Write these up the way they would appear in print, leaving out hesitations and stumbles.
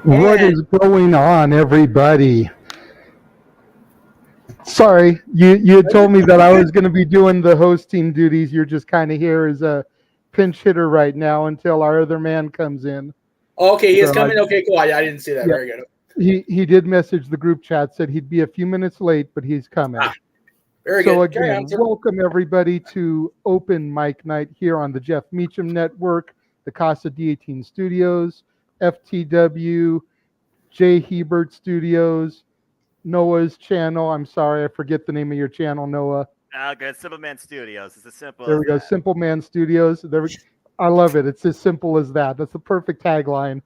What is going on, everybody? Sorry, you had told me that I was going to be doing the hosting duties. You're just kind of here as a pinch hitter right now until our other man comes in. Okay, he is coming. Okay, cool. I didn't see that. Yeah, very good. He did message the group chat, said he'd be a few minutes late, but he's coming. Very so good. Again, welcome everybody to Open Mic Night here on the Jeff Meacham Network, the Casa D18 Studios, FTW, Jay Hebert Studios, Noah's channel. I'm sorry, I forget the name of your channel, Noah. Good. Simple Man Studios. It's as simple There as we go. that. Simple Man Studios. I love it. It's as simple as that. That's the perfect tagline.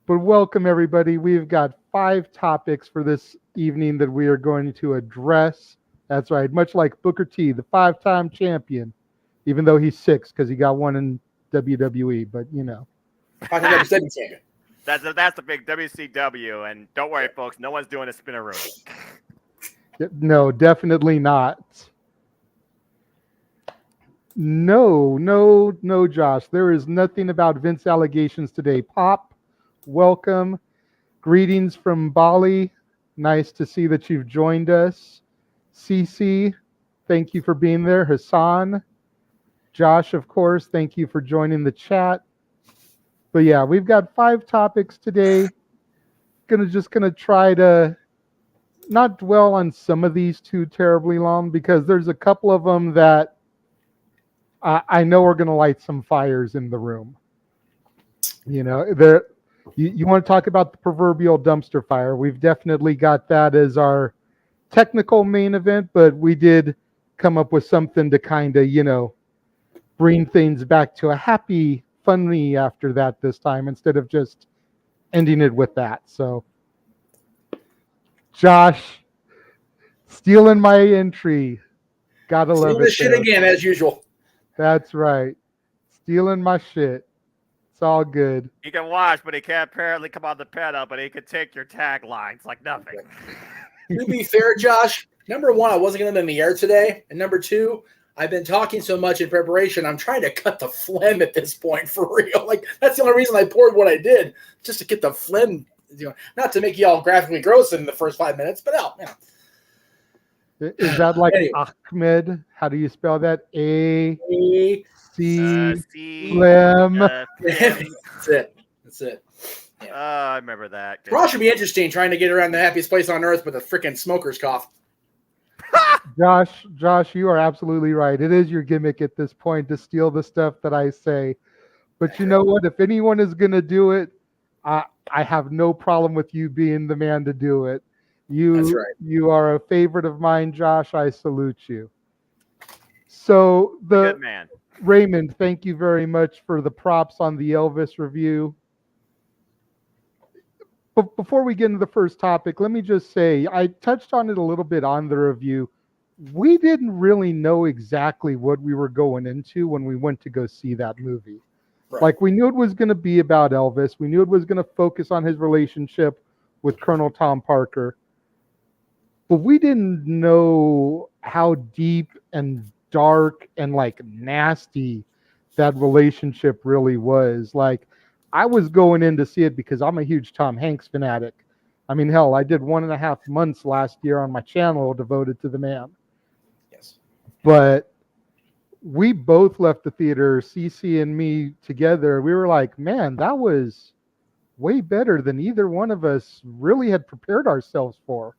But welcome, everybody. We've got 5 topics for this evening that we are going to address. That's right. Much like Booker T, the 5-time champion, even though he's 6 because he got one in WWE. But you know, 5-time champion. That's the big WCW, and don't worry, folks. No one's doing a spinner room. No, definitely not. No, Josh. There is nothing about Vince allegations today. Pop, welcome. Greetings from Bali. Nice to see that you've joined us. Cece, thank you for being there. Hassan, Josh, of course, thank you for joining the chat. But yeah, we've got 5 topics today. Gonna try to not dwell on some of these too terribly long because there's a couple of them that I know are gonna light some fires in the room. You know, you want to talk about the proverbial dumpster fire? We've definitely got that as our technical main event, but we did come up with something to kind of, bring things back to a happy, funny after that this time instead of just ending it with that. So, Josh, stealing my entry. Gotta love Stealing it this shit there. again, as usual. That's right. Stealing my shit. It's all good. He can watch, but he can't apparently come on the panel, but he can take your taglines like nothing. To be fair, Josh, number one, I wasn't going to in the air today. And number two, I've been talking so much in preparation, I'm trying to cut the phlegm at this point for real. Like, that's the only reason I poured what I did, just to get the phlegm, not to make you all graphically gross in the first 5 minutes, but Is that like Anyway. Ahmed? How do you spell that? A-C, C. phlegm. That's it. Yeah. I remember that. Raw should be interesting trying to get around the happiest place on earth with a freaking smoker's cough. Josh, you are absolutely right. It is your gimmick at this point to steal the stuff that I say. But you know what? If anyone is going to do it, I have no problem with you being the man to do it. That's right. You are a favorite of mine, Josh. I salute you. So Good man. Raymond, thank you very much for the props on the Elvis review. But before we get into the first topic, let me just say I touched on it a little bit on the review. We didn't really know exactly what we were going into when we went to go see that movie. Right. Like, we knew it was going to be about Elvis. We knew it was going to focus on his relationship with Colonel Tom Parker. But we didn't know how deep and dark and like nasty that relationship really was. Like, I was going in to see it because I'm a huge Tom Hanks fanatic. I mean, hell, I did 1.5 months last year on my channel devoted to the man. Yes. But we both left the theater, CC and me together. We were like, man, that was way better than either one of us really had prepared ourselves for.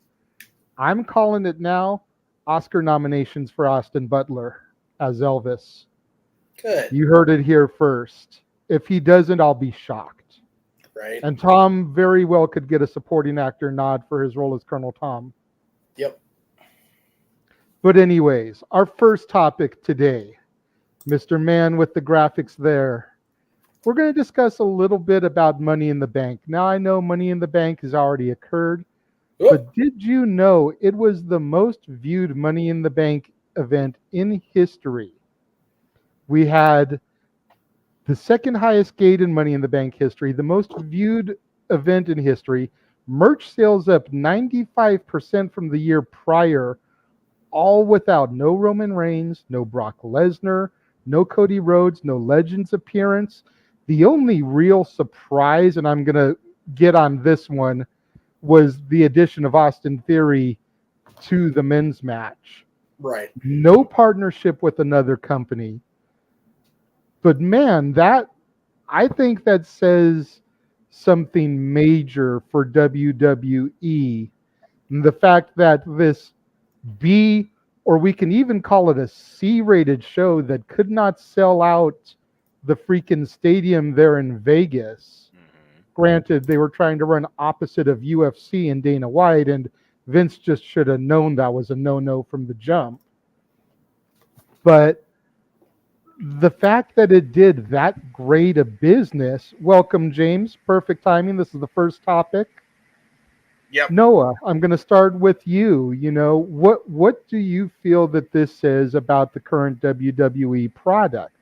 I'm calling it now. Oscar nominations for Austin Butler as Elvis. Good. You heard it here first. If he doesn't, I'll be shocked. Right. And Tom very well could get a supporting actor nod for his role as Colonel Tom. Yep. But anyways, our first topic today, Mr. Man with the graphics there. We're going to discuss a little bit about Money in the Bank. Now, I know Money in the Bank has already occurred, but did you know it was the most viewed Money in the Bank event in history? We had the second highest gate in Money in the Bank history, the most viewed event in history, merch sales up 95% from the year prior, all without no Roman Reigns, no Brock Lesnar, no Cody Rhodes, no Legends appearance. The only real surprise, and I'm going to get on this one, was the addition of Austin Theory to the men's match. Right. No partnership with another company. But man, I think that says something major for WWE. And the fact that this B, or we can even call it a C-rated show that could not sell out the freaking stadium there in Vegas. Granted, they were trying to run opposite of UFC and Dana White, and Vince just should have known that was a no-no from the jump. But the fact that it did that great a business, welcome, James. Perfect timing. This is the first topic. Yep. Noah, I'm going to start with you. You know, what do you feel that this says about the current WWE product?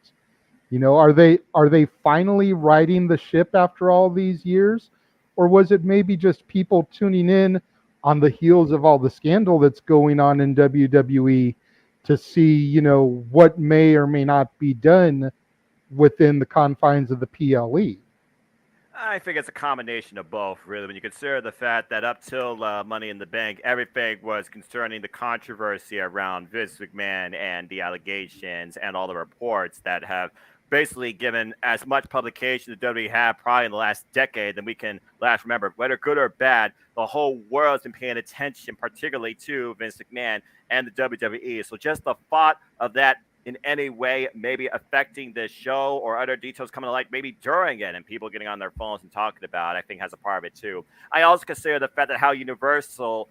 You know, are they finally righting the ship after all these years? Or was it maybe just people tuning in on the heels of all the scandal that's going on in WWE to see, you know, what may or may not be done within the confines of the PLE? I think it's a combination of both, really. When you consider the fact that up till Money in the Bank, everything was concerning the controversy around Vince McMahon and the allegations and all the reports that have basically given as much publication as WWE had probably in the last decade than we can last remember. Whether good or bad, the whole world's been paying attention, particularly to Vince McMahon and the WWE. So just the thought of that in any way maybe affecting this show or other details coming to light maybe during it and people getting on their phones and talking about it, I think has a part of it too. I also consider the fact that how Universal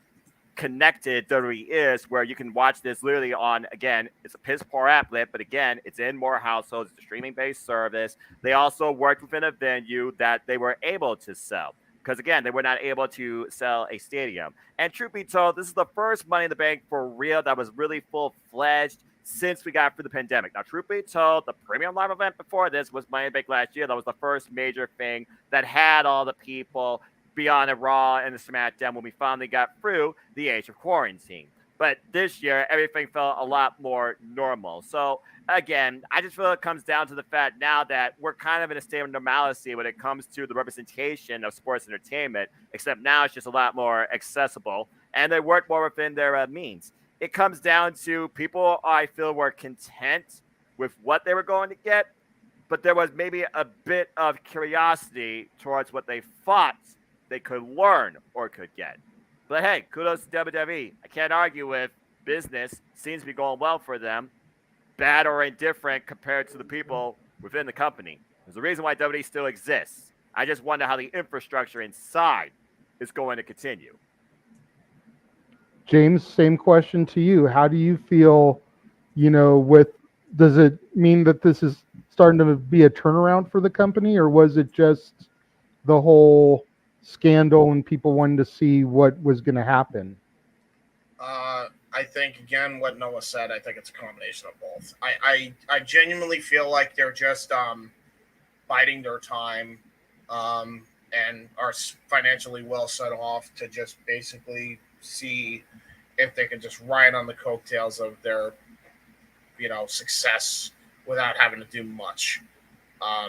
connected WWE is, where you can watch this literally on, again, it's a piss poor applet, but again, it's in more households, it's a streaming based service. They also worked within a venue that they were able to sell. Because again, they were not able to sell a stadium. And truth be told, this is the first Money in the Bank for real that was really full fledged since we got through the pandemic. Now, truth be told, the premium live event before this was Money in the Bank last year. That was the first major thing that had all the people beyond the Raw and the SmackDown when we finally got through the age of quarantine. But this year, everything felt a lot more normal. So, again, I just feel it comes down to the fact now that we're kind of in a state of normalcy when it comes to the representation of sports entertainment, except now it's just a lot more accessible and they work more within their means. It comes down to people, I feel, were content with what they were going to get, but there was maybe a bit of curiosity towards what they thought they could learn or could get. But hey, kudos to WWE. I can't argue with business. Seems to be going well for them. Bad or indifferent compared to the people within the company. There's a reason why WWE still exists. I just wonder how the infrastructure inside is going to continue. James, same question to you. How do you feel, does it mean that this is starting to be a turnaround for the company, or was it just the whole scandal and people wanted to see what was going to happen? I think, again, what Noah said, I think it's a combination of both. I genuinely feel like they're just biding their time and are financially well set off to just basically see if they can just ride on the coattails of their, success without having to do much.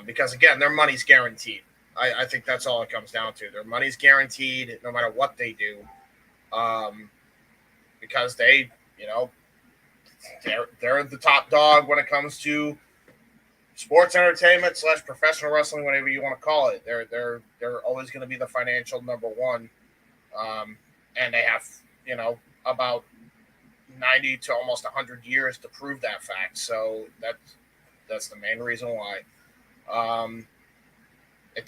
Because, again, their money's guaranteed. I think that's all it comes down to. Their money's guaranteed no matter what they do. Because they, they're the top dog when it comes to sports entertainment / professional wrestling, whatever you want to call it. They're always going to be the financial number one. And they have, about 90 to almost 100 years to prove that fact. So that's the main reason why. It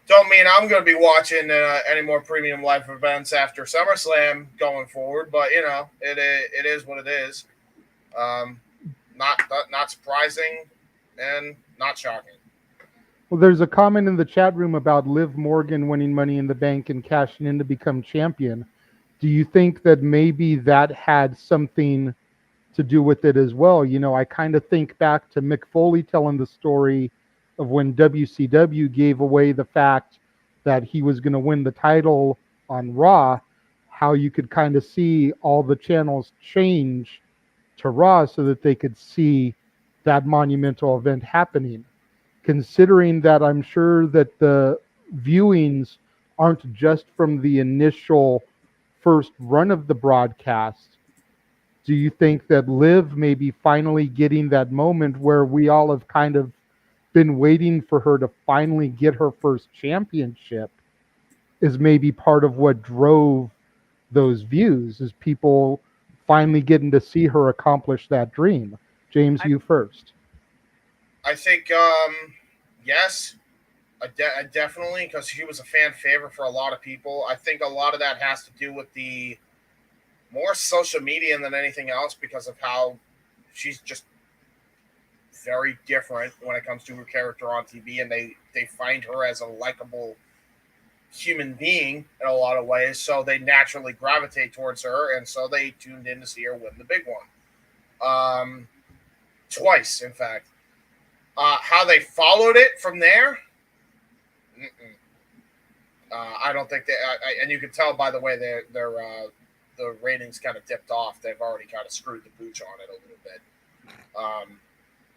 don't mean I'm going to be watching any more premium live events after SummerSlam going forward, but it is what it is. Not surprising and not shocking. Well, there's a comment in the chat room about Liv Morgan winning Money in the Bank and cashing in to become champion. Do you think that maybe that had something to do with it as well? I kind of think back to Mick Foley telling the story of when WCW gave away the fact that he was going to win the title on Raw, how you could kind of see all the channels change to Raw so that they could see that monumental event happening. Considering that I'm sure that the viewings aren't just from the initial first run of the broadcast, do you think that Liv may be finally getting that moment where we all have kind of been waiting for her to finally get her first championship, is maybe part of what drove those views, is people finally getting to see her accomplish that dream? James, you first. I think, yes, definitely, because she was a fan favorite for a lot of people. I think a lot of that has to do with the more social media than anything else, because of how she's just very different when it comes to her character on TV, and they find her as a likable human being in a lot of ways, so they naturally gravitate towards her, and so they tuned in to see her win the big one. Twice, in fact. How they followed it from there, I don't think and you can tell by the way the ratings kind of dipped off. They've already kind of screwed the pooch on it a little bit.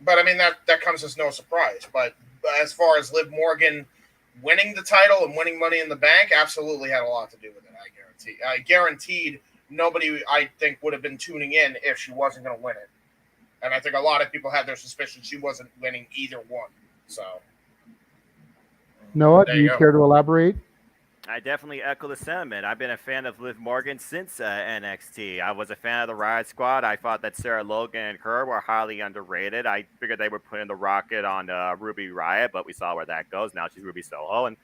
But I mean, that comes as no surprise. But as far as Liv Morgan winning the title and winning Money in the Bank, absolutely had a lot to do with it. I guaranteed nobody, I think, would have been tuning in if she wasn't going to win it. And I think a lot of people had their suspicions she wasn't winning either one. So, Noah, do you care to elaborate? I definitely echo the sentiment. I've been a fan of Liv Morgan since NXT. I was a fan of the Riot Squad. I thought that Sarah Logan and her were highly underrated. I figured they were putting the rocket on Ruby Riot, but we saw where that goes. Now she's Ruby Soho, and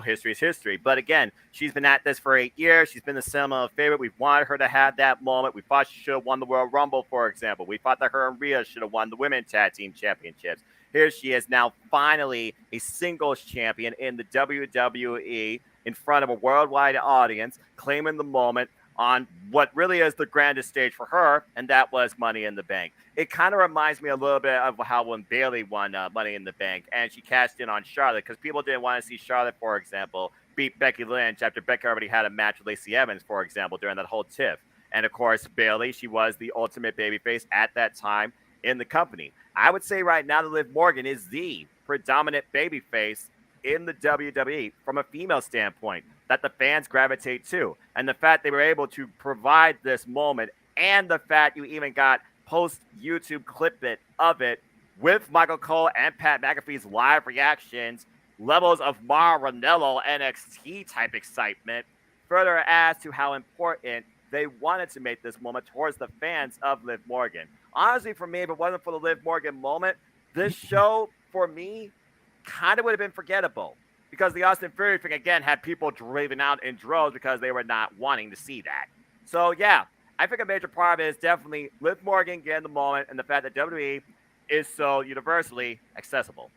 history is history. But again, she's been at this for 8 years. She's been the cinema favorite. We've wanted her to have that moment. We thought she should have won the Royal Rumble, for example. We thought that her and Rhea should have won the Women's Tag Team Championships. Here she is now finally a singles champion in the WWE in front of a worldwide audience, claiming the moment on what really is the grandest stage for her, and that was Money in the Bank. It kind of reminds me a little bit of how when Bayley won Money in the Bank, and she cashed in on Charlotte, because people didn't want to see Charlotte, for example, beat Becky Lynch after Becky already had a match with Lacey Evans, for example, during that whole tiff. And of course, Bayley, she was the ultimate babyface at that time in the company. I would say right now that Liv Morgan is the predominant babyface in the WWE from a female standpoint that the fans gravitate to. And the fact they were able to provide this moment, and the fact you even got post-YouTube clip of it with Michael Cole and Pat McAfee's live reactions, levels of Mauro Ranallo NXT type excitement, further adds to how important they wanted to make this moment towards the fans of Liv Morgan. Honestly, for me, if it wasn't for the Liv Morgan moment, this show, for me, kind of would have been forgettable, because the Austin Theory thing, again, had people driven out in droves because they were not wanting to see that. So, yeah, I think a major part of it is definitely Liv Morgan getting the moment, and the fact that WWE is so universally accessible.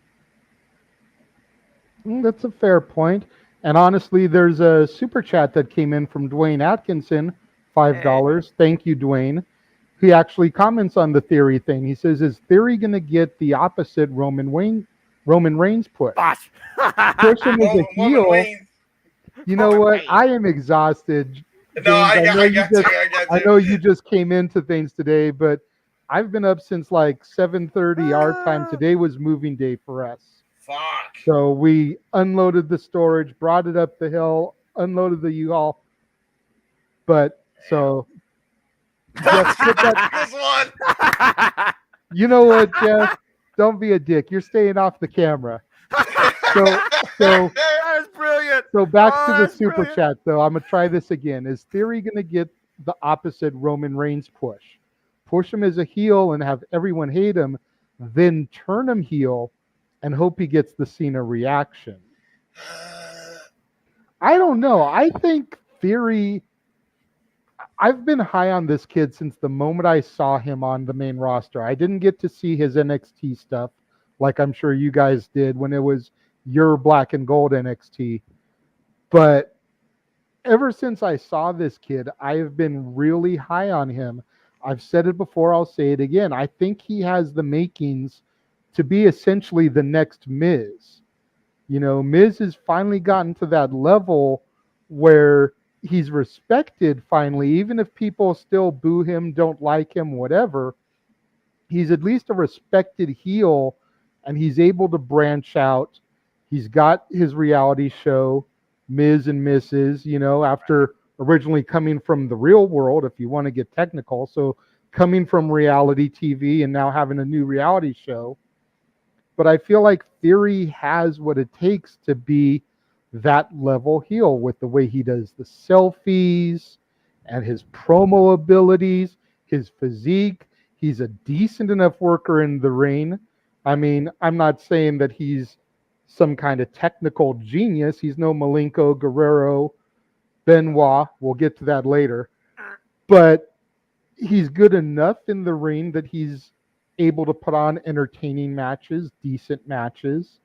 That's a fair point. And honestly, there's a super chat that came in from Dwayne Atkinson, $5. Hey. Thank you, Dwayne. He actually comments on the Theory thing. He says, is Theory going to get the opposite Roman Reigns push? Push him as a heel. You know what? I am exhausted. No, I know you just came into things today, but I've been up since like 7:30 our time. Today was moving day for us. Fuck. So we unloaded the storage, brought it up the hill, unloaded the U-Haul. But so Jeff, this one. You know what, Jeff? Don't be a dick. You're staying off the camera. So that is brilliant. So back to the super chat, though. I'm gonna try this again. Is Theory gonna get the opposite Roman Reigns push? Push him as a heel and have everyone hate him, then turn him heel and hope he gets the Cena reaction. I don't know. I think Theory. I've been high on this kid since the moment I saw him on the main roster. I didn't get to see his NXT stuff like I'm sure you guys did when it was your black and gold NXT. But ever since I saw this kid, I have been really high on him. I've said it before, I'll say it again. I think he has the makings to be essentially the next Miz. You know, Miz has finally gotten to that level where he's respected finally, even if people still boo him, don't like him, whatever. He's at least a respected heel, and he's able to branch out. He's got his reality show, Ms. and Mrs., you know, after originally coming from the real world, if you want to get technical. So coming from reality TV and now having a new reality show. But I feel like Theory has what it takes to be that level heel with the way he does the selfies and his promo abilities, his physique. He's a decent enough worker in the ring. I mean, I'm not saying that he's some kind of technical genius. He's no Malenko, Guerrero, Benoit. We'll get to that later. But he's good enough in the ring that he's able to put on entertaining matches, decent matches.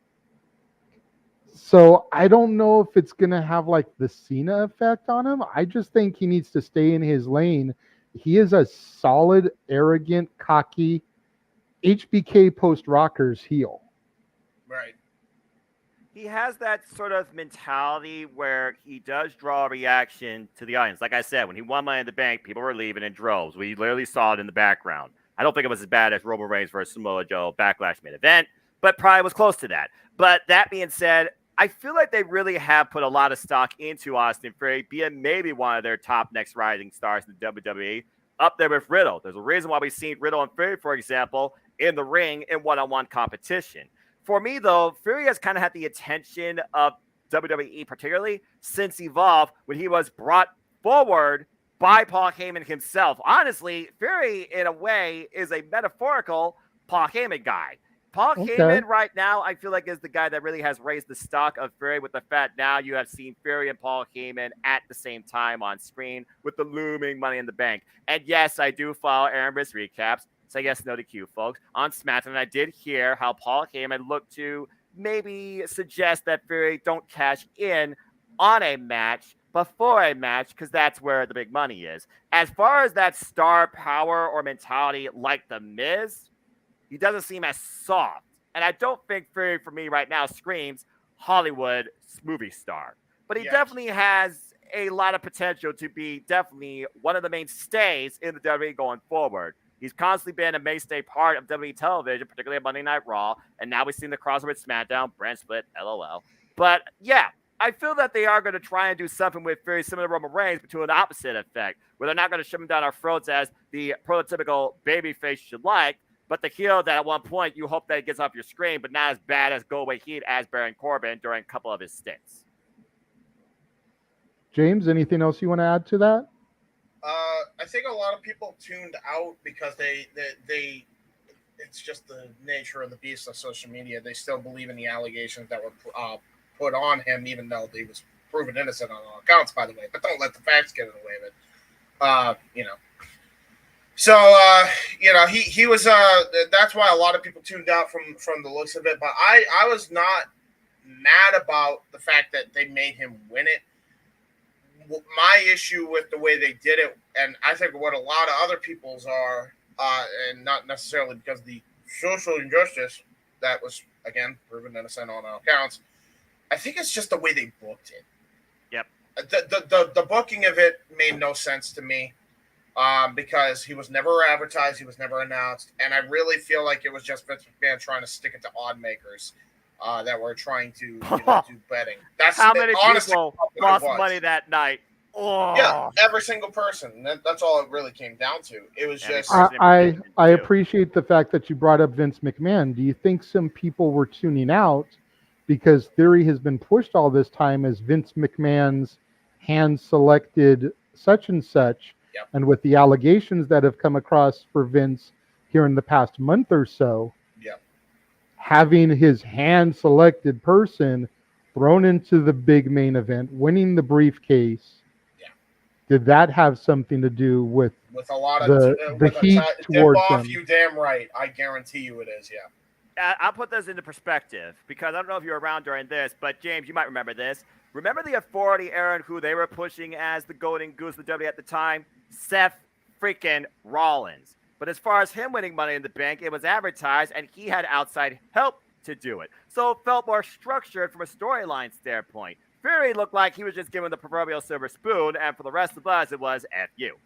So I don't know if it's going to have like the Cena effect on him. I just think he needs to stay in his lane. He is a solid, arrogant, cocky HBK post-Rockers heel. Right. He has that sort of mentality where he does draw a reaction to the audience. Like I said, when he won Money in the Bank, people were leaving in droves. We literally saw it in the background. I don't think it was as bad as Roman Reigns versus Samoa Joe Backlash main event, but probably was close to that. But that being said, I feel like they really have put a lot of stock into Austin Theory, being maybe one of their top next rising stars in the WWE, up there with Riddle. There's a reason why we've seen Riddle and Theory, for example, in the ring in one-on-one competition. For me, though, Theory has kind of had the attention of WWE, particularly since Evolve, when he was brought forward by Paul Heyman himself. Honestly, Theory, in a way, is a metaphorical Paul Heyman guy. Paul Okay. Heyman right now, I feel like is the guy that really has raised the stock of Fury with the fact now you have seen Fury and Paul Heyman at the same time on screen with the looming Money in the Bank. And yes, I do follow Aaron Briss recaps. Say yes, no to Q, folks. On SmackDown, I did hear how Paul Heyman looked to maybe suggest that Fury don't cash in on a match before a match because that's where the big money is. As far as that star power or mentality like The Miz, he doesn't seem as soft. And I don't think Fury, for me right now, screams Hollywood movie star. But he definitely has a lot of potential to be definitely one of the mainstays in the WWE going forward. He's constantly been a mainstay part of WWE television, particularly on Monday Night Raw. And now we've seen the crossover with SmackDown, brand split, LOL. But yeah, I feel that they are going to try and do something with Fury similar to Roman Reigns, but to an opposite effect, where they're not going to shove him down our throats as the prototypical babyface you like, but the heel that at one point you hope that it gets off your screen, but not as bad as go away heat as Baron Corbin during a couple of his stints. James, anything else you want to add to that? I think a lot of people tuned out because they it's just the nature of the beast of social media. They still believe in the allegations that were put on him, even though he was proven innocent on all accounts, by the way. But don't let the facts get in the way of it. So, he was, that's why a lot of people tuned out from the looks of it. But I was not mad about the fact that they made him win it. My issue with the way they did it, and I think what a lot of other people's are, and not necessarily because of the social injustice that was, again, proven innocent on all accounts, I think it's just the way they booked it. Yep. The booking of it made no sense to me. Because he was never advertised, he was never announced, and I really feel like it was just Vince McMahon trying to stick it to odd makers that were trying to do betting. That's how many people lost money that night. Oh. Yeah, every single person. That's all it really came down to. It was just. I appreciate the fact that you brought up Vince McMahon. Do you think some people were tuning out because Theory has been pushed all this time as Vince McMahon's hand-selected such and such? Yep. And with the allegations that have come across for Vince here in the past month or so, having his hand-selected person thrown into the big main event, winning the briefcase, did that have something to do with a lot of the heat towards him? You damn right. I guarantee you it is, I'll put this into perspective because I don't know if you were around during this, but James, you might remember this. Remember the Authority era and who they were pushing as the golden goose of the WWE at the time? Seth freaking Rollins. But as far as him winning Money in the Bank, it was advertised and he had outside help to do it. So it felt more structured from a storyline standpoint. Fury looked like he was just given the proverbial silver spoon, and for the rest of us, it was F you.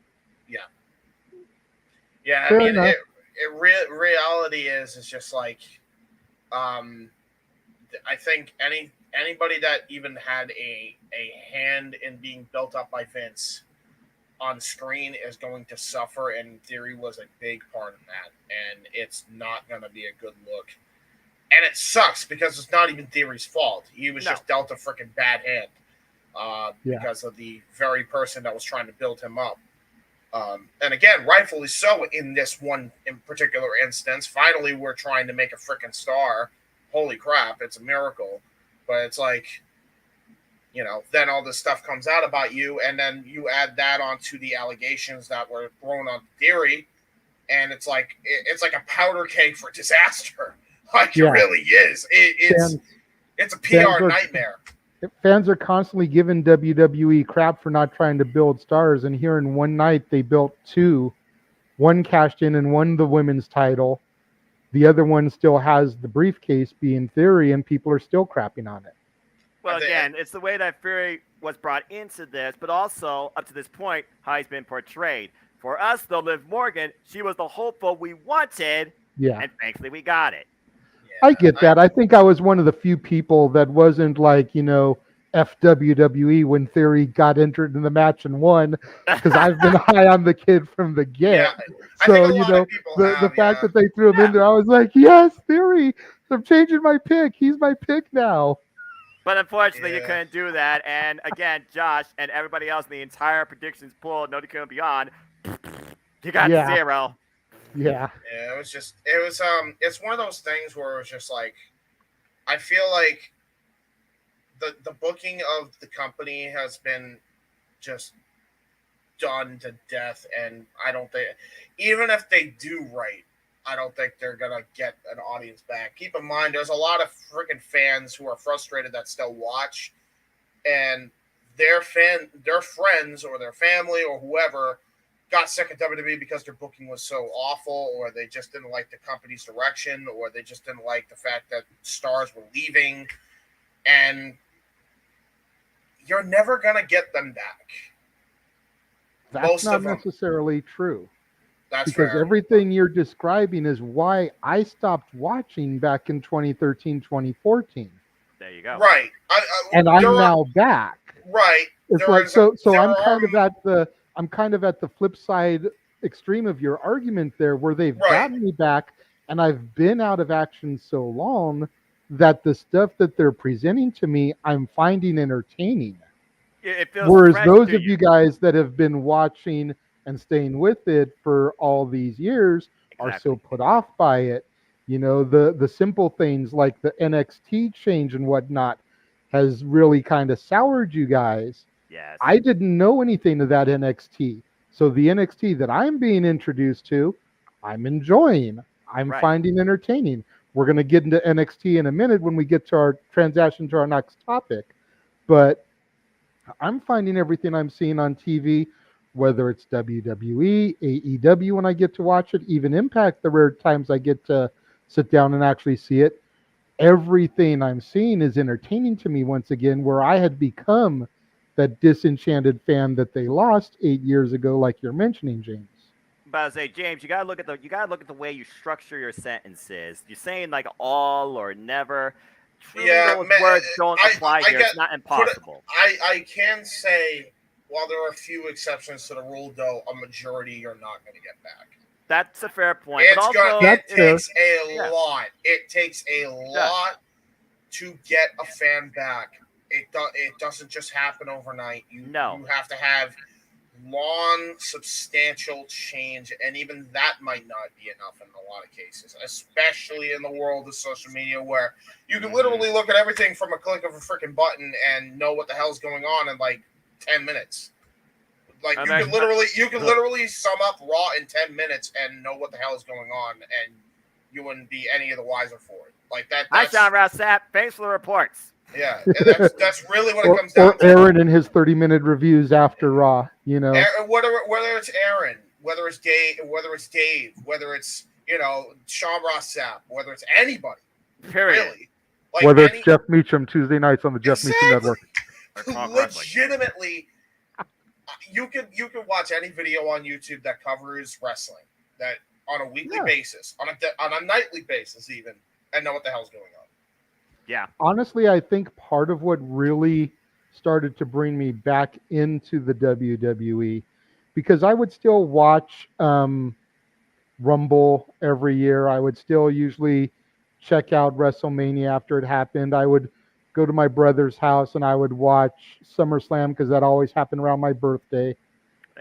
Yeah, Fair I mean, enough. reality is just like, I think anybody that even had a hand in being built up by Vince on screen is going to suffer, and Theory was a big part of that, and it's not going to be a good look. And it sucks because it's not even Theory's fault. He was just dealt a freaking bad hand because of the very person that was trying to build him up. And again, rightfully so in this one in particular instance. Finally, we're trying to make a freaking star. Holy crap, it's a miracle. But it's like, then all this stuff comes out about you, and then you add that onto the allegations that were thrown on Theory, and it's like a powder keg for disaster. Like it really is. It's a PR nightmare. Fans are constantly giving WWE crap for not trying to build stars, and here in one night they built two. One cashed in and won the women's title. The other one still has the briefcase being Theory, and people are still crapping on it. Well, again, it's the way that Fury was brought into this, but also, up to this point, how he's been portrayed. For us, though, Liv Morgan, she was the hopeful we wanted, and thankfully we got it. I get that. I think I was one of the few people that wasn't like, FWWE when Theory got entered in the match and won, because I've been high on the kid from the get. So, the fact that they threw him in there, I was like, yes, Theory, I'm changing my pick. He's my pick now. But unfortunately, you couldn't do that. And again, Josh and everybody else in the entire predictions pool, No DQ and Beyond, you got 0. Yeah. Yeah, it's one of those things where it was just like, I feel like the booking of the company has been just done to death, and I don't think, even if they do right, I don't think they're gonna get an audience back. Keep in mind, there's a lot of freaking fans who are frustrated that still watch, and their friends or their family or whoever got sick of WWE because their booking was so awful, or they just didn't like the company's direction, or they just didn't like the fact that stars were leaving, and you're never gonna get them back. That's Most not of them. necessarily true. That's Because fair. everything you're describing is why I stopped watching back in 2013, 2014. There you go. Right. And I'm now back. Right. It's like so I'm kind of at the flip side extreme of your argument there, where they've gotten me back, and I've been out of action so long that the stuff that they're presenting to me I'm finding entertaining. It feels Whereas fresh those to of you guys that have been watching and staying with it for all these years are so put off by it. You know, the simple things like the NXT change and whatnot has really kind of soured you guys. Yes. I didn't know anything of that NXT. So the NXT that I'm being introduced to, I'm enjoying. I'm finding entertaining. We're going to get into NXT in a minute when we get to our transition to our next topic. But I'm finding everything I'm seeing on TV, whether it's WWE, AEW when I get to watch it, even Impact, the rare times I get to sit down and actually see it, everything I'm seeing is entertaining to me once again, where I had become that disenchanted fan that they lost 8 years ago, like you're mentioning, James. But I say, James, you gotta look at the way you structure your sentences. You're saying like all or never. Truly, those words don't apply here. It's not impossible. I can say, while there are a few exceptions to the rule, though, a majority you're not going to get back. That's a fair point. It takes a lot. It takes a lot to get a fan back. It doesn't just happen overnight. You have to have long, substantial change, and even that might not be enough in a lot of cases, especially in the world of social media, where you can literally look at everything from a click of a freaking button and know what the hell's going on in like 10 minutes. Like you can literally sum up Raw in 10 minutes and know what the hell is going on, and you wouldn't be any of the wiser for it. Like that. Hi, Sean Rossap. Thanks for the reports. Yeah, that's really what it comes down to. Or Aaron in his 30-minute reviews after Raw, you know. Whether it's Aaron, whether it's Dave, whether it's Sean Rossap, whether it's anybody, really. Like whether it's Jeff Meacham Tuesday nights on the Jeff Meacham Network. Legitimately, you can watch any video on YouTube that covers wrestling that on a weekly basis, on a nightly basis even, and know what the hell's going on. Yeah. Honestly, I think part of what really started to bring me back into the WWE, because I would still watch Rumble every year. I would still usually check out WrestleMania after it happened. I would go to my brother's house and I would watch SummerSlam because that always happened around my birthday.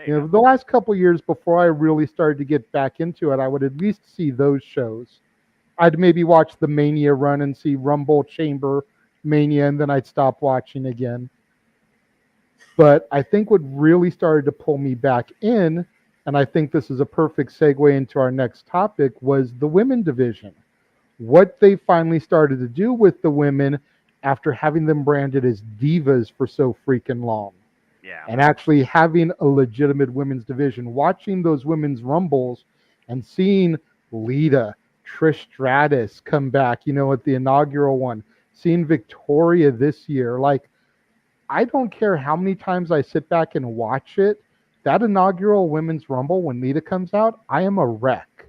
The last couple years before I really started to get back into it, I would at least see those shows. I'd maybe watch the Mania run and see Rumble, Chamber, Mania, and then I'd stop watching again. But I think what really started to pull me back in, and I think this is a perfect segue into our next topic, was the women division. What they finally started to do with the women after having them branded as divas for so freaking long. Yeah. And actually having a legitimate women's division, watching those women's rumbles and seeing Lita, Trish Stratus come back, at the inaugural one, seeing Victoria this year. Like, I don't care how many times I sit back and watch it. That inaugural women's rumble when Lita comes out, I am a wreck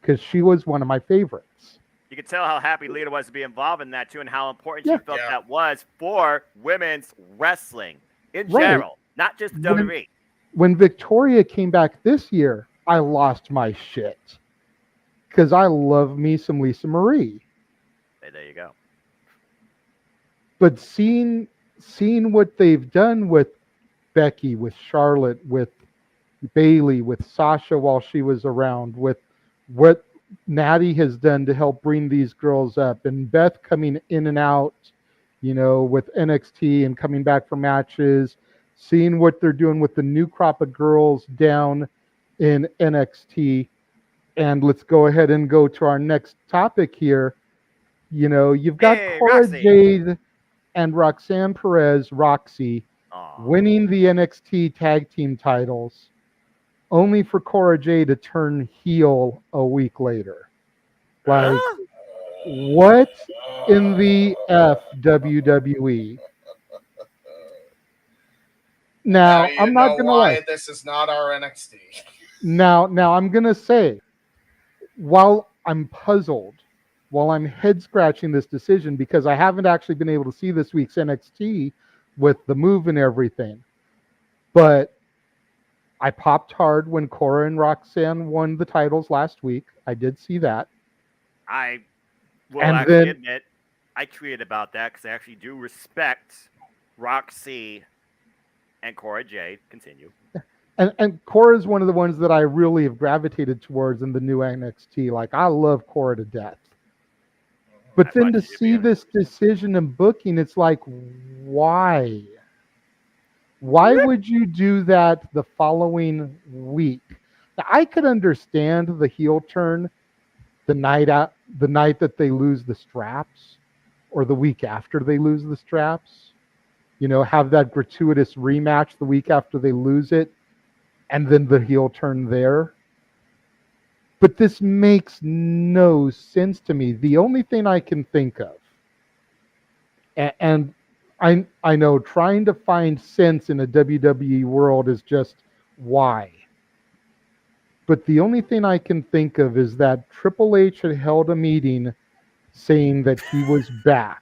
because she was one of my favorites. You can tell how happy Lita was to be involved in that too, and how important she felt that was for women's wrestling in general, not just WWE. When Victoria came back this year, I lost my shit. Because I love me some Lisa Marie. Hey, there you go. But seeing what they've done with Becky, with Charlotte, with Bayley, with Sasha while she was around, with what Natty has done to help bring these girls up, and Beth coming in and out, with NXT and coming back for matches, seeing what they're doing with the new crop of girls down in NXT. And let's go ahead and go to our next topic here. You've got Hey, Cora Roxy. Jade and Roxanne Perez, Roxy, Aw. winning the NXT tag team titles, only for Cora Jade to turn heel a week later. Like, Huh? what in the F WWE? Now, you I'm know not gonna why lie. this is not our NXT. Now I'm gonna say, while I'm puzzled, while I'm head scratching this decision because I haven't actually been able to see this week's NXT with the move and everything, but I popped hard when Cora and Roxanne won the titles last week. I did see that. I will And actually then- admit I tweeted about that because I actually do respect Roxy and Cora Jade. Continue. And Cora is one of the ones that I really have gravitated towards in the new NXT. Like, I love Cora to death. But I then thought to she'd be see on it. this decision and booking, it's like, why? Why would you do that the following week? Now, I could understand the heel turn the night that they lose the straps, or the week after they lose the straps. Have that gratuitous rematch the week after they lose it, and then the heel turn there. But this makes no sense to me. The only thing I can think of, and I know trying to find sense in a WWE world is just why. But the only thing I can think of is that Triple H had held a meeting saying that he was back.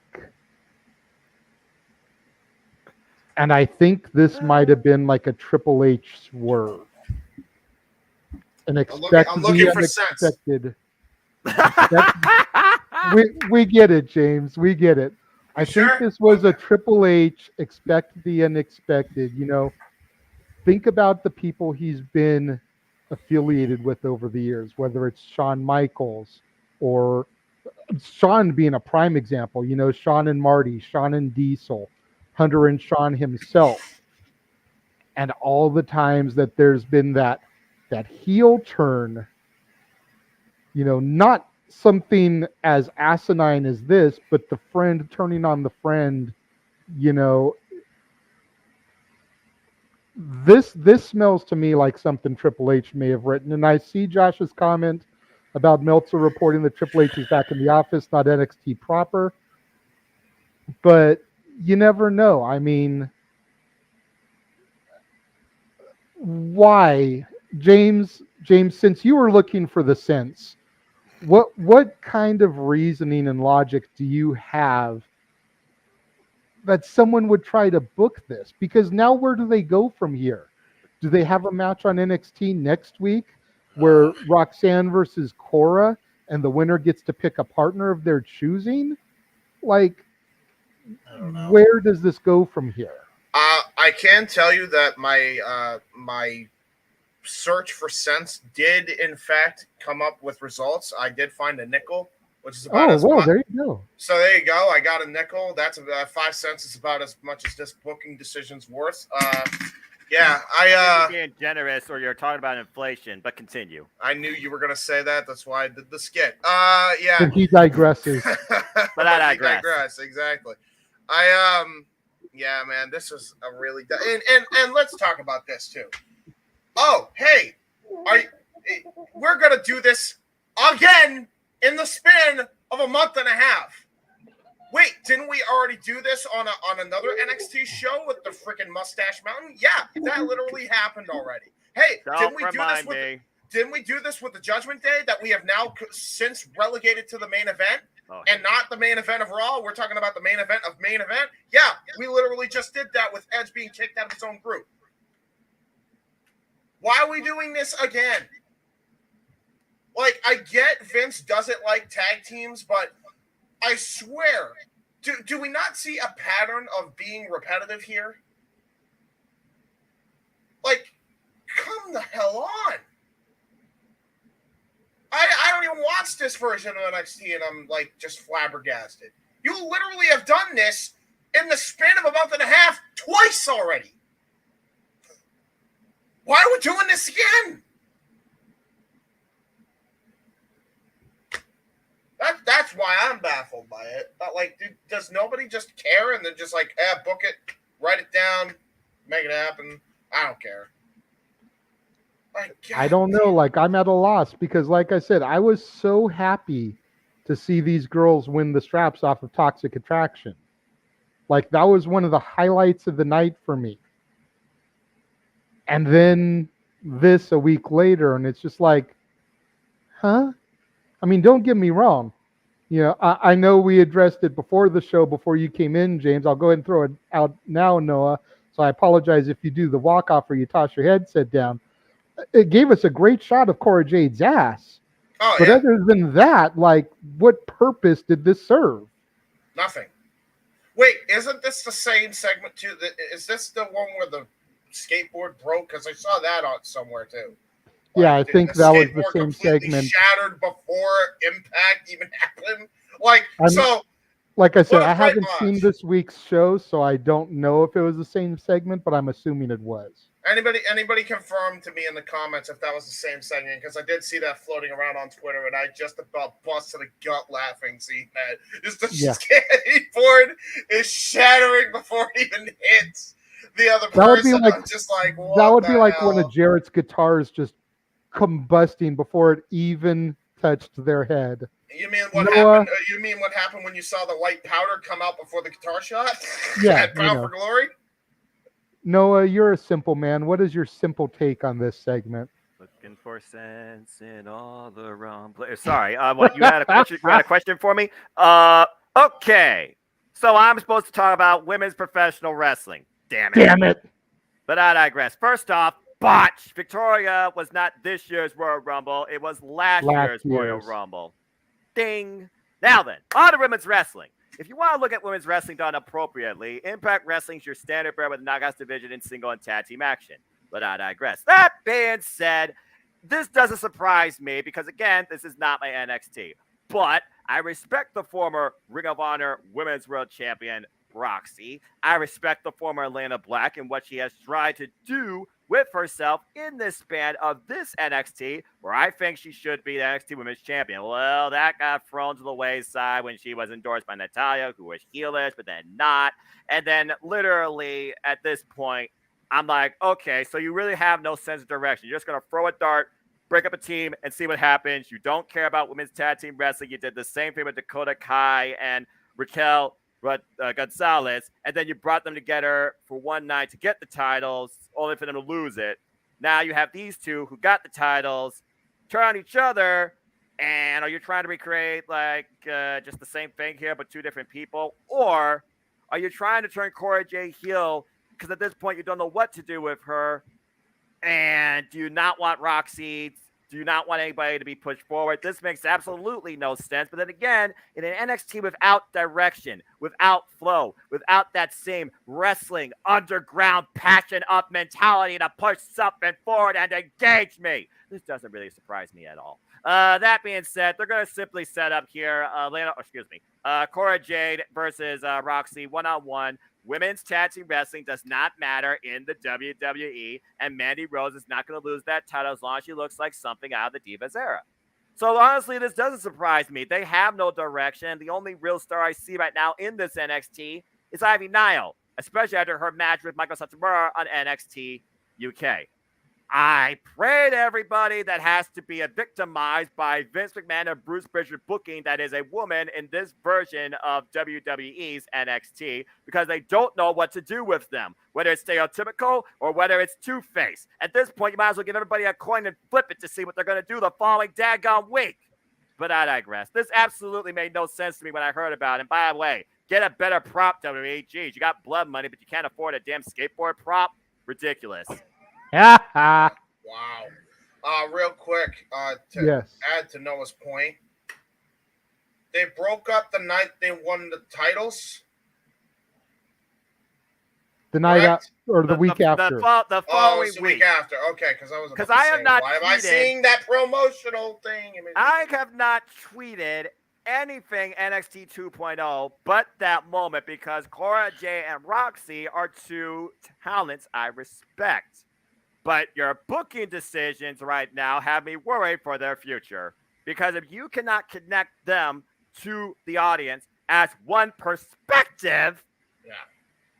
And I think this might have been like a Triple H swerve. I'm looking for sense. Unexpected. We get it, James. We get it. I think sure? this was a Triple H expect the unexpected. Think about the people he's been affiliated with over the years, whether it's Shawn Michaels or Shawn being a prime example. Shawn and Marty, Shawn and Diesel, Hunter and Shawn himself, and all the times that there's been that heel turn. Not something as asinine as this, but the friend turning on the friend. You know, this smells to me like something Triple H may have written. And I see Josh's comment about Meltzer reporting that Triple H is back in the office, not NXT proper. But you never know. I mean, why, James? Since you were looking for the sense, what kind of reasoning and logic do you have that someone would try to book this? Because now where do they go from here? Do they have a match on NXT next week where Roxanne versus Cora and the winner gets to pick a partner of their choosing? Like, I don't know. where does this go from here? I can tell you that my search for sense did in fact come up with results. I did find a nickel, which is about as much. There you go. So there you go. I got a nickel. That's about 5 cents. Is about as much as this booking decision's worth. Yeah, You're being generous, or you're talking about inflation. But continue. I knew you were gonna say that. That's why I did the skit. Yeah. And he digresses. But I digress. Exactly. Yeah, man, this was a really and let's talk about this too. Oh, hey, we're gonna do this again in the span of a month and a half. Wait, didn't we already do this on another NXT show with the freaking Mustache Mountain? Yeah, that literally happened already. Hey, didn't we do this with the Judgment Day that we have now since relegated to the main event? And not the main event of Raw. We're talking about the main event of main event. Yeah, we literally just did that with Edge being kicked out of his own group. Why are we doing this again? Like, I get Vince doesn't like tag teams, but I swear, do we not see a pattern of being repetitive here? Like, come the hell on. watched this version of NXT and I'm like just flabbergasted. You literally have done this in the span of a month and a half twice already. Why are we doing this again? That's why I'm baffled by it. But like, does nobody just care and they're just like, book it, write it down, make it happen? I don't care. I don't know. Like, I'm at a loss because, like I said, I was so happy to see these girls win the straps off of Toxic Attraction. Like, that was one of the highlights of the night for me. And then this a week later, and it's just like, huh? I mean, don't get me wrong. You know, I know we addressed it before the show, before you came in, James. I'll go ahead and throw it out now, Noah. So I apologize if you do the walk-off or you toss your headset down. It gave us a great shot of Cora Jade's ass. Oh, but yeah. other than that, like, what purpose did this serve? Nothing. Wait, isn't this the same segment too? Is this the one where the skateboard broke? Because I saw that on somewhere too. Like, yeah, I think that was the same completely segment. Shattered before Impact even happened. Like, like I said, what a I great haven't seen match. this week's show, so I don't know if it was the same segment, but I'm assuming it was. Anybody confirm to me in the comments if that was the same segment? Because I did see that floating around on Twitter, and I just about busted a gut laughing seeing that. Just the skateboard is shattering before it even hits the other person. I'm just like, what that would be like hell? one of Jarrett's guitars just combusting before it even touched their head. You mean what happened? You mean what happened when you saw the white powder come out before the guitar shot? Yeah, Bound for Glory. Noah, you're a simple man. What is your simple take on this segment? Looking for sense in all the wrong places. Sorry, what you had a question? You had a question for me? Okay. So I'm supposed to talk about women's professional wrestling. Damn it. But I digress. First off, botch. Victoria was not this year's Royal Rumble. It was last year's Royal Rumble. Ding. Now then, on to women's wrestling. If you want to look at women's wrestling done appropriately, Impact Wrestling is your standard bearer with the Knockouts division in single and tag team action. But I digress. That being said, this doesn't surprise me because, again, this is not my NXT. But I respect the former Ring of Honor Women's World Champion, Roxy. I respect the former Atlanta Black and what she has tried to do with herself in this span of this NXT, where I think she should be the NXT Women's Champion. Well, that got thrown to the wayside when she was endorsed by Natalya, who was heelish, but then not. And then literally at this point, I'm like, okay, so you really have no sense of direction. You're just going to throw a dart, break up a team, and see what happens. You don't care about women's tag team wrestling. You did the same thing with Dakota Kai and Raquel Gonzalez, and then you brought them together for one night to get the titles, only for them to lose it. Now you have these two who got the titles, turn on each other, and are you trying to recreate like just the same thing here, but two different people? Or are you trying to turn Cora Jade heel because at this point you don't know what to do with her, and do you not want Roxy? Do you not want anybody to be pushed forward? This makes absolutely no sense. But then again, in an NXT without direction, without flow, without that same wrestling, underground, passion up mentality to push something forward and engage me, this doesn't really surprise me at all. That being said, they're going to simply set up here Cora Jade versus Roxy one-on-one. Women's tag team wrestling does not matter in the WWE, and Mandy Rose is not going to lose that title as long as she looks like something out of the Divas era. So honestly, this doesn't surprise me. They have no direction. The only real star I see right now in this NXT is Ivy Nile, especially after her match with Michael Satomura on NXT UK. I pray to everybody that has to be victimized by Vince McMahon and Bruce Prichard booking that is a woman in this version of WWE's NXT because they don't know what to do with them, whether it's stereotypical or whether it's two-face. At this point, you might as well give everybody a coin and flip it to see what they're going to do the following daggone week. But I digress. This absolutely made no sense to me when I heard about it. And by the way, get a better prop, WWE. Geez, you got blood money, but you can't afford a damn skateboard prop? Ridiculous. Wow. Real quick, to add to Noah's point, they broke up the night they won the titles. The night out Correct? or the week after. The Oh, following it's the week after. Okay, because I was about 'Cause to I have say, not why am I tweeted- seeing that promotional thing? I have not tweeted anything NXT 2.0 but that moment because Cora Jade and Roxy are two talents I respect. But your booking decisions right now have me worried for their future. Because if you cannot connect them to the audience as one perspective, Yeah.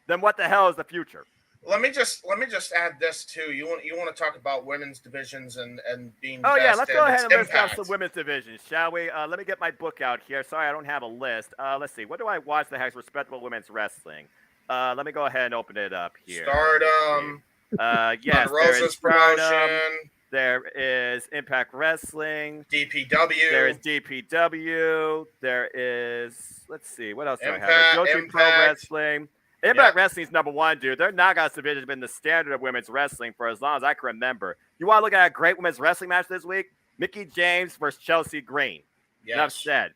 then what the hell is the future? Let me just add this too. You want to talk about women's divisions and being Oh best yeah, let's go and ahead its and list out impact. some women's divisions, shall we? Let me get my book out here. Sorry, I don't have a list. Let's see. What do I watch that has respectable women's wrestling? Let me go ahead and open it up here. Stardom. Yes, Thunder there is Rosa's Stardom. promotion. There is Impact Wrestling. DPW. There is DPW. There is, let's see, what else do I have? Impact- Joshi Pro Impact. Wrestling. Impact Wrestling's number one, dude. Their Knockouts division has been the standard of women's wrestling for as long as I can remember. You want to look at a great women's wrestling match this week? Mickey James versus Chelsea Green. Yes. Enough said.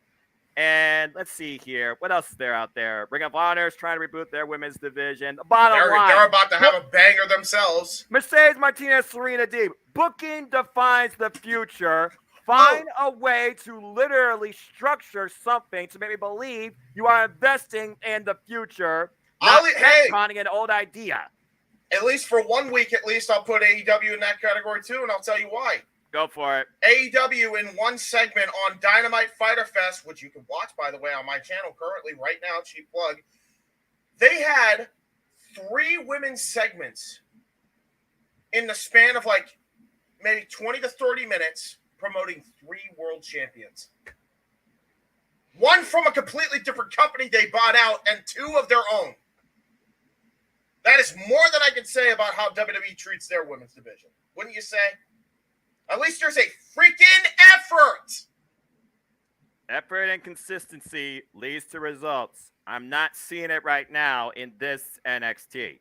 And let's see here. What else is there out there? Ring of Honor is trying to reboot their women's division. Bottom line. They're about to have a banger themselves. Mercedes Martinez, Serena Deeb. Booking defines the future. Find a way to literally structure something to make me believe you are investing in the future, not retconning an old idea. At least for 1 week, at least I'll put AEW in that category too, and I'll tell you why. Go for it. AEW in one segment on Dynamite Fighter Fest, which you can watch, by the way, on my channel currently right now, cheap plug. They had 3 women's segments in the span of like maybe 20 to 30 minutes promoting 3 world champions. 1 from a completely different company they bought out and 2 of their own. That is more than I can say about how WWE treats their women's division. Wouldn't you say? At least there's a freaking effort. Effort and consistency leads to results. I'm not seeing it right now in this NXT.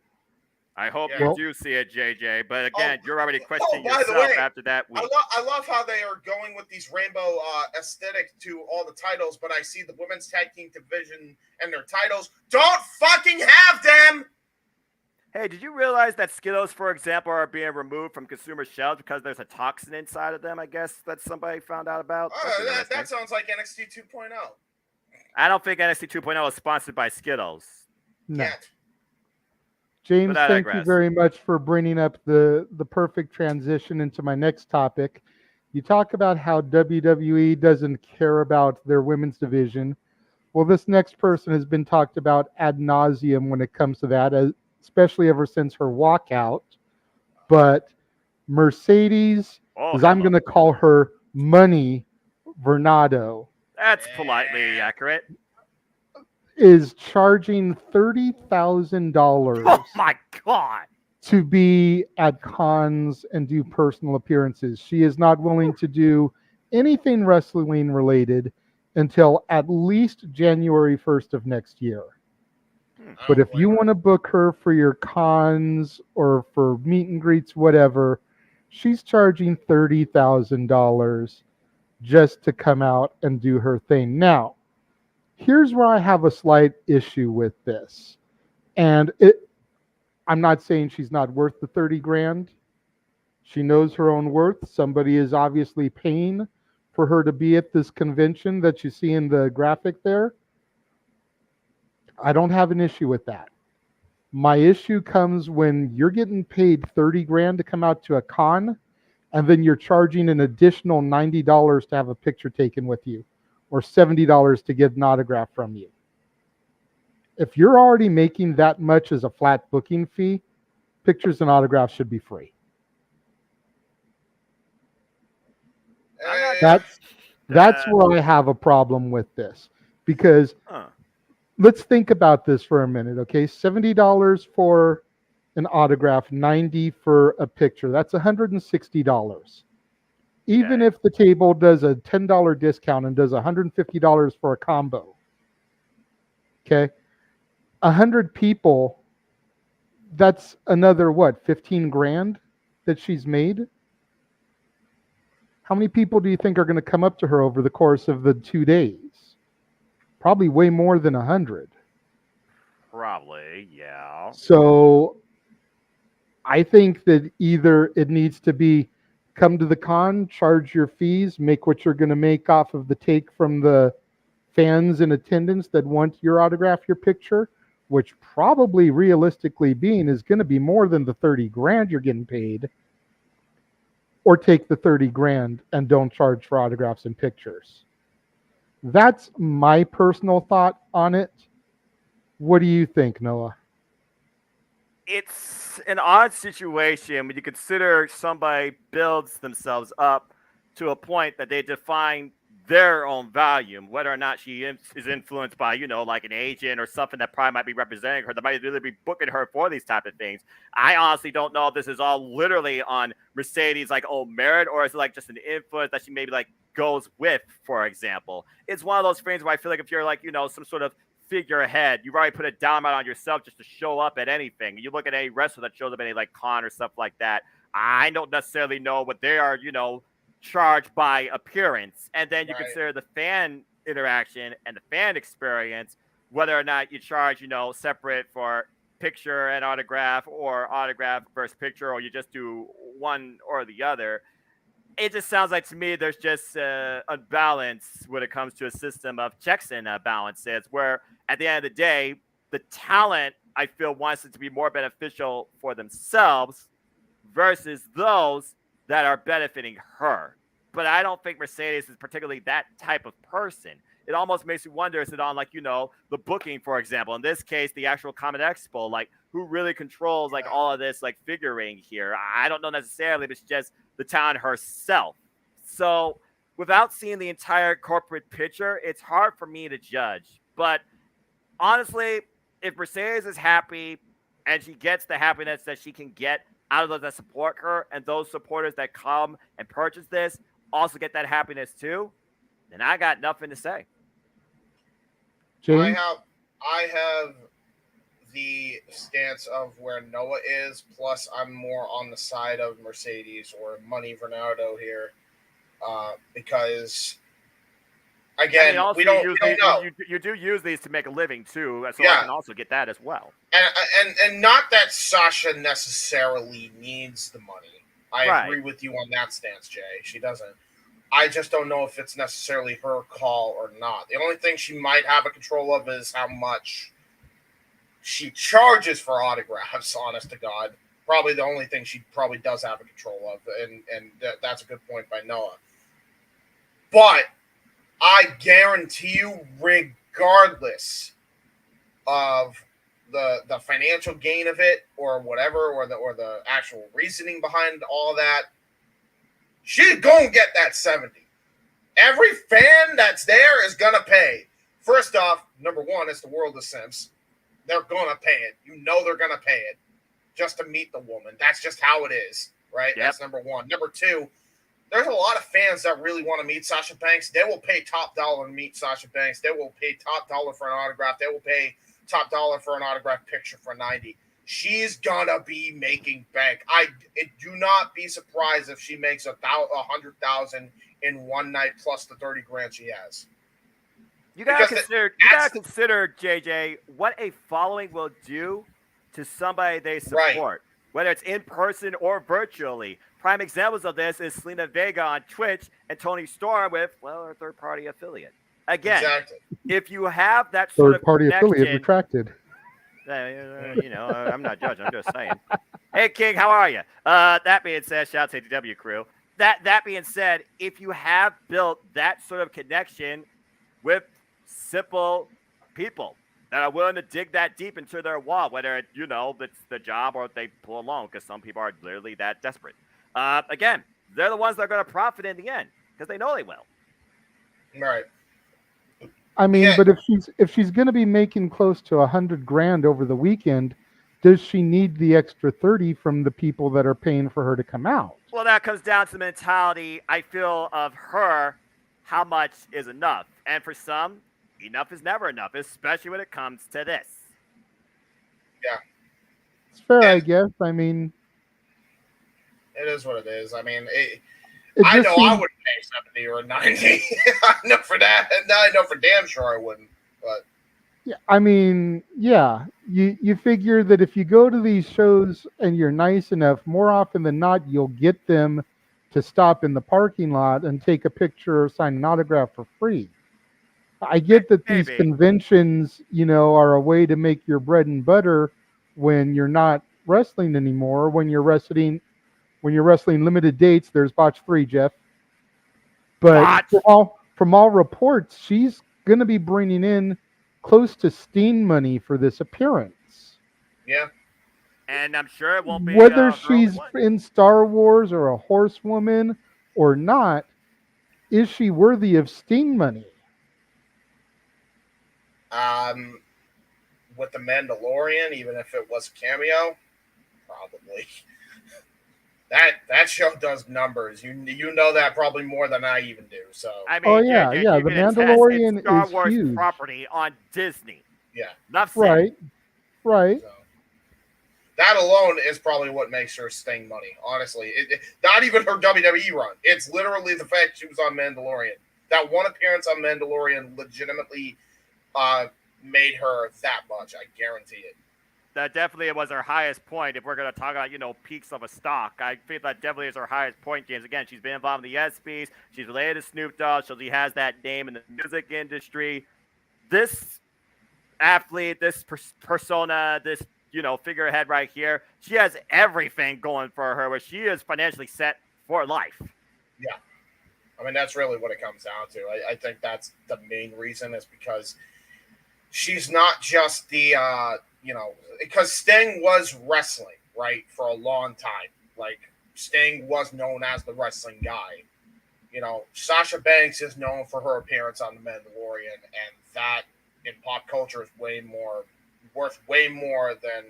I hope you do see it, JJ. But again, you're already questioning yourself after that week. I love how they are going with these rainbow aesthetic to all the titles, but I see the women's tag team division and their titles. Don't fucking have them! Hey, did you realize that Skittles, for example, are being removed from consumer shelves because there's a toxin inside of them, I guess, that somebody found out about? That sounds like NXT 2.0. I don't think NXT 2.0 is sponsored by Skittles. No. Yet. James, thank you very much for bringing up the perfect transition into my next topic. You talk about how WWE doesn't care about their women's division. Well, this next person has been talked about ad nauseum when it comes to that, especially ever since her walkout. But Mercedes, as I'm going to call her Money Vernado. That's politely accurate. Is charging $30,000. Oh my God! To be at cons and do personal appearances. She is not willing to do anything wrestling related until at least January 1st of next year. But if you want to book her for your cons or for meet and greets, whatever, she's charging $30,000 just to come out and do her thing. Now, here's where I have a slight issue with this. And I'm not saying she's not worth the 30 grand. She knows her own worth. Somebody is obviously paying for her to be at this convention that you see in the graphic there. I don't have an issue with that. My issue comes when you're getting paid 30 grand to come out to a con, and then you're charging an additional $90 to have a picture taken with you, or $70 to get an autograph from you. If you're already making that much as a flat booking fee, pictures and autographs should be free. That's where I have a problem with this. Because let's think about this for a minute, okay? $70 for an autograph, $90 for a picture. That's $160. Even if the table does a $10 discount and does $150 for a combo, okay? 100 people, that's another, 15 grand that she's made? How many people do you think are going to come up to her over the course of the 2 days? Probably way more than 100. Probably, yeah. So I think that either it needs to be come to the con, charge your fees, make what you're going to make off of the take from the fans in attendance that want your autograph, your picture, which probably realistically being is going to be more than the 30 grand you're getting paid, or take the 30 grand and don't charge for autographs and pictures. That's my personal thought on it. What do you think, Noah? It's an odd situation when you consider somebody builds themselves up to a point that they define their own value, whether or not she is influenced by, like an agent or something that probably might be representing her, that might really be booking her for these type of things. I honestly don't know if this is all literally on Mercedes, like, merit, or is it like just an influence that she maybe like goes with, for example. It's one of those things where I feel like if you're like, some sort of figurehead, you've already put a down amount on yourself just to show up at anything. You look at any wrestler that shows up at any like con or stuff like that. I don't necessarily know what they are, charged by appearance. And then you consider the fan interaction and the fan experience, whether or not you charge, separate for picture and autograph, or autograph versus picture, or you just do one or the other. It just sounds like to me there's just a balance when it comes to a system of checks and balances, where at the end of the day, the talent, I feel, wants it to be more beneficial for themselves versus those that are benefiting her. But I don't think Mercedes is particularly that type of person. It almost makes you wonder, is it on like, the booking, for example, in this case, the actual Comet Expo, like who really controls like all of this like figuring here? I don't know necessarily, but it's just the town herself. So without seeing the entire corporate picture, it's hard for me to judge. But honestly, if Mercedes is happy and she gets the happiness that she can get out of those that support her, and those supporters that come and purchase this also get that happiness too, then I got nothing to say. James? I have the stance of where Noah is, plus I'm more on the side of Mercedes or Money Bernardo here, because again, we don't know. You do use these to make a living too, so I can also get that as well. And not that Sasha necessarily needs the money. I agree with you on that stance, Jay. She doesn't. I just don't know if it's necessarily her call or not. The only thing she might have a control of is how much she charges for autographs, honest to God. Probably the only thing she probably does have a control of, and that's a good point by Noah. But I guarantee you, regardless of the financial gain of it or whatever, or the actual reasoning behind all that, she's gonna get that 70. Every fan that's there is gonna pay. First off, number one, it's the world of Sims. They're gonna pay it. They're gonna pay it just to meet the woman. That's just how it is, right? Yep. That's number one. Number two, there's a lot of fans that really want to meet Sasha Banks. They will pay top dollar to meet Sasha Banks. They will pay top dollar for an autograph. They will pay top dollar for an autograph picture for 90. She's gonna be making bank. Do not be surprised if she makes 100,000 in one night plus the 30 grand she has. You gotta consider, JJ, what a following will do to somebody they support, whether it's in person or virtually. Prime examples of this is Selena Vega on Twitch and Tony Storm with, her third-party affiliate. Again, if you have that sort of third-party affiliate retracted. I'm not judging. I'm just saying. Hey, King, how are you? That being said, shout out to the ATW crew. That being said, if you have built that sort of connection with simple people that are willing to dig that deep into their wall, whether it's the job or if they pull a loan, because some people are literally that desperate. Again, they're the ones that are going to profit in the end because they know they will. Right. I mean, but if she's going to be making close to 100 grand over the weekend, does she need the extra 30 from the people that are paying for her to come out? Well, that comes down to the mentality, I feel, of her, how much is enough. And for some, enough is never enough, especially when it comes to this. Yeah. It's fair, I guess. I mean, it is what it is. I mean, I know I wouldn't pay 70 or 90. I know for that. And I know for damn sure I wouldn't. But Yeah, I mean, yeah, you figure that if you go to these shows and you're nice enough, more often than not, you'll get them to stop in the parking lot and take a picture or sign an autograph for free. I get that these Maybe. conventions, are a way to make your bread and butter when you're not wrestling anymore. When you're wrestling limited dates, there's botch 3, Jeff. But Botch. from all reports, she's going to be bringing in close to Steen money for this appearance. Yeah. And I'm sure it won't be Whether her only she's one. in Star Wars or a horsewoman or not, is she worthy of Steen money? Um, with the Mandalorian, even if it was a cameo, probably. That show does numbers. You know that probably more than I even do. So I Oh mean, yeah, yeah. you The can attest it's Mandalorian Star is Wars huge. property on Disney. yeah. Enough said. Right, right. So that alone is probably what makes her Sting money. Honestly, not even her WWE run. It's literally the fact she was on Mandalorian. That one appearance on Mandalorian legitimately made her that much. I guarantee it. That definitely was her highest point. If we're going to talk about, peaks of a stock, I think that definitely is her highest point, James. Again, she's been involved in the ESPYs. She's related to Snoop Dogg, so she has that name in the music industry. This athlete, this persona, this, figurehead right here, she has everything going for her, where she is financially set for life. Yeah. I mean, that's really what it comes down to. I think that's the main reason is because she's not just the, because Sting was wrestling, right, for a long time. Like, Sting was known as the wrestling guy. Sasha Banks is known for her appearance on The Mandalorian, and that in pop culture is worth way more than,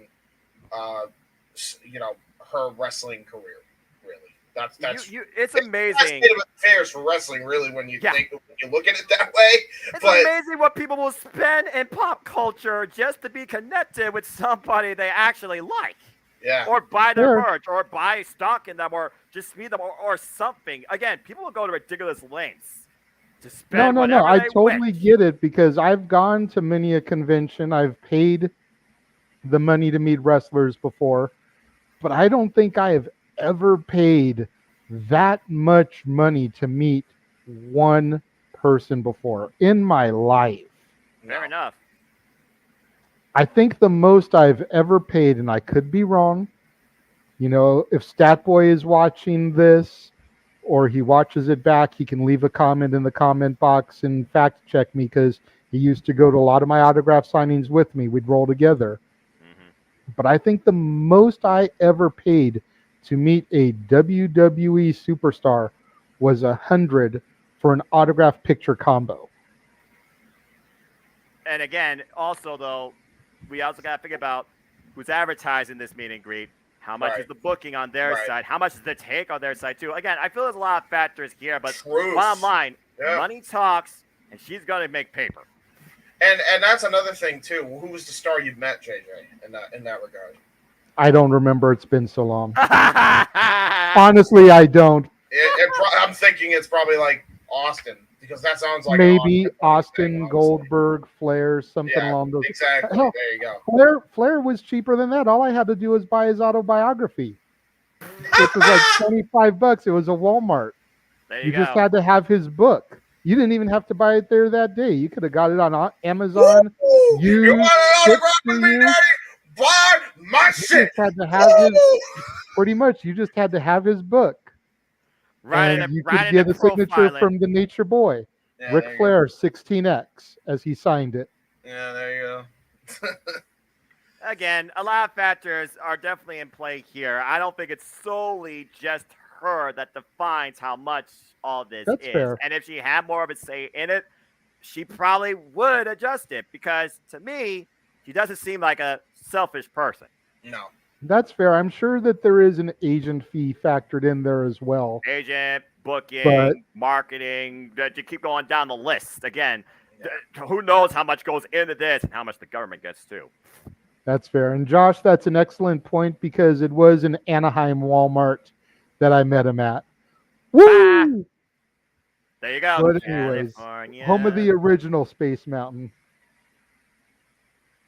her wrestling career, really. That's it's amazing. That's state of affairs for wrestling, really, when you look at it that way. It's amazing what people will spend in pop culture just to be connected with somebody they actually like. Yeah. Or buy their merch, or buy stock in them, or just meet them, or something. Again, people will go to ridiculous lengths to spend No. I they totally wish. get it because I've gone to many a convention. I've paid the money to meet wrestlers before, but I don't think I have ever paid that much money to meet one person before in my life. Fair enough. I think the most I've ever paid, and I could be wrong, if Statboy is watching this or he watches it back, he can leave a comment in the comment box and fact check me because he used to go to a lot of my autograph signings with me. We'd roll together. Mm-hmm. But I think the most I ever paid to meet a WWE superstar was $100 for an autograph picture combo. And again, also though, we also got to think about who's advertising this meet and greet. How much is the booking on their side? How much is the take on their side too? Again, I feel there's a lot of factors here, but bottom line, money talks, and she's gonna make paper. And that's another thing too. Who was the star you've met, JJ, in that regard? I don't remember. It's been so long. Honestly, I don't. I'm thinking it's probably like Austin because that sounds like maybe Austin, Goldberg, Flair, something along those. Exactly. Hell, there you go. Flair was cheaper than that. All I had to do was buy his autobiography, which was like $25. It was a Walmart. You just had to have his book. You didn't even have to buy it there that day. You could have got it on Amazon. You want an autograph with me, Daddy? Buy my shit. Just had to have pretty much. You just had to have his book. And you could get a signature from the Nature Boy, Ric Flair, 16X, as he signed it. Yeah, there you go. Again, a lot of factors are definitely in play here. I don't think it's solely just her that defines how much all this is. Fair. And if she had more of a say in it, she probably would adjust it because to me, she doesn't seem like a selfish person. No. That's fair. I'm sure that there is an agent fee factored in there as well. Agent, booking, marketing, you keep going down the list. Again, who knows how much goes into this and how much the government gets too. That's fair. And Josh, that's an excellent point because it was an Anaheim Walmart that I met him at. Woo! There you go. But anyways, home of the original Space Mountain.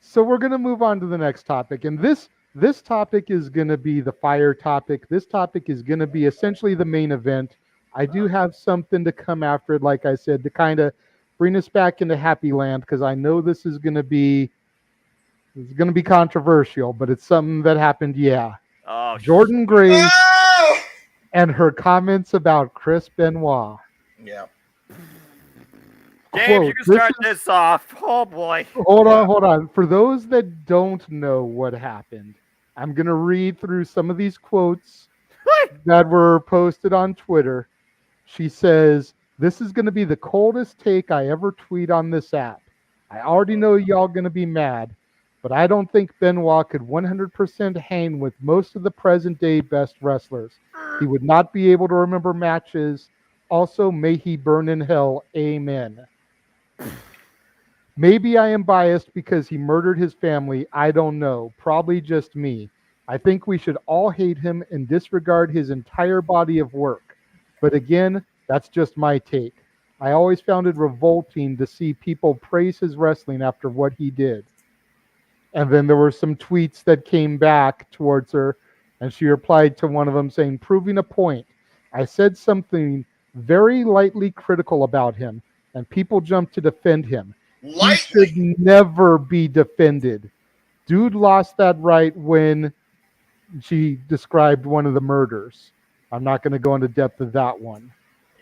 So we're going to move on to the next topic, and this topic is going to be the fire topic. This topic is going to be essentially the main event. I do have something to come after it, like I said, to kind of bring us back into happy land, because I know this is going to be controversial, but it's something that happened. Yeah, Oh, Jordan Grace Oh! and her comments about Chris Benoit. Yeah. James, you Quote, can "This start is this off. Oh boy. Hold on. For those that don't know what happened, I'm going to read through some of these quotes that were posted on Twitter. She says, "This is going to be the coldest take I ever tweet on this app. I already know y'all going to be mad, but I don't think Benoit could 100% hang with most of the present day best wrestlers. He would not be able to remember matches. Also, may he burn in hell. Amen. Maybe I am biased because he murdered his family. I don't know. Probably just me. I think we should all hate him and disregard his entire body of work. But again, that's just my take. I always found it revolting to see people praise his wrestling after what he did." And then there were some tweets that came back towards her, and she replied to one of them saying, "Proving a point. I said something very lightly critical about him, and people jumped to defend him. He should Lightly. never be defended. Dude lost that right when she described one of the murders. I'm not going to go into depth of that one."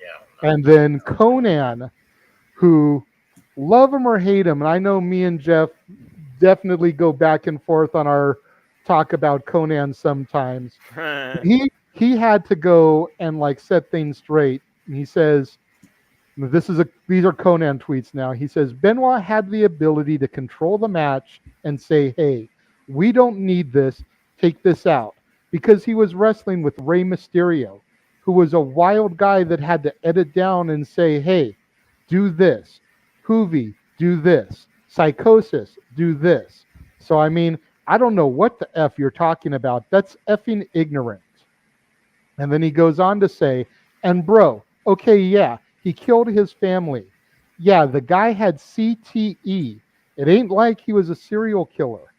Yeah. And then Conan, who, love him or hate him, and I know me and Jeff definitely go back and forth on our talk about Conan sometimes. He had to go and like set things straight. And he says, these are Conan tweets now. He says Benoit had the ability to control the match and say, "Hey, we don't need this. Take this out," because he was wrestling with Rey Mysterio, who was a wild guy that had to edit down and say, "Hey, do this. Hoovy, do this. Psychosis, do this." So I mean, I don't know what the F you're talking about. That's effing ignorant. And then he goes on to say, "And bro, okay, yeah, he killed his family. Yeah, the guy had CTE. It ain't like he was a serial killer.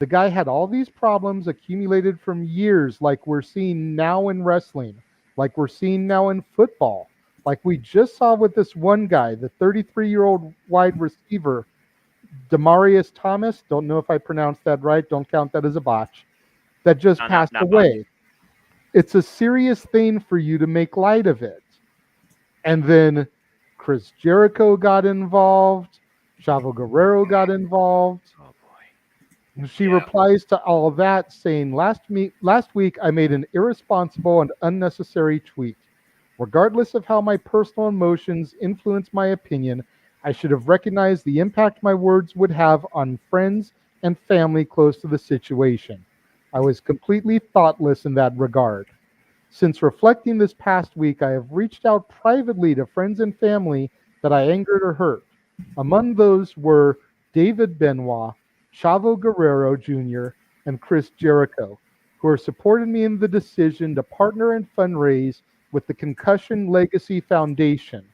The guy had all these problems accumulated from years, like we're seeing now in wrestling, like we're seeing now in football, like we just saw with this one guy, the 33-year-old wide receiver, Demarius Thomas. Don't know if I pronounced that right. Don't count that as a botch. That just passed not away. It's a serious thing for you to make light of it." And then Chris Jericho got involved. Chavo Guerrero got involved. Oh boy. And she Yeah. replies to all of that saying, last week I made an irresponsible and unnecessary tweet. Regardless of how my personal emotions influence my opinion, I should have recognized the impact my words would have on friends and family close to the situation. I was completely thoughtless in that regard. Since reflecting this past week, I have reached out privately to friends and family that I angered or hurt. Among those were David Benoit, Chavo Guerrero Jr., and Chris Jericho, who are supporting me in the decision to partner and fundraise with the Concussion Legacy Foundation.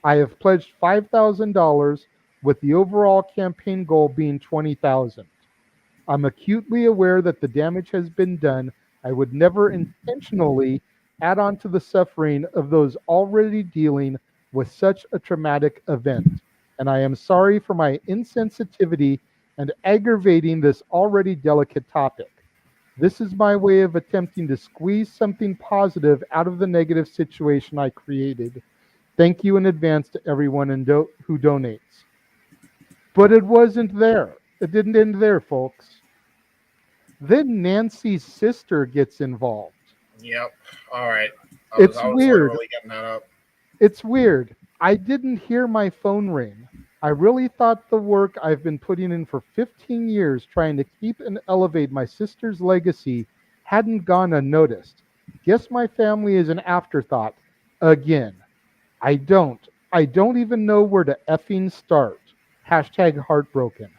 I have pledged $5,000, with the overall campaign goal being $20,000. I'm acutely aware that the damage has been done. I would never intentionally add on to the suffering of those already dealing with such a traumatic event. And I am sorry for my insensitivity and aggravating this already delicate topic. This is my way of attempting to squeeze something positive out of the negative situation I created. Thank you in advance to everyone who donates. But it wasn't there. It didn't end there, folks. Then Nancy's sister gets involved. Yep. All right. It's I was weird. literally getting that up. It's weird. I didn't hear my phone ring. I really thought the work I've been putting in for 15 years trying to keep and elevate my sister's legacy hadn't gone unnoticed. Guess my family is an afterthought. Again. I don't even know where to effing start. Hashtag heartbroken.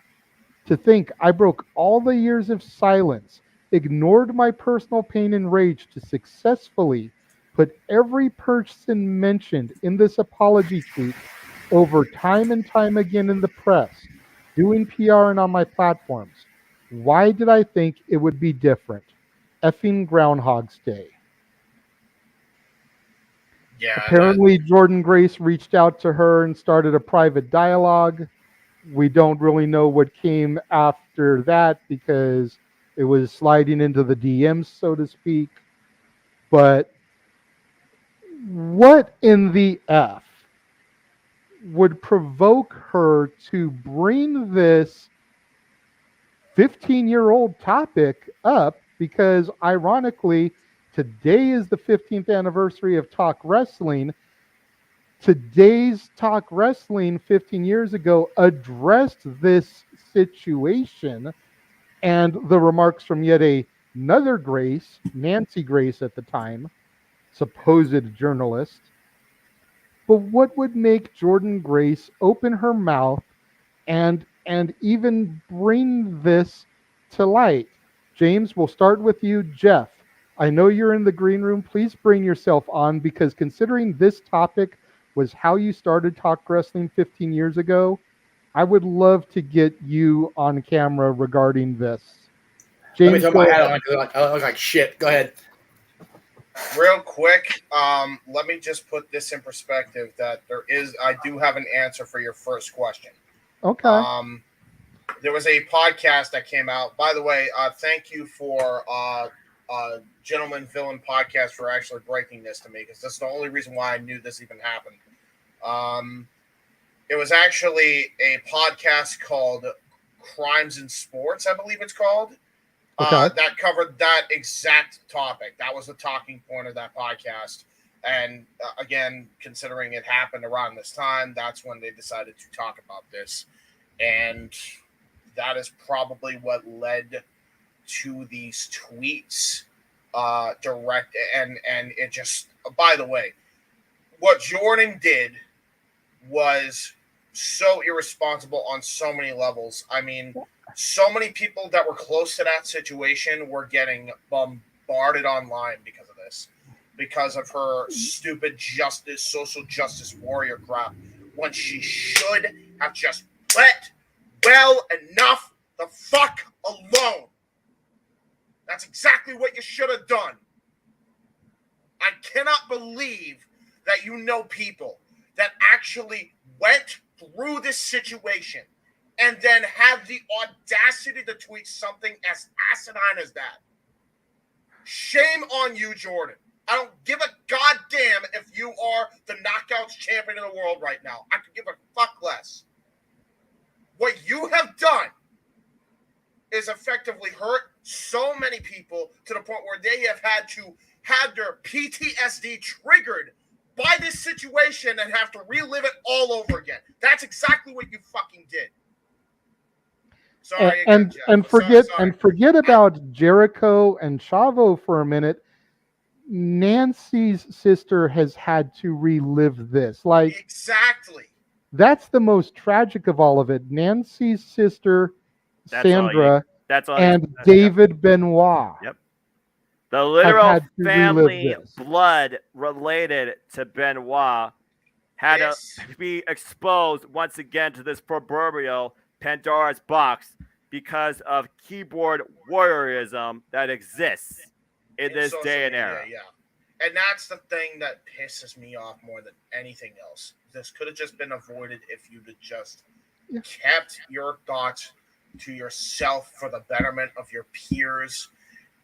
To think I broke all the years of silence, ignored my personal pain and rage to successfully put every person mentioned in this apology tweet over time and time again in the press, doing PR and on my platforms. Why did I think it would be different? Effing Groundhog's Day. Yeah, Apparently, Jordan Grace reached out to her and started a private dialogue. We don't really know what came after that because it was sliding into the DMs, so to speak. But what in the F would provoke her to bring this 15-year-old topic up? Because ironically, today is the 15th anniversary of Talk Wrestling. Today's Talk Wrestling 15 years ago addressed this situation and the remarks from yet another Grace, Nancy Grace at the time, supposed journalist. But what would make Jordan Grace open her mouth and even bring this to light? James, we'll start with you. Jeff, I know you're in the green room. Please bring yourself on, because considering this topic was how you started Talk Wrestling 15 years ago, I would love to get you on camera regarding this. Let me James, throw go my hat ahead. on because I look like shit. Go ahead. real quick, let me just put this in perspective that I do have an answer for your first question. Okay. There was a podcast that came out. By the way, thank you for Gentleman Villain Podcast for actually breaking this to me, because that's the only reason why I knew this even happened. It was actually a podcast called Crimes in Sports, I believe it's called. Okay. That covered that exact topic. That was the talking point of that podcast. And again, considering it happened around this time, that's when they decided to talk about this. And that is probably what led to these tweets direct. And it just, by the way, what Jordan did was so irresponsible on so many levels. I mean, so many people that were close to that situation were getting bombarded online because of this, because of her stupid social justice warrior crap, when she should have just let well enough the fuck alone. That's exactly what you should have done. I cannot believe that you know people that actually went through this situation and then have the audacity to tweet something as asinine as that. Shame on you, Jordan. I don't give a goddamn if you are the Knockouts champion of the world right now. I could give a fuck less. What you have done is effectively hurt so many people to the point where they have had to have their PTSD triggered by this situation and have to relive it all over again. That's exactly what you fucking did. Sorry, and forget about Jericho and Chavo for a minute. Nancy's sister has had to relive this. Like, exactly. That's the most tragic of all of it. Nancy's sister, Sandra, and David Benoit. Yep. The literal family blood related to Benoit had to be exposed once again to this proverbial Pandora's box because of keyboard warriorism that exists in this day and era. Yeah. And that's the thing that pisses me off more than anything else. This could have just been avoided if you'd have just kept your thoughts to yourself for the betterment of your peers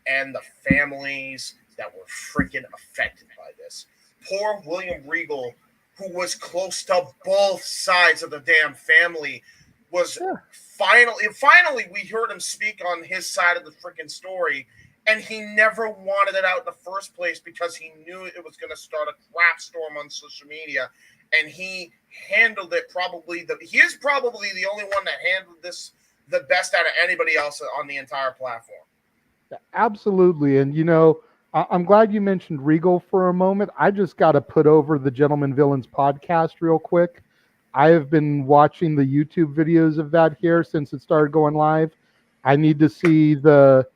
and the families that were freaking affected by this. Poor William Regal, who was close to both sides of the damn family, was finally we heard him speak on his side of the freaking story, and he never wanted it out in the first place because he knew it was going to start a crap storm on social media, and he handled it he is probably the only one that handled this the best out of anybody else on the entire platform. Absolutely. And, I'm glad you mentioned Regal for a moment. I just got to put over the Gentleman Villains podcast real quick. I have been watching the YouTube videos of that here since it started going live. I need to see the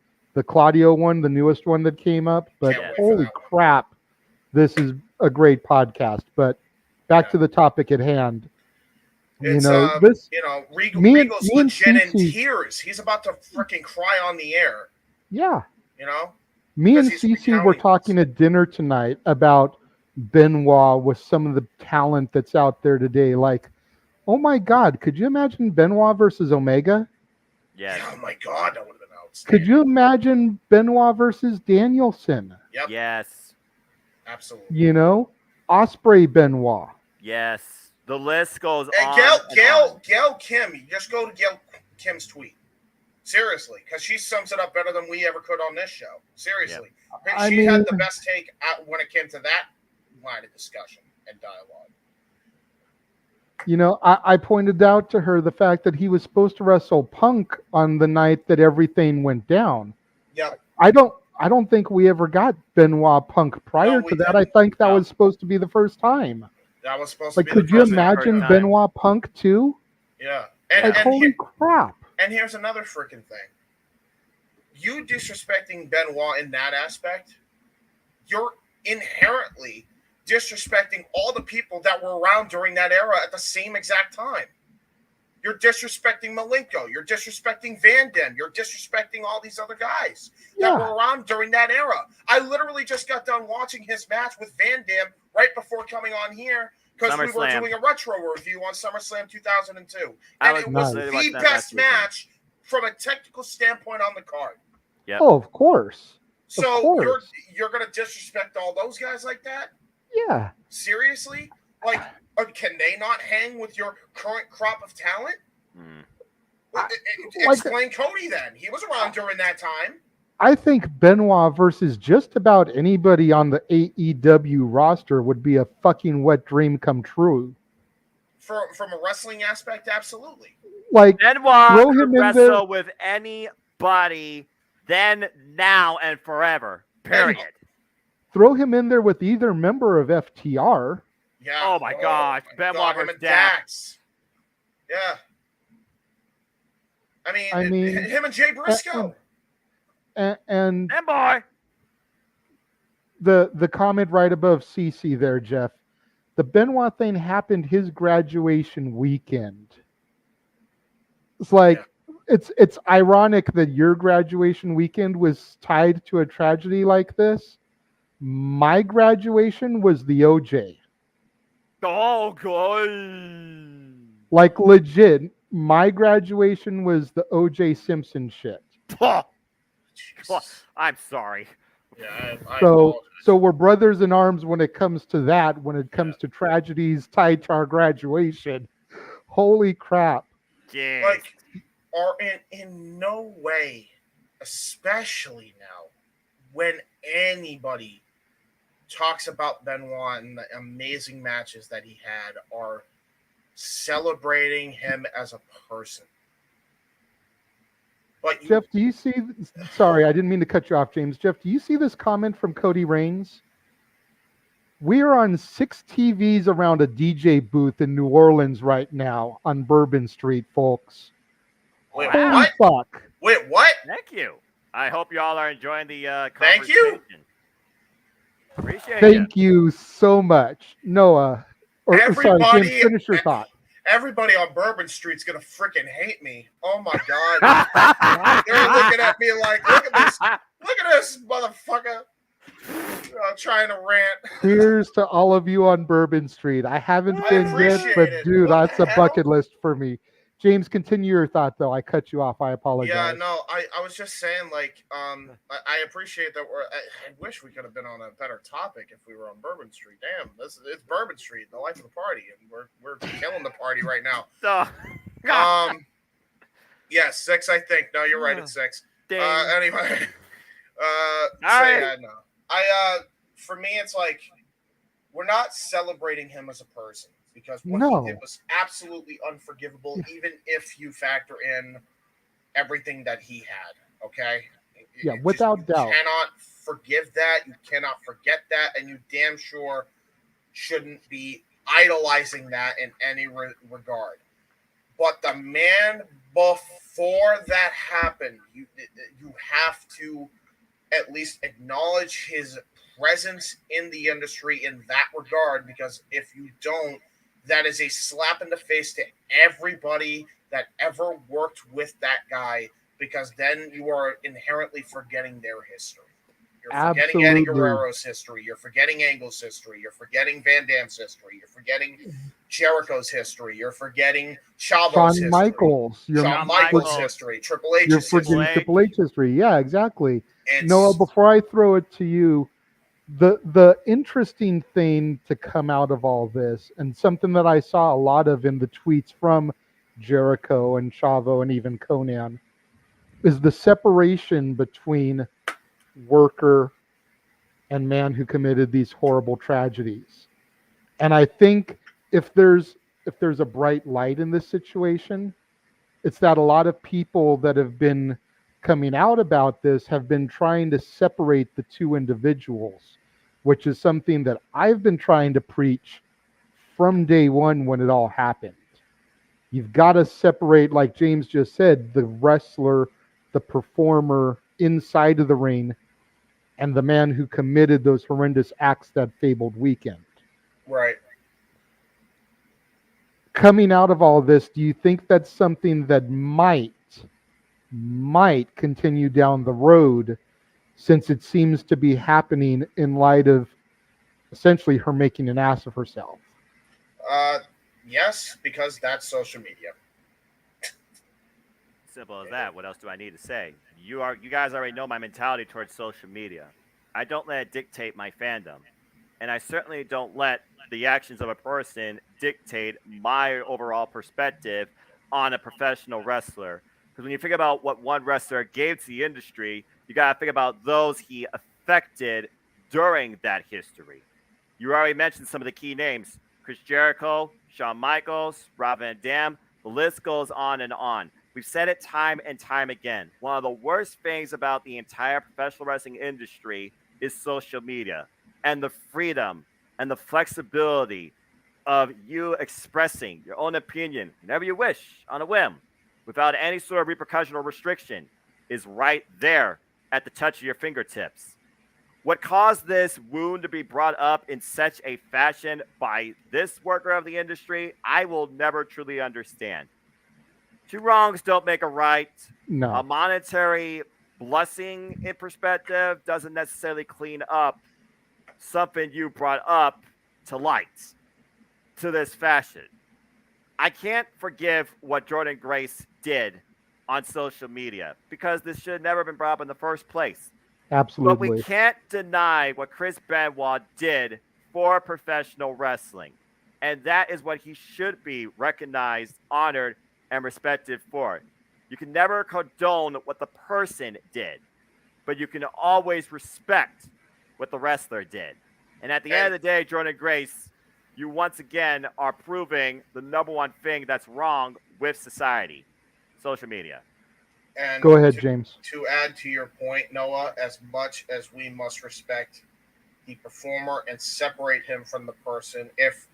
Claudio one, the newest one that came up. But holy crap, this is a great podcast. But back to the topic at hand. It's this Regal's me and legit in Cece, tears. He's about to freaking cry on the air. yeah. You know, Me and because he's Cece were recounting talking this. at dinner tonight about Benoit with some of the talent that's out there today. Like, oh my God, could you imagine Benoit versus Omega? Yes. Oh my God, that would have been Could outstanding. you imagine Benoit versus Danielson? Yep, Yes. absolutely. Osprey Benoit. Yes. The list goes And on. and on. Gail Kim, you just go to Gail Kim's tweet. Seriously, because she sums it up better than we ever could on this show. Seriously. I She mean, had the best take when it came to that line of discussion and dialogue. I pointed out to her the fact that he was supposed to wrestle Punk on the night that everything went down. Yep. I don't think we ever got Benoit Punk prior No, we to that. didn't. I think that No. was supposed to be the first time. That was supposed Like, to be could the you first imagine time. Benoit Punk too? Yeah. Like, holy crap. And here's another freaking thing. You disrespecting Benoit in that aspect, you're inherently disrespecting all the people that were around during that era at the same exact time. You're disrespecting Malenko. You're disrespecting Van Dam. You're disrespecting all these other guys that were around during that era. I literally just got done watching his match with Van Dam right before coming on here because we were doing a retro review on SummerSlam 2002. And it was the best match from a technical standpoint on the card. Yep. Oh, of course. So you're going to disrespect all those guys like that? Yeah. Seriously? Like, can they not hang with your current crop of talent? Explain Cody then. He was around during that time. I think Benoit versus just about anybody on the AEW roster would be a fucking wet dream come true. From a wrestling aspect, absolutely. Like, Benoit throw him could in wrestle there with anybody then, now, and forever. Period. Throw him in there with either member of FTR. Yeah. Oh my gosh. Benoit him versus and Dax. Yeah. I mean, him and Jay Briscoe. And boy. The comment right above CC there, Jeff. The Benoit thing happened his graduation weekend. It's like it's ironic that your graduation weekend was tied to a tragedy like this. My graduation was the OJ. Oh, good. Like, legit, my graduation was the OJ Simpson shit. Oh, I'm sorry. Yeah, so we're brothers in arms when it comes to that, when it comes to tragedies tied to our graduation. Holy crap. Jeez. Like, are in no way, especially now, when anybody talks about Benoit and the amazing matches that he had, are celebrating him as a person. But Jeff, do you see? Sorry, I didn't mean to cut you off, James. Jeff, do you see this comment from Cody Raines? We are on 6 TVs around a DJ booth in New Orleans right now on Bourbon Street, folks. Wait, holy what? Fuck. Wait, what? Thank you. I hope you all are enjoying the Thank conversation. you. Appreciate Thank you so much, Noah. Sorry, James, finish your thought. Everybody on Bourbon Street's gonna freaking hate me. Oh my god! They're looking at me like, look at this motherfucker trying to rant. Cheers to all of you on Bourbon Street. I haven't been yet, but dude, that's a bucket list for me. James, continue your thought though. I cut you off. I apologize. Yeah, no, I was just saying, like, I appreciate that I wish we could have been on a better topic if we were on Bourbon Street. Damn, it's Bourbon Street, the life of the party, and we're killing the party right now. Yeah, 6, I think. No, you're right, it's 6. Anyway, for me, it's like we're not celebrating him as a person. Because what he did was absolutely unforgivable, even if you factor in everything that he had. Okay? Yeah, without doubt. You cannot forgive that. You cannot forget that. And you damn sure shouldn't be idolizing that in any regard. But the man, before that happened, you have to at least acknowledge his presence in the industry in that regard. Because if you don't, that is a slap in the face to everybody that ever worked with that guy, because then you are inherently forgetting their history. You're forgetting Eddie Absolutely. Guerrero's history. You're forgetting Angle's history. You're forgetting Van Damme's history. You're forgetting Jericho's history. You're forgetting Chavo's Shawn history. Michaels. Shawn Michaels' history. Triple H's You're history. forgetting Triple H history. Yeah, exactly. It's, Noah, before I throw it to you, the interesting thing to come out of all this, and something that I saw a lot of in the tweets from Jericho and Chavo and even Conan, is the separation between worker and man who committed these horrible tragedies. And I think if there's a bright light in this situation, it's that a lot of people that have been coming out about this have been trying to separate the two individuals, which is something that I've been trying to preach from day one when it all happened. You've got to separate, like James just said, the wrestler, the performer inside of the ring, and the man who committed those horrendous acts that fabled weekend. right. Coming out of all this, do you think that's something that might continue down the road, since it seems to be happening in light of essentially her making an ass of herself? Yes, because that's social media. Simple as that. What else do I need to say? You guys already know my mentality towards social media. I don't let it dictate my fandom. And I certainly don't let the actions of a person dictate my overall perspective on a professional wrestler. Because when you think about what one wrestler gave to the industry, you got to think about those he affected during that history. You already mentioned some of the key names: Chris Jericho, Shawn Michaels, Rob Van Dam. The list goes on and on. We've said it time and time again. One of the worst things about the entire professional wrestling industry is social media and the freedom and the flexibility of you expressing your own opinion whenever you wish on a whim without any sort of repercussion or restriction is right there at the touch of your fingertips. What caused this wound to be brought up in such a fashion by this worker of the industry, I will never truly understand. Two wrongs don't make a right. No. A monetary blessing in perspective doesn't necessarily clean up something you brought up to light to this fashion. I can't forgive what Jordan Grace did on social media because this should have never been brought up in the first place. Absolutely. But we can't deny what Chris Benoit did for professional wrestling. And that is what he should be recognized, honored, and respected for. You can never condone what the person did, but you can always respect what the wrestler did. And at the end of the day, Jordan Grace, you once again are proving the number one thing that's wrong with society: social media. And go ahead, James. To add to your point, Noah, as much as we must respect the performer and separate him from the person, if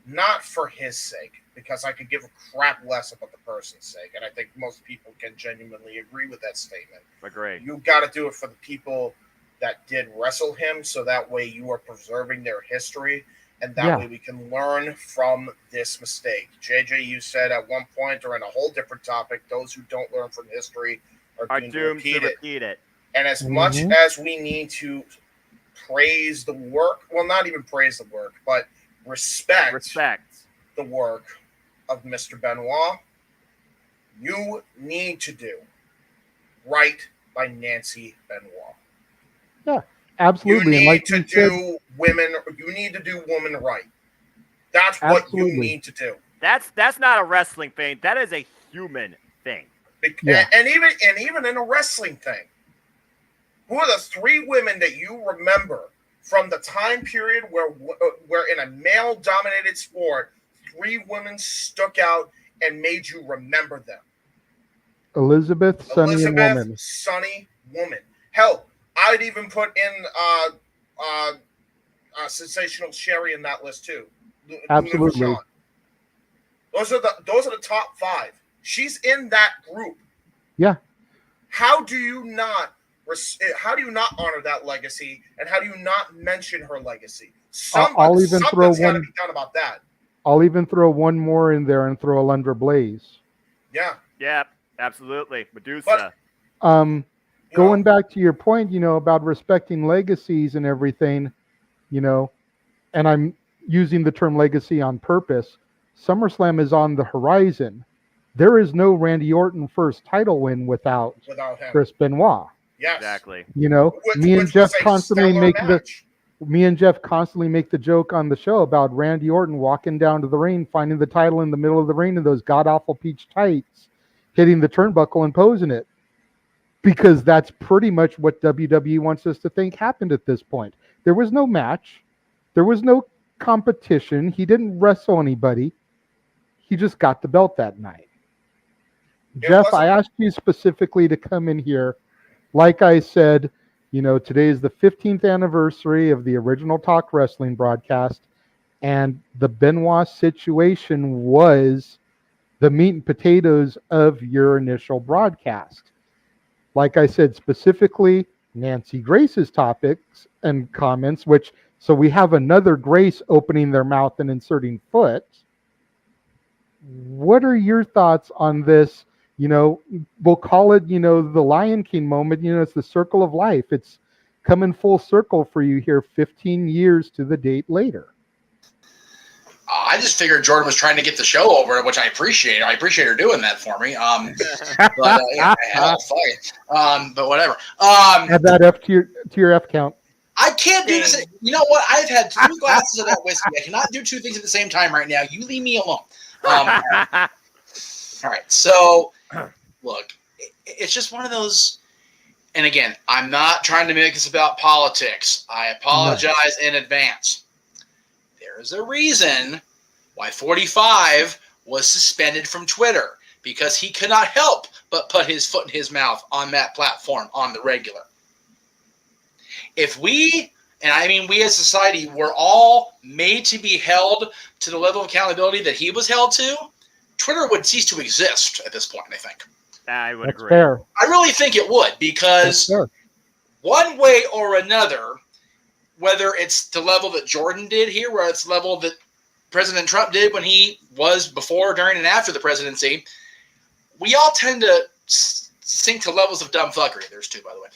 not for his sake, because I could give a crap less about the person's sake, and I think most people can genuinely agree with that statement. Agree. You got to do it for the people that did wrestle him, so that way you are preserving their history, and that way we can learn from this mistake. JJ, you said at one point, or in a whole different topic, those who don't learn from history are doomed to repeat it. And as much as we need to praise the work, well, not even praise the work, but respect the work of Mr. Benoit, you need to do right by Nancy Benoit. Yeah, absolutely. You need to do women right. That's what you need to do. That's not a wrestling thing. That is a human thing. And even in a wrestling thing, who are the three women that you remember from the time period where in a male-dominated sport, three women stuck out and made you remember them? Elizabeth, Sunny, Woman. Hell, I'd even put in Sensational Sherry in that list too. Absolutely. Those are the top five. She's in that group. Yeah. How do you not honor that legacy, and how do you not mention her legacy? Something's got to be done about that. I'll even throw one more in there and throw Alundra Blaze. Yeah. Yeah, absolutely. Medusa. Um, You going know, back to your point, about respecting legacies and everything, and I'm using the term legacy on purpose. SummerSlam is on the horizon. There is no Randy Orton first title win without without him. Chris Benoit. Yes. Exactly. Me and Which Jeff was a constantly stellar make match. the joke on the show about Randy Orton walking down to the ring, finding the title in the middle of the ring in those god awful peach tights, hitting the turnbuckle and posing it. Because that's pretty much what WWE wants us to think happened at this point. There was no match. There was no competition. He didn't wrestle anybody. He just got the belt that night. Jeff, I asked you specifically to come in here. Like I said, today is the 15th anniversary of the original Talk Wrestling broadcast, and the Benoit situation was the meat and potatoes of your initial broadcast. Like I said, specifically Nancy Grace's topics and comments, so we have another Grace opening their mouth and inserting foot. What are your thoughts on this? We'll call it, the Lion King moment. It's the circle of life. It's coming full circle for you here 15 years to the date later. I just figured Jordan was trying to get the show over, which I appreciate. I appreciate her doing that for me. But hell, fuck it. But whatever. Add that F to your F count. I can't do this. You know what? I've had 3 glasses of that whiskey. I cannot do 2 things at the same time right now. You leave me alone. All right. So, look, it's just one of those. And again, I'm not trying to make this about politics. I apologize in advance. There is a reason why 45 was suspended from Twitter, because he could not help but put his foot in his mouth on that platform on the regular. If we, and I mean we as society, were all made to be held to the level of accountability that he was held to, Twitter would cease to exist at this point, I think. I would agree. Fair. I really think it would, because one way or another, whether it's the level that Jordan did here, where it's the level that President Trump did when he was before, during, and after the presidency, we all tend to sink to levels of dumb fuckery. There's 2, by the way.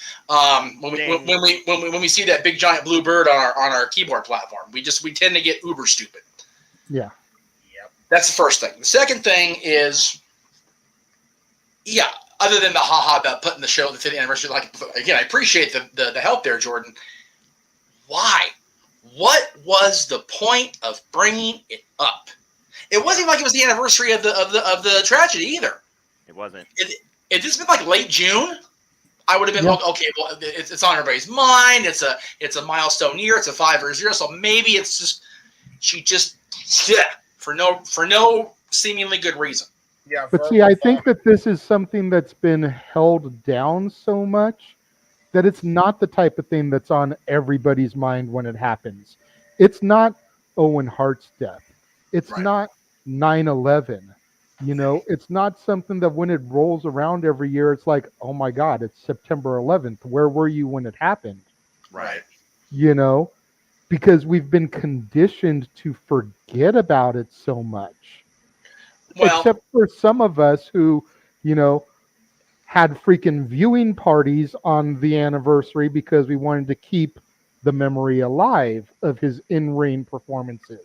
When we see that big giant blue bird on our keyboard platform, we tend to get uber stupid. Yeah. That's the first thing. The second thing is, other than the haha about putting the show at the 50th anniversary, like, again, I appreciate the help there, Jordan. Why? What was the point of bringing it up? It wasn't even like it was the anniversary of the tragedy either. It wasn't. It just been like late June. I would have been okay. Well, it's on everybody's mind. It's a milestone year. It's a 5 year, so maybe it's just she just for no seemingly good reason. Yeah, but see, I think that this is something that's been held down so much that it's not the type of thing that's on everybody's mind when it happens. It's not Owen Hart's death. It's not 9/11. It's not something that when it rolls around every year, it's like, oh my God, it's September 11th. Where were you when it happened? Right. Because we've been conditioned to forget about it so much. Well, except for some of us who, had freaking viewing parties on the anniversary because we wanted to keep the memory alive of his in-ring performances.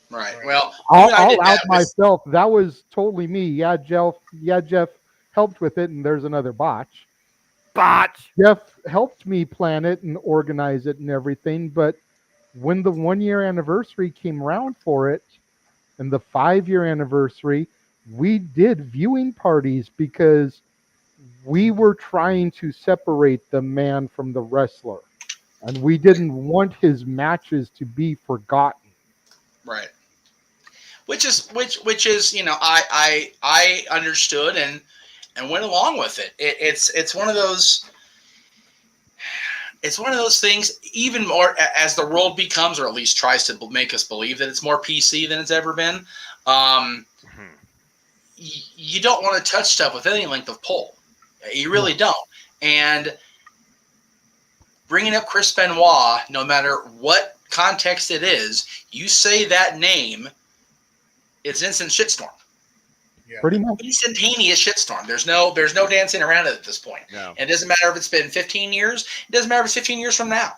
Right. Well, I'll out myself. That was totally me. Yeah, Jeff helped with it, and there's another botch. Jeff helped me plan it and organize it and everything, but when the 1-year anniversary came around for it, and the 5-year anniversary, we did viewing parties because we were trying to separate the man from the wrestler, and we didn't want his matches to be forgotten. Right. Which is I understood and went along with it. It's one of those. It's one of those things, even more as the world becomes, or at least tries to make us believe that it's more PC than it's ever been. You don't want to touch stuff with any length of pole. You really don't. And bringing up Chris Benoit, no matter what context it is, you say that name, It's instant shitstorm. Yeah. Pretty much. Instantaneous shitstorm. There's no dancing around it at this point. No. And it doesn't matter if it's been 15 years. It doesn't matter if it's 15 years from now.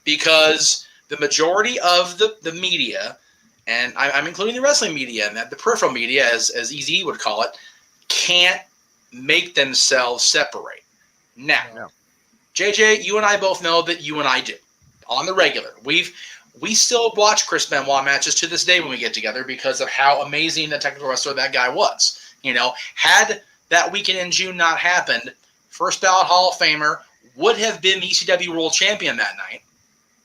Because the majority of the media, and I'm including the wrestling media and the peripheral media, as EZ would call it, can't make themselves separate. Now, No. JJ, you and I both know that you and I do on the regular. We still watch Chris Benoit matches to this day when we get together because of how amazing the technical wrestler that guy was. You know, had that weekend in June not happened, first ballot Hall of Famer would have been the ECW World Champion that night.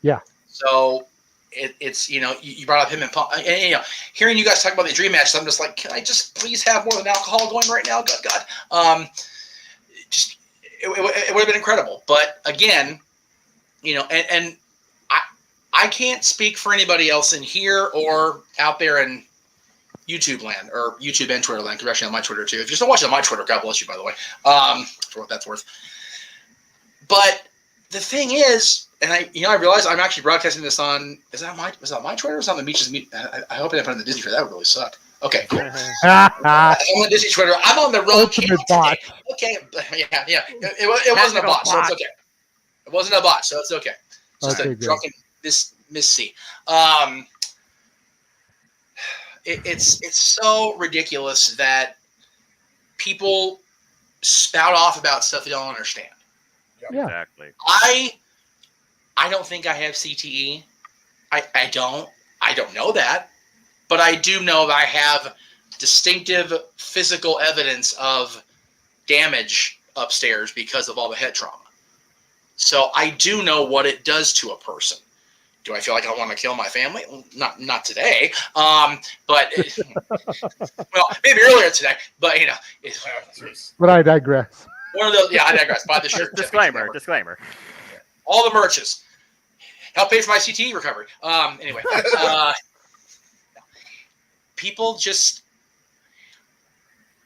Yeah. So it's you know, you brought up him and you know, hearing you guys talk about the dream matches, I'm just like, can I just please have more than alcohol going right now? God. Just it would have been incredible. But again, you know, and I can't speak for anybody else in here or out there in YouTube land or YouTube and Twitter land, because actually on my Twitter too. If you're still watching on my Twitter, God bless you, by the way, for what that's worth. But the thing is, and I realize I'm actually broadcasting this on, was that my Twitter or was it on the Meech's Meet? I hope I didn't put it on the Disney Twitter. That would really suck. Okay, cool. I'm on Disney Twitter. I'm on the wrong channel bot. today. Okay, yeah. It wasn't a bot, so it's okay. It wasn't a bot, so it's okay. It's just a drunken Miss C. It's so ridiculous that people spout off about stuff they don't understand. Yeah. Exactly. I don't think I have CTE. I don't know that, but I do know that I have distinctive physical evidence of damage upstairs because of all the head trauma. So I do know what it does to a person. Do I feel like I want to kill my family? Not today. But well, maybe earlier today. But you know, But I digress. one of those. Yeah, I digress. Buy the shirt. Disclaimer. All the merches. Help pay for my CTE recovery. Anyway, people just.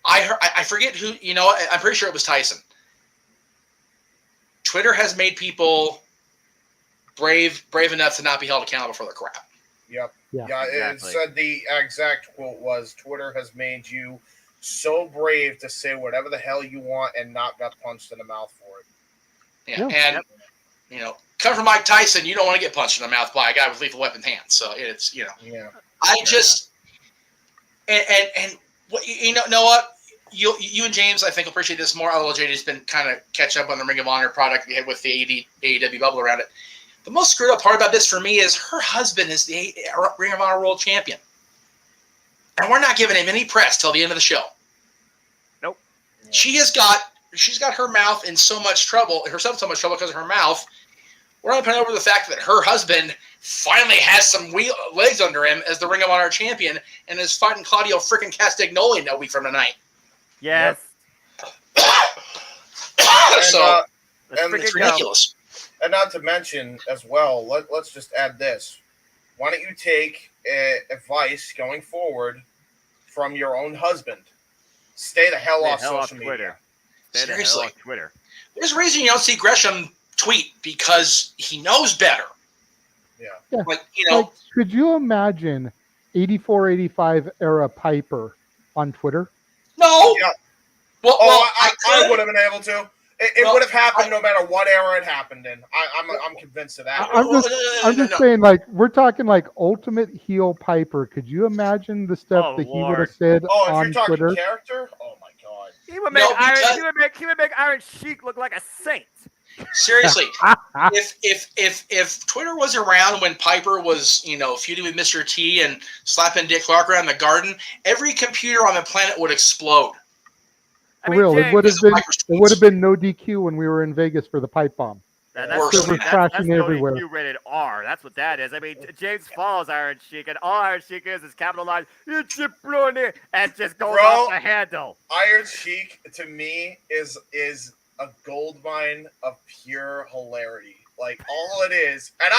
I forget who. You know, I'm pretty sure it was Tyson. Twitter has made people brave enough to not be held accountable for their crap. Yep. Yeah. It Exactly. said the exact quote was, Twitter has made you so brave to say whatever the hell you want and not got punched in the mouth for it. Yeah. Yeah. And you know, come from Mike Tyson, you don't want to get punched in the mouth by a guy with lethal weapon hands. So it's, you know, Yeah. I just and what you know what? You and James, I think, appreciate this more. Although JD's been kind of catch up on the Ring of Honor product we had with the AEW bubble around it. The most screwed up part about this for me is her husband is the Ring of Honor World Champion. And we're not giving him any press till the end of the show. Nope. She's got her mouth in so much trouble, herself in so much trouble because of her mouth. We're not putting over the fact that her husband finally has some legs under him as the Ring of Honor champion and is fighting Claudio freaking Castagnoli a week from tonight. Yes. So Let's and freaking it's go. ridiculous. And not to mention as well, let's just add this. Why don't you take advice going forward from your own husband? Stay the hell off social media. Twitter. Stay the hell Seriously. off Twitter. There's a reason you don't see Gresham tweet because he knows better. Yeah. Like, you know, Like, could you imagine 84, 85 era Piper on Twitter? no. Yeah. Well, I could. would have been able to. It Well, would have happened no matter what era it happened in. I'm convinced of that. I'm just saying, like, we're talking like ultimate heel Piper. Could you imagine the stuff Oh, that he would Lord. have said Oh, if on you're talking Twitter? character, oh my god. He would No, make because- he would make Iron Sheik look like a saint. Seriously, if Twitter was around when Piper was, you know, feuding with Mr. T and slapping Dick Clark around the garden, every computer on the planet would explode. For real, it James, would have Because of been Piper's it would have tweets. been no DQ when we were in Vegas for the pipe bomb. That's Worse than that. crashing no everywhere. DQ rated R. That's what that is. I mean, James follows Iron Sheik, and all Iron Sheik is capitalized, "It's your brony," and just goes Bro. off the handle. Iron Sheik to me is a gold mine of pure hilarity. Like all it is, and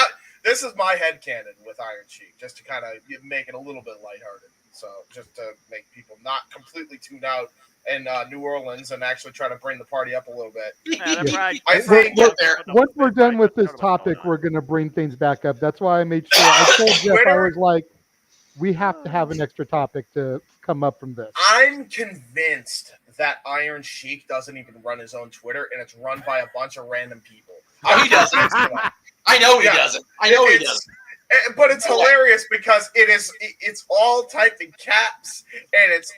this is my headcanon with Iron Sheik, just to kind of make it a little bit lighthearted. So just to make people not completely tune out in New Orleans and actually try to bring the party up a little bit. I think- Once we're done with this topic, we're going to bring things back up. That's why I made sure I told Jeff, I was like, We have to have an extra topic to come up from this. I'm convinced that Iron Sheik doesn't even run his own Twitter, and it's run by a bunch of random people. Oh, he doesn't. I know he doesn't. I know he doesn't. But it's hilarious because it's all typed in caps, and it's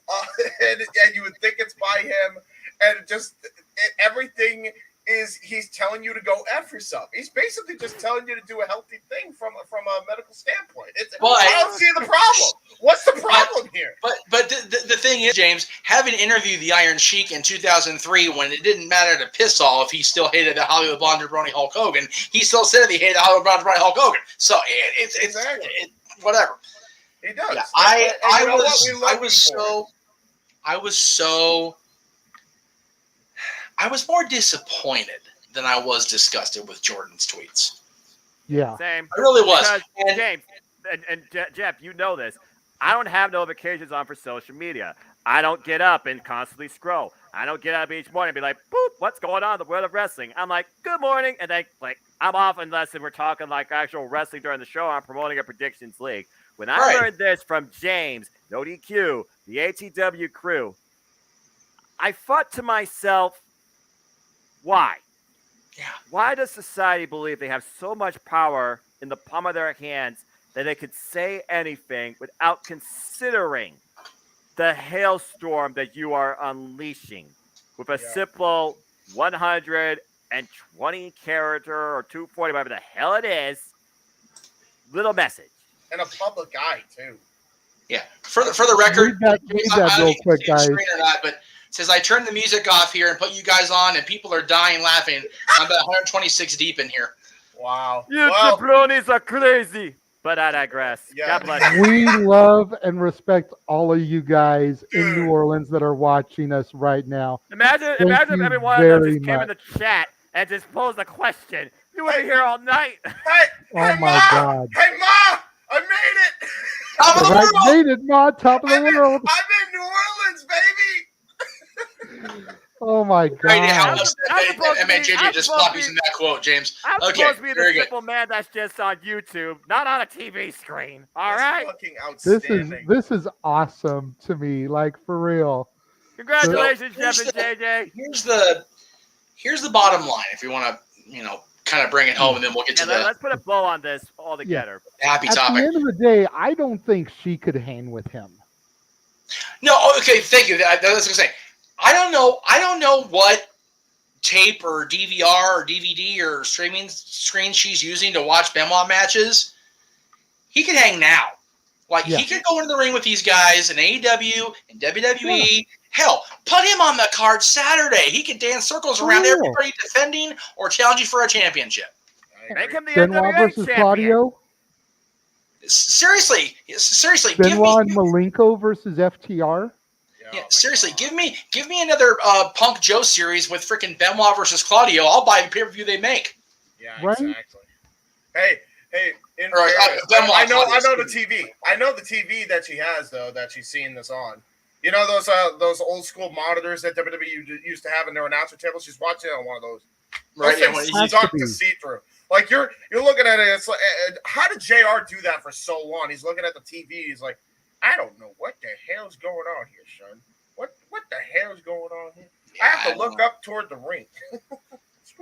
and you would think it's by him, and everything is he's telling you to go F yourself. He's basically just telling you to do a healthy thing from a medical standpoint. I don't see the problem. What's the problem here? But the thing is, James, having interviewed the Iron Sheik in 2003 when it didn't matter to piss all if he still hated the Hollywood Blonde Jabroni Hulk Hogan, he still said he hated the Hollywood Blonde Jabroni Hulk Hogan. So it's whatever. He does. Yeah, I was more disappointed than I was disgusted with Jordan's tweets. Yeah. Same. I really was. Because, James and Jeff, you know this. I don't have notifications on for social media. I don't get up and constantly scroll. I don't get up each morning and be like, boop, what's going on in the world of wrestling? I'm like, good morning. And then, I'm off unless we're talking like actual wrestling during the show. I'm promoting a predictions league. When I learned this from James, No DQ, the ATW crew, I thought to myself, why? Yeah. Why does society believe they have so much power in the palm of their hands that they could say anything without considering the hailstorm that you are unleashing with a simple 120 character or 240, whatever the hell it is, little message? And a public eye, too. Yeah. For the record, read that real quick, guys. Or not, but says I turned the music off here and put you guys on, and people are dying laughing. I'm about 126 deep in here. Wow. You jabronis are crazy. But I digress. Yeah. God bless you. We love and respect all of you guys in New Orleans that are watching us right now. Imagine you if everyone just very came in the chat and just posed a question. You would be here all night. Oh my God. Hey, Ma! I made it! Top of the world! Made it, Ma! Top of the world! I'm in New Orleans, baby! Oh my God. Great, how much I'm MHJ just stop using that quote, James. I'm Okay, supposed to be the very good. simple man that's just on YouTube, not on a TV screen. All right? Fucking outstanding. This is awesome to me, like for real. Congratulations, Here's Jeff and JJ. Here's the bottom line. If we want to, kind of bring it home, and then we'll get to the Let's put a bow on this all together. happy At topic. the end of the day, I don't think she could hang with him. No, okay, thank you. That's what I was gonna say. I don't know what tape or DVR or DVD or streaming screen she's using to watch Benoit matches. He can hang now. He could go into the ring with these guys in AEW and WWE. Yeah. Hell, put him on the card Saturday. He could dance circles around everybody defending or challenging for a championship. Make him the Benoit NWA versus champion. Claudio. Seriously. Benoit and Malenko versus FTR. Yeah, seriously, give me another Punk Joe series with freaking Benoit versus Claudio. I'll buy the pay-per-view they make. Yeah, right? Exactly. Hey, Benoit, I know the TV. I know the TV that she has though that she's seeing this on. You know those old school monitors that WWE used to have in their announcer tables. She's watching it on one of those. Right, She's dark to see through. Like you're looking at it. It's like, how did JR do that for so long? He's looking at the TV. He's like, I don't know what the hell's going on here, son. What the hell's going on here? I have to look up toward the ring.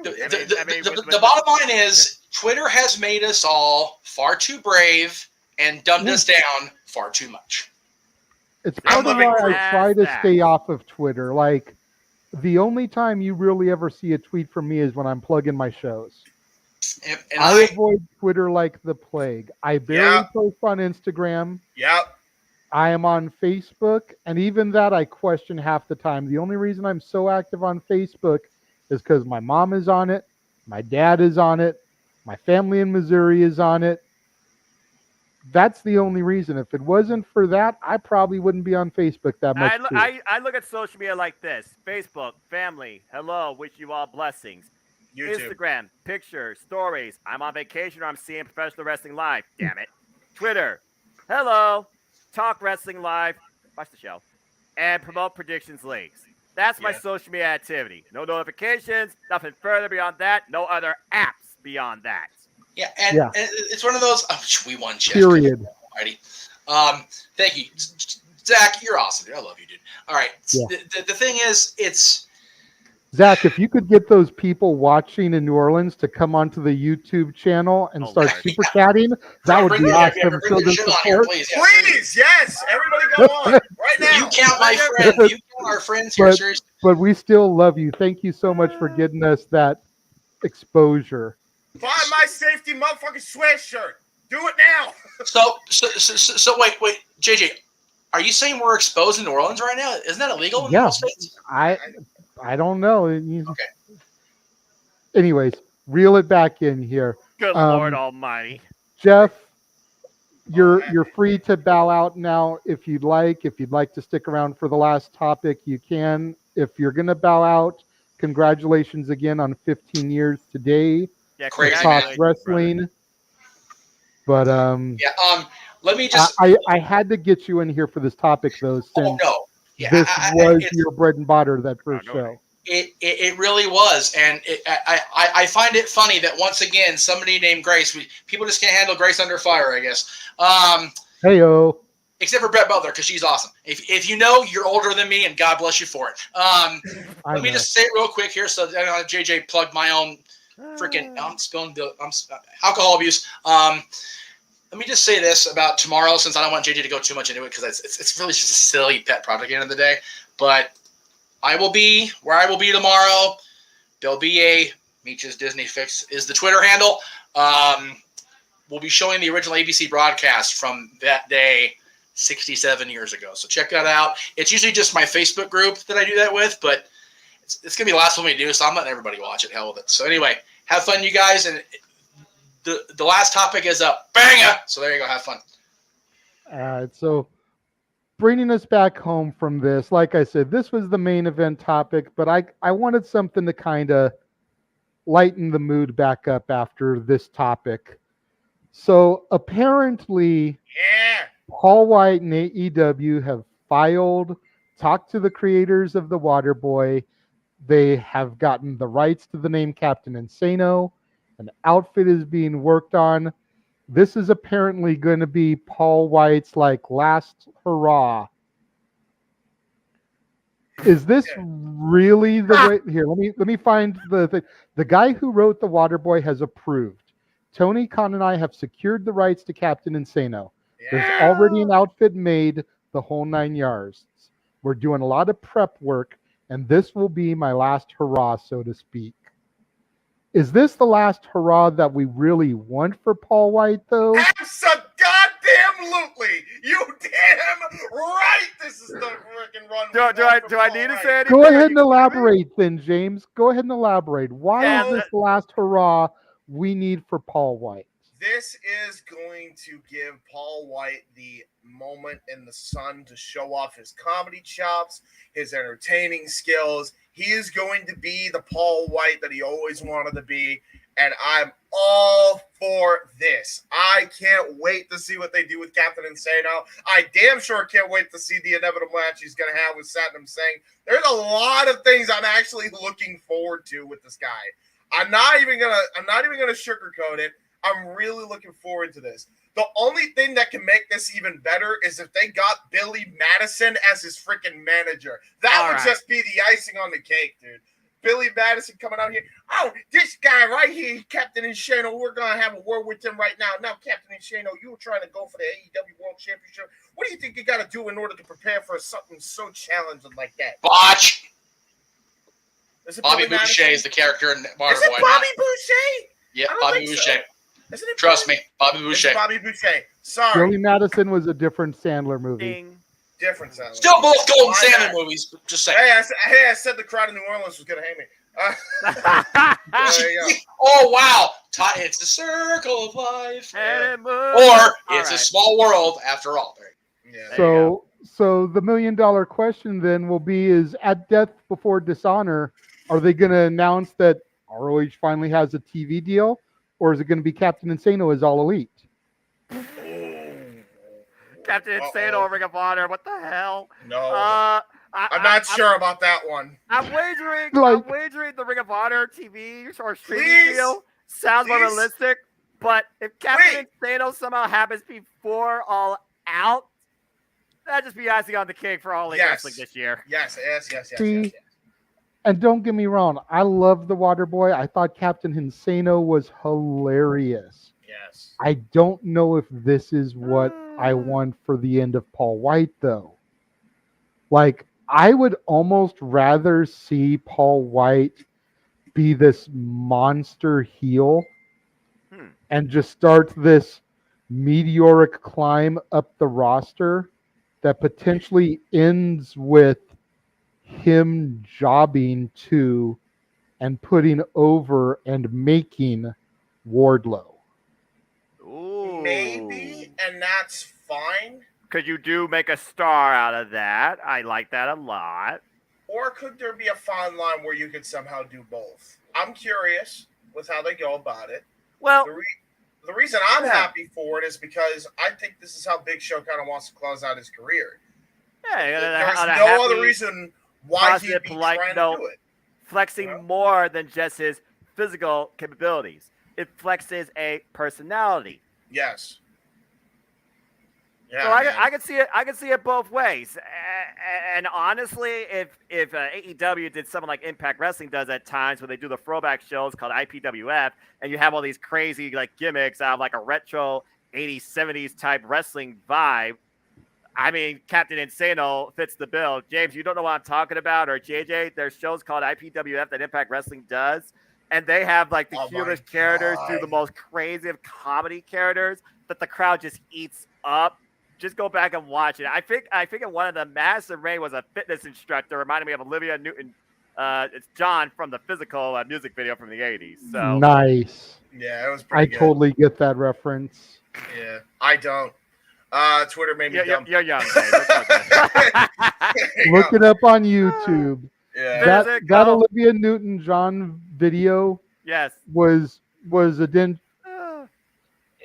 The bottom line is Twitter has made us all far too brave and dumbed us down far too much. It's part of why I try to stay off of Twitter. Like, the only time you really ever see a tweet from me is when I'm plugging my shows. And I avoid Twitter like the plague. I barely post on Instagram. Yep. I am on Facebook, and even that I question half the time. The only reason I'm so active on Facebook is because my mom is on it, my dad is on it, my family in Missouri is on it. That's the only reason. If it wasn't for that, I probably wouldn't be on Facebook that much. I look at social media like this: Facebook, family, hello, wish you all blessings. YouTube. Instagram, pictures, stories. I'm on vacation or I'm seeing professional wrestling live. Damn it. Twitter, hello, talk wrestling live, watch the show, and promote predictions leagues. That's my social media activity. No notifications, nothing further beyond that. No other apps beyond that. Yeah, and it's one of those. Oh, we won, Jeff. Period. Thank you, Zach. You're awesome, dude. I love you, dude. All right. Yeah. The thing is, it's Zach, if you could get those people watching in New Orleans to come onto the YouTube channel and start Lord. super chatting, that would be awesome. Bring the show on here, please. Yeah, Please, yes, everybody go on right now. You count my friends. You count our friends here, seriously. But we still love you. Thank you so much for getting us that exposure. Buy my safety motherfucking sweatshirt. Do it now. So wait, JJ, are you saying we're exposed in New Orleans right now? Isn't that illegal in most states? I don't know. Okay. Anyways, reel it back in here. Good Lord Almighty. Jeff, you're free to bow out now if you'd like. If you'd like to stick around for the last topic, you can. If you're gonna bow out, congratulations again on 15 years today. Yeah, Crazy, Talk congratulations, wrestling. But let me just. I had to get you in here for this topic though, since this was your bread and butter, that first show. It really was, and I find it funny that once again somebody named Grace. People just can't handle Grace under fire, I guess. Heyo. Except for Brett Butler, because she's awesome. If you know, you're older than me, and God bless you for it. Let me just say it real quick here, so that JJ plugged my own freaking. I'm spilling the alcohol abuse. Let me just say this about tomorrow, since I don't want JJ to go too much into it, because it's really just a silly pet project at the end of the day. But I will be where I will be tomorrow. There'll be a Meech's Disney Fix is the Twitter handle. We'll be showing the original ABC broadcast from that day 67 years ago. So check that out. It's usually just my Facebook group that I do that with, but it's going to be the last one we do, so I'm letting everybody watch it. Hell with it. So anyway, have fun, you guys. And the last topic is a banger. So there you go. Have fun. All right. So bringing us back home from this, like I said, this was the main event topic, but I wanted something to kind of lighten the mood back up after this topic. So apparently, Paul White and AEW have talked to the creators of the Waterboy. They have gotten the rights to the name Captain Insano. An outfit is being worked on. This is apparently going to be Paul White's last hurrah. Is this really the way? Here, let me find the thing. The guy who wrote the Waterboy has approved. Tony Khan and I have secured the rights to Captain Insano. There's already an outfit made, the whole 9 yards. We're doing a lot of prep work, and this will be my last hurrah, so to speak. Is this the last hurrah that we really want for Paul White, though? Absolutely. You damn right. This is the freaking run. Do I need to say anything? Go ahead and elaborate, then, James. Go ahead and elaborate. Why is this the last hurrah we need for Paul White? This is going to give Paul White the moment in the sun to show off his comedy chops, his entertaining skills. He is going to be the Paul White that he always wanted to be, and I'm all for this. I can't wait to see what they do with Captain Insano. I damn sure can't wait to see the inevitable match he's going to have with Satnam Singh. There's a lot of things I'm actually looking forward to with this guy. I'm not even gonna sugarcoat it. I'm really looking forward to this. The only thing that can make this even better is if they got Billy Madison as his freaking manager. That would just be the icing on the cake, dude. Billy Madison coming out here. Oh, this guy right here, Captain Insano, we're going to have a word with him right now. Now, Captain Insano, you were trying to go for the AEW World Championship. What do you think you got to do in order to prepare for something so challenging like that? Botch! Bobby Billy Boucher is the character in Waterboy. Is it Bobby Boucher? Yeah, Bobby Boucher. Isn't it Trust me, Bobby Boucher. It's Bobby Boucher. Sorry. Billy Madison was a different Sandler movie. Ding. Different Sandler. Still both Golden Salmon movies. Just saying. Hey, I said the crowd in New Orleans was going to hate me. There you go. Oh, wow. It's a circle of life. Or it's a small world after all. Yeah. So the $1 million question then will be, is at Death Before Dishonor, are they going to announce that ROH finally has a TV deal? Or is it going to be Captain Insano as All Elite? Captain Insano, Ring of Honor. What the hell? No. I'm not sure about that one. I'm wagering the Ring of Honor TV or streaming deal sounds more realistic. But if Captain Insano somehow happens before All out, that'd just be icing on the cake for all wrestling this year. Yes. See, and don't get me wrong, I love the Water Boy. I thought Captain Insano was hilarious. Yes. I don't know if this is what I want for the end of Paul White, though. Like, I would almost rather see Paul White be this monster heel and just start this meteoric climb up the roster that potentially ends with him jobbing to and putting over and making Wardlow. Ooh. Maybe, and that's fine. Could you do make a star out of that? I like that a lot. Or could there be a fine line where you could somehow do both? I'm curious with how they go about it. Well, the reason I'm happy for it is because I think this is how Big Show kind of wants to close out his career. Yeah, there's no other reason why he'd be trying to do it. Flexing more than just his physical capabilities. It flexes a personality. Yes. Yeah, so I can see it. I can see it both ways. And honestly, if AEW did something like Impact Wrestling does at times, where they do the throwback shows called IPWF, and you have all these crazy like gimmicks out of like a retro 80s, 70s type wrestling vibe. I mean, Captain Insano fits the bill. James, you don't know what I'm talking about, or JJ, there's shows called IPWF that Impact Wrestling does, and they have like the cutest characters do the most crazy of comedy characters that the crowd just eats up. Just go back and watch it. I think in one of the Madison Ray was a fitness instructor, reminded me of Olivia Newton. It's John from the Physical music video from the 80s. So nice. Yeah, it was pretty good. I totally get that reference. Yeah, I don't. Twitter made me dumb. You're young, Dave. Look it up on YouTube. Yeah. That Olivia Newton-John video was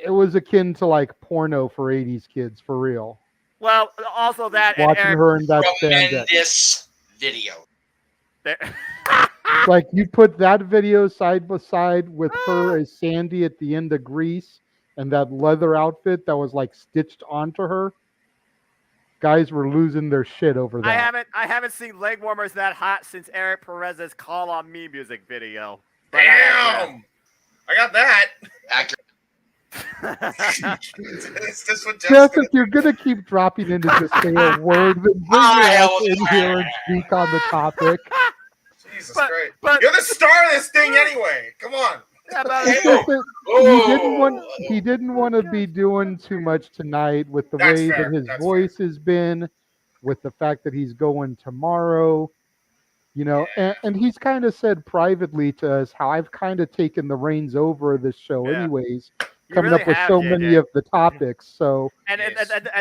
it was akin to like porno for 80s kids, for real. Well, also that watching her in that tremendous video. Like you put that video side by side with her as Sandy at the end of Grease and that leather outfit that was like stitched onto her. Guys were losing their shit over that. I haven't seen leg warmers that hot since Eric Perez's "Call on Me" music video. Damn, I got that. Accurate. Is this what Jeff, if you're gonna keep dropping in to just say a word, then bring your ass in here and speak on the topic. Jesus Christ! You're the star of this thing anyway. Come on. He didn't want to be doing too much tonight with the way that his voice has been, with the fact that he's going tomorrow. You know, and he's kind of said privately to us how I've kind of taken the reins over this show anyways. Coming up with so many of the topics. So and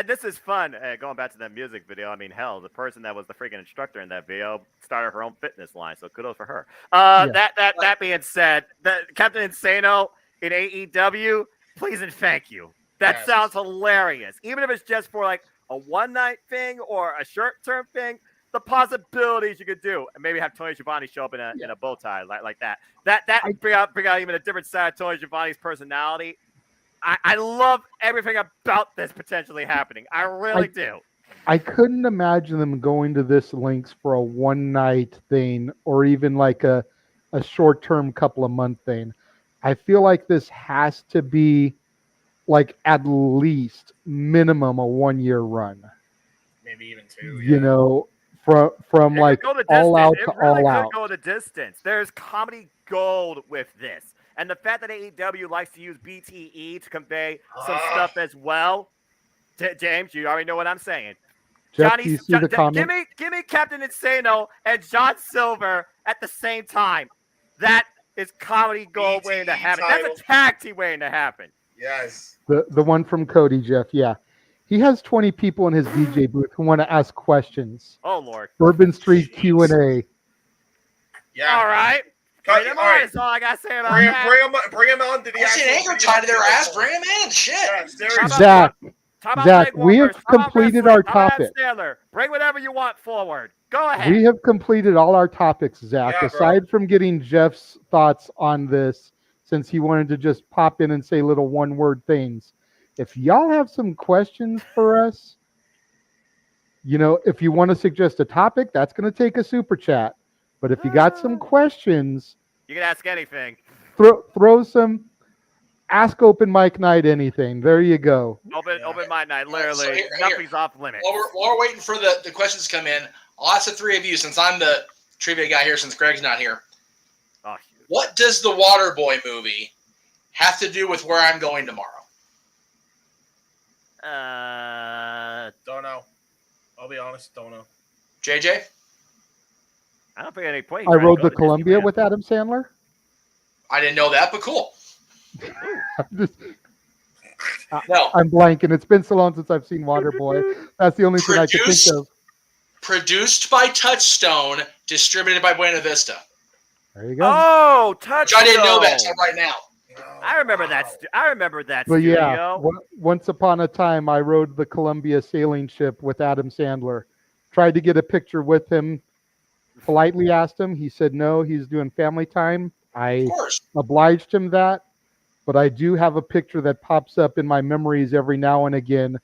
this is fun. Going back to that music video, I mean, hell, the person that was the freaking instructor in that video started her own fitness line, so kudos for her. That being said, Captain Insano in AEW, please and thank you. That sounds hilarious. Even if it's just for like a one-night thing or a short-term thing, the possibilities you could do, and maybe have Tony Schiavone show up in a bow tie like that. That bring out even a different side of Tony Schiavone's personality. I love everything about this potentially happening. I really do. I couldn't imagine them going to this lengths for a one-night thing or even like a short-term couple of month thing. I feel like this has to be like at least minimum a 1-year run. Maybe even 2. You know, from like all out to all out. It could go the distance. There's comedy gold with this. And the fact that AEW likes to use BTE to convey some stuff as well, James, you already know what I'm saying. Jeff, do you see the comment? Give me Captain Insano and John Silver at the same time. That is comedy gold BTE waiting to happen. title. That's a tag team waiting to happen. Yes. The one from Cody, Jeff, yeah. He has 20 people in his DJ booth who want to ask questions. Oh, Lord. Bourbon Street Q&A. Yeah. All right. Bring him on. That's all I got to say about that. Bring him on to the actual anchor tied to their ass. Bring him in. Shit. Zach, we have completed our topic. Bring whatever you want forward. Go ahead. We have completed all our topics, Zach. Yeah, aside from getting Jeff's thoughts on this, since he wanted to just pop in and say little one-word things. If y'all have some questions for us, if you want to suggest a topic, that's going to take a super chat. But if you got some questions, You can ask anything. throw some ask open mic night anything. There you go. Open mind night. Literally, So here- nothing's off limits. While we're waiting for the questions to come in, I'll ask the three of you, since I'm the trivia guy here, since Greg's not here. Oh, What does the Waterboy movie have to do with where I'm going tomorrow? Don't know. I'll be honest, don't know. JJ? I don't think any point. I rode the Columbia with Adam Sandler. I didn't know that, but cool. No. I'm blanking. It's been so long since I've seen Waterboy. That's the only thing I could think of. Produced by Touchstone, distributed by Buena Vista. There you go. Oh, Touchstone! I didn't know that until right now. I remember that. I remember that. But studio. yeah, once upon a time, I rode the Columbia sailing ship with Adam Sandler. Tried to get a picture with him. Politely asked him. He said no. He's doing family time. I obliged him that. But I do have a picture that pops up in my memories every now and again.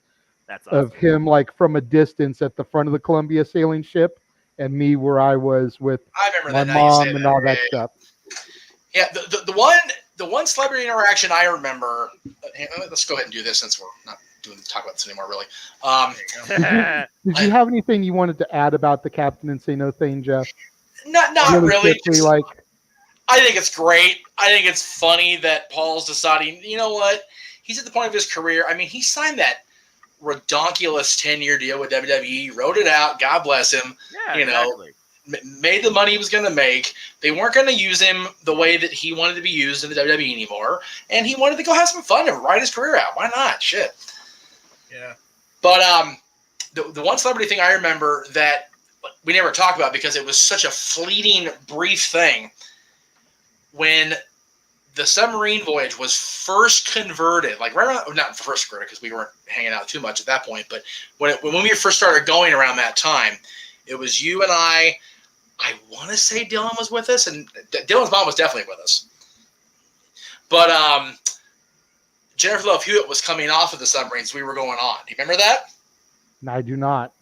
That's awesome. Of him like from a distance at the front of the Columbia sailing ship, and me where I was with my mom and all that stuff. Yeah, the one celebrity interaction I remember. Let's go ahead and do this since we're not talk about this anymore, really. Did you have anything you wanted to add about the Captain and Say No thing, Jeff? Not really. Quickly, like, I think it's great. I think it's funny that Paul's deciding, you know what? He's at the point of his career. I mean, he signed that redonkulous 10-year deal with WWE, wrote it out. God bless him. Yeah, exactly. Made the money he was going to make. They weren't going to use him the way that he wanted to be used in the WWE anymore. And he wanted to go have some fun and ride his career out. Why not? Shit. Yeah. But the one celebrity thing I remember that we never talked about because it was such a fleeting, brief thing. When the submarine voyage was first converted, like right around, not first converted because we weren't hanging out too much at that point, but when we first started going around that time, it was you and I want to say Dylan was with us, and Dylan's mom was definitely with us. But Jennifer Love Hewitt was coming off of the submarines we were going on. Do you remember that? No, I do not.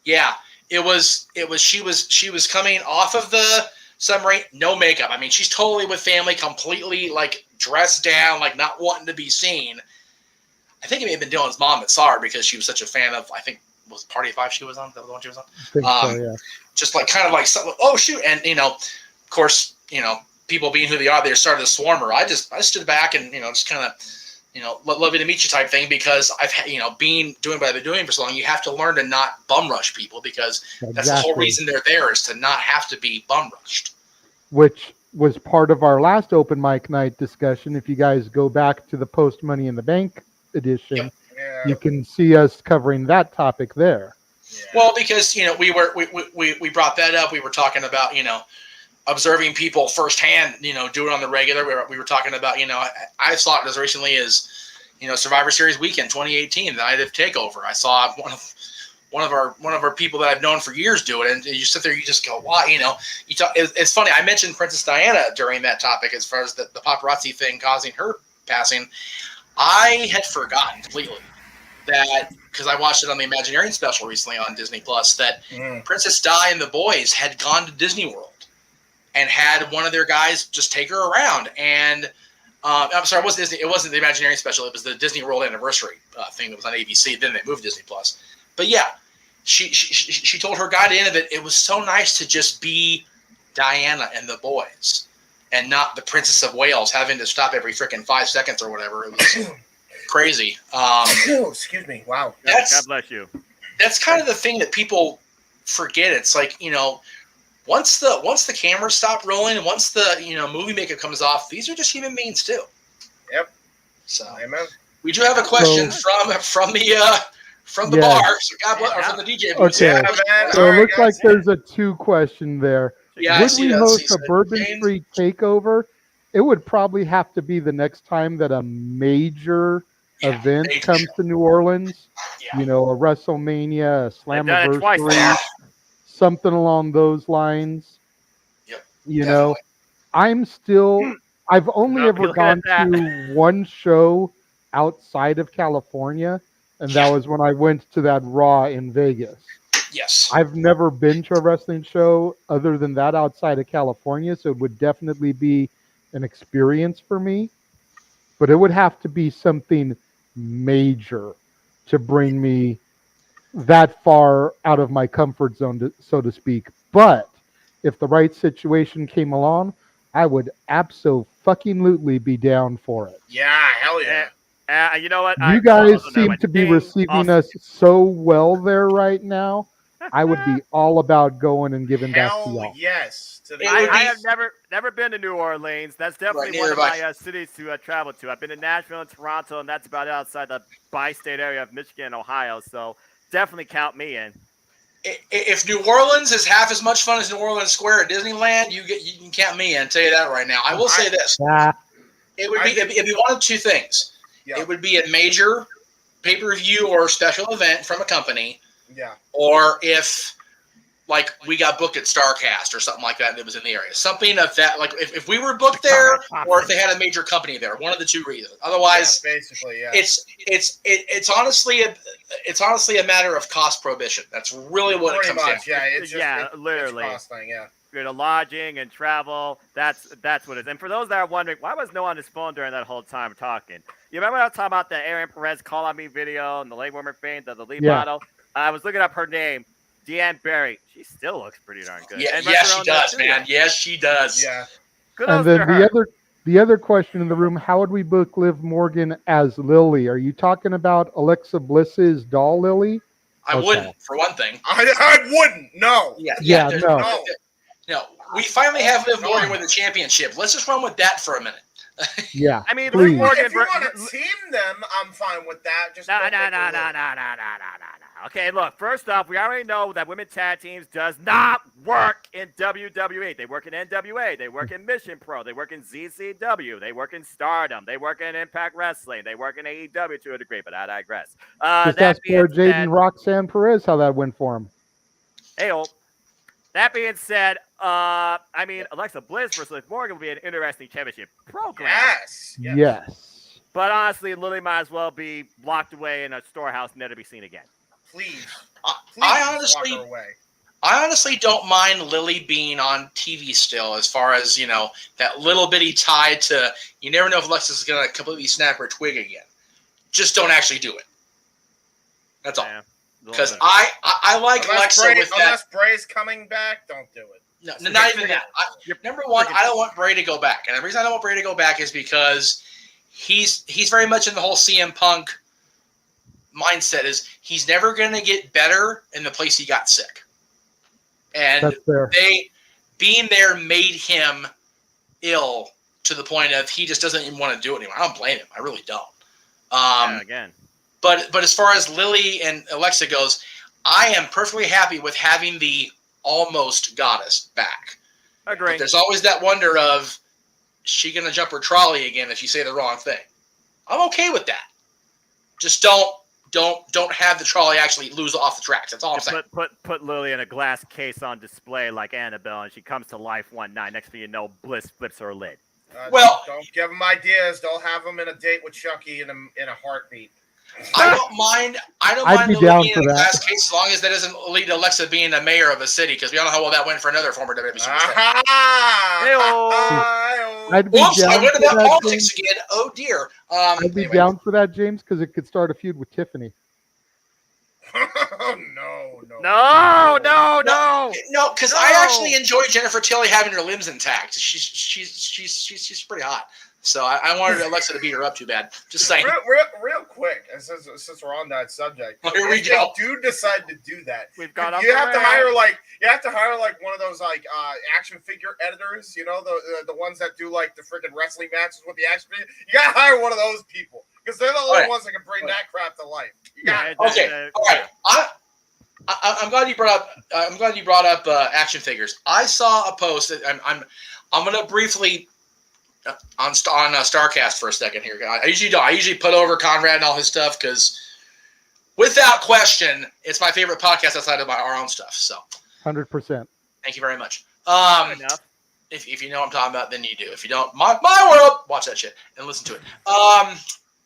Yeah, she was coming off of the submarine, no makeup. I mean, she's totally with family, completely like dressed down, like not wanting to be seen. I think it may have been Dylan's mom that saw her because she was such a fan of, I think, was Party of Five she was on? Is that the one she was on? I think so, yeah. Just like kind of like, oh shoot. And, of course, people being who they are, they started to swarm her. I stood back and, just kind of, love you to meet you type thing, because I've had, doing what I've been doing for so long, you have to learn to not bum rush people, because that's the whole reason they're there, is to not have to be bum rushed. Which was part of our last open mic night discussion. If you guys go back to the post Money in the Bank edition, you can see us covering that topic there. Yeah. Well, because, we brought that up. We were talking about, observing people firsthand, do it on the regular. We were talking about, I saw it as recently as, Survivor Series weekend 2018, the night of TakeOver. I saw one of our people that I've known for years do it, and you sit there, you just go, wow, you talk. It's funny. I mentioned Princess Diana during that topic as far as the paparazzi thing causing her passing. I had forgotten completely that, because I watched it on the Imagineering special recently on Disney Plus, that Princess Di and the boys had gone to Disney World and had one of their guys just take her around. And I'm sorry, it wasn't Disney. It wasn't the Imagineering special. It was the Disney World anniversary thing that was on ABC. Then they moved to Disney Plus. But yeah, she told her guy at the end of it, it was so nice to just be Diana and the boys, and not the Princess of Wales having to stop every freaking 5 seconds or whatever. It was crazy. Excuse me. Wow. God bless you. That's kind of the thing that people forget. It's like, once the cameras stop rolling and once the movie makeup comes off, these are just human beings too. Yep. So amen. We do have a question from the bar. So God bless, or from the DJ booth. Okay. Yeah, So it looks like there's a 2 question there. Yeah, Would we host a Bourbon Street takeover? It would probably have to be the next time that a major event comes to New Orleans. Yeah. A WrestleMania, a Slammiversary, something along those lines. Yep. I've only ever gone to one show outside of California, and that Yeah. was when I went to that Raw in Vegas. Yes. I've never been to a wrestling show other than that outside of California, so it would definitely be an experience for me. But it would have to be something major to bring me that far out of my comfort zone, so to speak. But if the right situation came along, I would absolutely be down for it. Yeah, hell yeah. You know what? You Well, guys also, never seem mind. to be Ding. receiving Also- us so well there right now. I would be all about going and giving back to Hell y'all. yes. To the It would I be- have never been to New Orleans. That's definitely neither one of have I. my cities to travel to. I've been to Nashville and Toronto, and that's about outside the bi-state area of Michigan and Ohio. So definitely count me in. If New Orleans is half as much fun as New Orleans Square at Disneyland, you can count me in. I'll tell you that right now. I will say this: Yeah, it'd be one of two things. Yeah. It would be a major pay-per-view or special event from a company, Yeah. or if like we got booked at Starcast or something like that and it was in the area. Something of that, like if we were booked there or if they had a major company there, one of the two reasons. Otherwise, Yeah, basically, yeah. it's honestly a matter of cost prohibition. That's really what Pretty it comes down much, to. yeah. It's just literally. It's costing, yeah. You know, lodging and travel. That's what it is. And for those that are wondering, why was no one on his phone during that whole time talking? You remember I was talking about the Aaron Perez call on me video and the leg warmer feint, the lead Yeah. model? I was looking up her name, Deanne Barry. She still looks pretty darn good. Yeah, And yes, runs she her own does, studio. man. Yes, she does. Yeah. Kudos and to then her. the other question in the room: how would we book Liv Morgan as Lily? Are you talking about Alexa Bliss's doll Lily? I Okay. wouldn't, for one thing. I wouldn't. No. Yeah, there's- no. No, we finally have Liv God. Morgan with the championship. Let's just run with that for a minute. Yeah, I mean, please. Liv Morgan. If you want to team them, I'm fine with that. Just No. don't make it Liv. Okay, look, first off, we already know that women tag teams does not work in WWE. They work in NWA. They work in Mission Pro. They work in ZCW. They work in Stardom. They work in Impact Wrestling. They work in AEW to a degree, but I digress. Just That ask being for Jaden said, Roxanne Perez how that went for him. hey-oh. That being said, I mean, Alexa Bliss versus Liv Morgan would be an interesting championship program. Yes. But honestly, Lily might as well be locked away in a storehouse, never to be seen again. Please. I Please walk her away. I honestly don't mind Lily being on TV still, as far as, you know, that little bitty tie to, you never know if Alexis is going to completely snap her twig again. Just don't actually do it. That's all. Yeah, Because I like Alexa with that. Unless Bray's coming back, don't do it. No, not even that. Number one, I don't want Bray to go back. And the reason I don't want Bray to go back is because he's very much in the whole CM Punk mindset is he's never going to get better in the place he got sick. And That's fair. being there made him ill to the point of he just doesn't even want to do it anymore. I don't blame him. I really don't. Again. But as far as Lily and Alexa goes, I am perfectly happy with having the almost goddess back. Agree. But there's always that wonder of, is she going to jump her trolley again if you say the wrong thing? I'm okay with that. Just don't have the trolley actually lose off the tracks. That's all I'm saying. Put Lily in a glass case on display like Annabelle, and she comes to life one night. Next thing you know, Bliss flips her lid. Well, don't give them ideas. Don't have them in a date with Chucky in a heartbeat. I don't mind. I'd be Lily down being for in a that. glass case as long as that doesn't lead to Alexa being a mayor of a city, because we all know how well that went for another former WWE superstar. I'd be Whoops! down I went for to that that, politics James. again. Oh dear. I'd be Anyway. down for that, James, because it could start a feud with Tiffany. No. No, because I actually enjoy Jennifer Tilly having her limbs intact. She's pretty hot. So I wanted Alexa to beat her up too bad. Just saying. Real quick, since we're on that subject, Oh, here we if go. they do decide to do that, We've got off you the have to rails. hire like one of those like action figure editors, you know, the ones that do like the freaking wrestling matches with the action figure. You gotta hire one of those people because they're the only ones that can bring that crap to life. You got Okay. All right. I'm glad you brought up. I'm glad you brought up action figures. I saw a post. That I'm going to briefly on Starcast for a second here. I usually don't. I usually put over Conrad and all his stuff because, without question, it's my favorite podcast outside of our own stuff. So, 100%. thank you very much. Fair enough. If you know what I'm talking about, then you do. If you don't, my world, watch that shit and listen to it.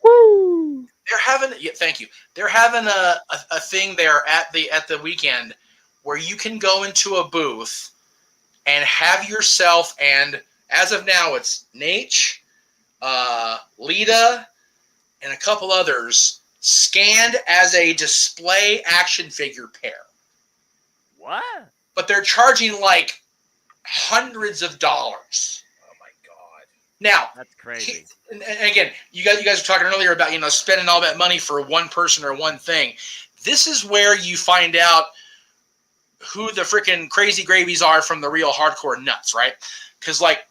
Woo! They're having thank you. They're having a thing there at the weekend where you can go into a booth and have yourself, and as of now it's Nate, Lita, and a couple others scanned as a display action figure pair. What? But they're charging like hundreds of dollars. Oh my god. Now, That's crazy. and again, you guys were talking earlier about spending all that money for one person or one thing. This is where you find out who the freaking crazy gravies are from the real hardcore nuts, right? Because like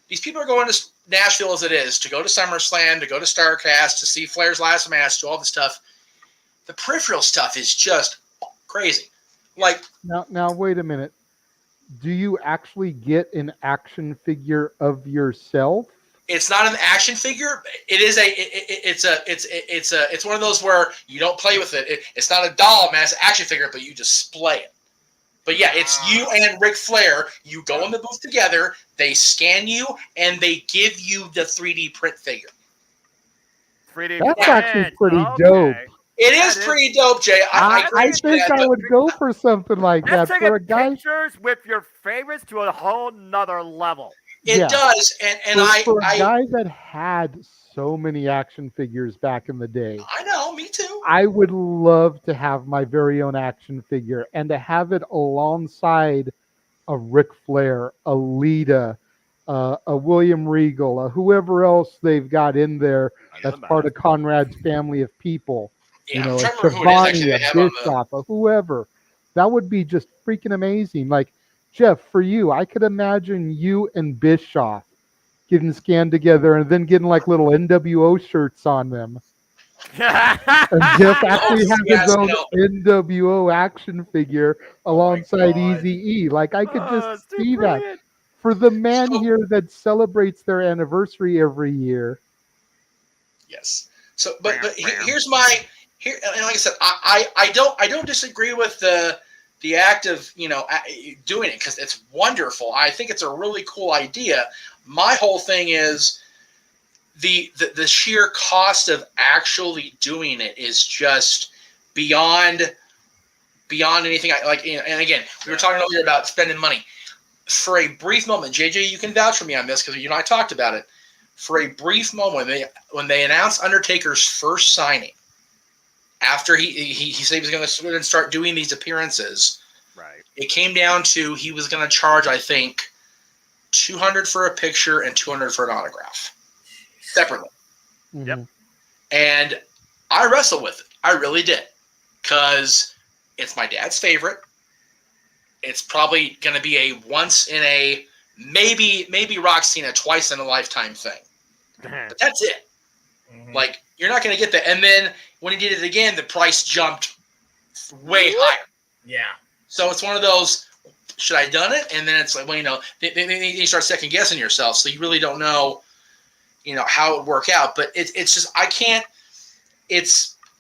these people are going to Nashville as it is to go to SummerSlam, to go to StarCast, to see Flair's last match, to all the stuff. The peripheral stuff is just crazy. Like Now wait a minute. Do you actually get an action figure of yourself? it's not an action figure. It is it's one of those where you don't play with it. It's not a doll, man. It's an action figure, but you display it. But yeah, it's you and Ric Flair. You go in the booth together. They scan you and they give you the 3D print figure. 3D That's print. actually pretty Okay. dope. It is pretty dope, Jay. I agree with think that, I would go for something like That's that taking for a guy. pictures with your favorites to a whole nother level. It Yeah. does, and For a I guy that had so many action figures back in the day, know, me too. I would love to have my very own action figure and to have it alongside a Ric Flair, a Lita, a William Regal, whoever else they've got in there that's part of Conrad's family of people. Yeah, You know, I'm a trying to remember who it is actually Shivani, they a have on the. Bischoff, a whoever. That would be just freaking amazing. Like, Jeff, for you, I could imagine you and Bischoff getting scanned together and then getting like little NWO shirts on them. And Jeff actually has yes, his own you know. NWO action figure alongside God. Eazy-E. Like, I could Oh, just it's too see that. brilliant. For the man So- here that celebrates their anniversary every year. Yes. So, but here's my here, and like I said, I don't disagree with the act of doing it because it's wonderful. I think it's a really cool idea. My whole thing is the sheer cost of actually doing it is just beyond anything. And again, we were talking earlier about spending money. For a brief moment, JJ, you can vouch for me on this because you and I talked about it. For a brief moment, when they announced Undertaker's first signing, after he said he was going to start doing these appearances, Right. it came down to he was going to charge, I think, $200 for a picture and $200 for an autograph, separately. Yep. And I wrestled with it. I really did, because it's my dad's favorite. It's probably going to be a once in a maybe Rock Cena twice in a lifetime thing. But that's it. Mhm. Like, you're not going to get that. And then when he did it again, the price jumped way higher. Yeah. So it's one of those, should I have done it? And then it's like, well, then you start second guessing yourself. So you really don't know, how it would work out. But it's just, I can't, it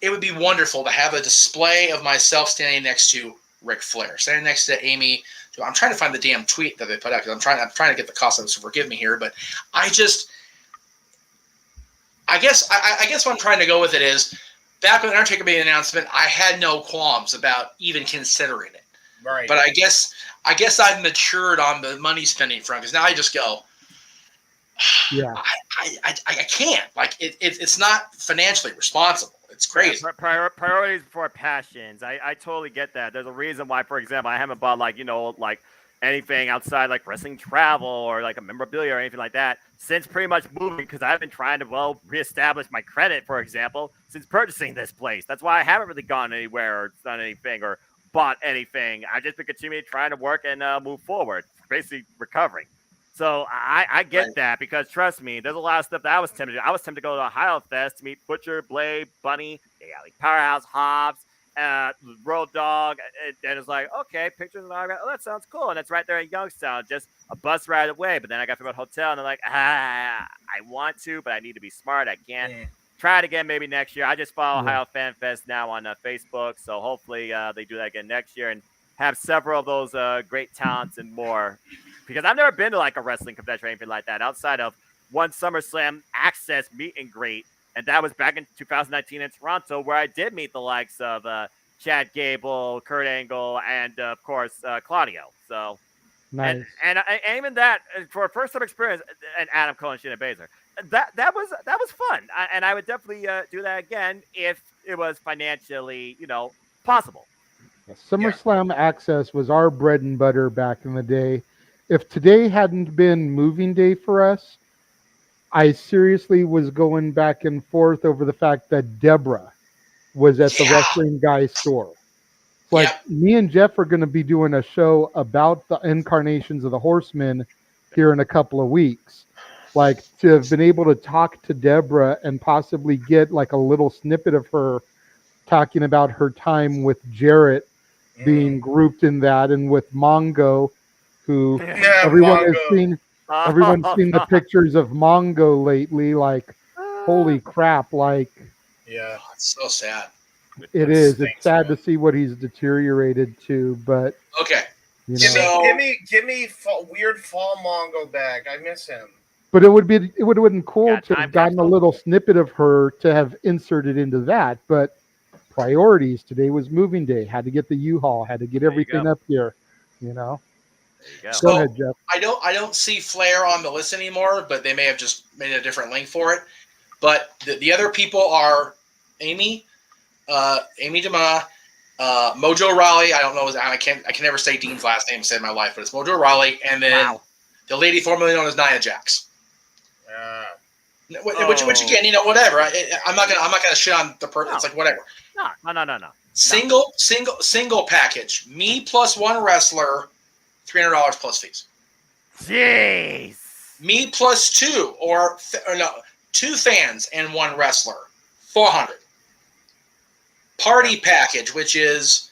would be wonderful to have a display of myself standing next to Ric Flair, standing next to Amy. I'm trying to find the damn tweet that they put out because I'm trying to get the cost of it, so forgive me here. But I guess what I'm trying to go with it is, back when Undertaker made the announcement, I had no qualms about even considering it. Right. But I guess I've matured on the money spending front, because now I just go, Yeah. I can't. Like, it's not financially responsible. It's crazy. Yeah, priorities before passions. I totally get that. There's a reason why, for example, I haven't bought like anything outside like wrestling travel or like a memorabilia or anything like that since pretty much moving, because I've been trying to reestablish my credit, for example, since purchasing this place. That's why I haven't really gone anywhere or done anything or bought anything. I've just been continuing trying to work and move forward, basically recovering. So I get that, because trust me, there's a lot of stuff that I was tempted to do. I was tempted to go to Ohio Fest to meet Butcher, Blade, Bunny, like Powerhouse, Hobbs, Road Dog, and it's like, okay, pictures and autograph. Oh, that sounds cool, and it's right there in Youngstown, just a bus ride away. But then I got to figure out a hotel, and they're like, I want to, but I need to be smart. I can't. Try it again maybe next year. I just follow Ohio Fan Fest now on Facebook, so hopefully they do that again next year and have several of those great talents and more. Because I've never been to like a wrestling convention or anything like that outside of one SummerSlam Access meet and greet And that was back in 2019 in Toronto, where I did meet the likes of Chad Gable, Kurt Angle, and of course Claudio. So, Nice. and even that for a first time experience, and Adam Cole and Shayna Baszler, that was fun, and I would definitely do that again if it was financially, possible. SummerSlam Access was our bread and butter back in the day. If today hadn't been moving day for us, I seriously was going back and forth over the fact that Deborah was at the Wrestling Guy store. Like me and Jeff are going to be doing a show about the incarnations of the Horsemen here in a couple of weeks. Like to have been able to talk to Deborah and possibly get like a little snippet of her talking about her time with Jarrett being grouped in that, and with Mongo, who everyone has seen. Everyone's seen the pictures of Mongo lately. Like, holy crap! Like, it's so sad. It is. It's sad to see what he's deteriorated to, but okay. Give me weird fall Mongo back. I miss him. But it would have been cool to have gotten a little snippet of her to have inserted into that. But priorities today was moving day. Had to get the U-Haul. Had to get everything up here. Go ahead, Jeff. I don't see Flair on the list anymore, but they may have just made a different link for it. But the other people are Amy DeMa, Mojo Rawley. I don't know. I can never say Dean's last name in my life, but it's Mojo Rawley, and then the lady formerly known as Nia Jax. Which again, whatever. I'm not gonna shit on the person. It's like whatever. No. Single package. Me plus one wrestler, $300 plus fees. Jeez. Me plus two, or no, two fans and one wrestler, $400. Party package, which is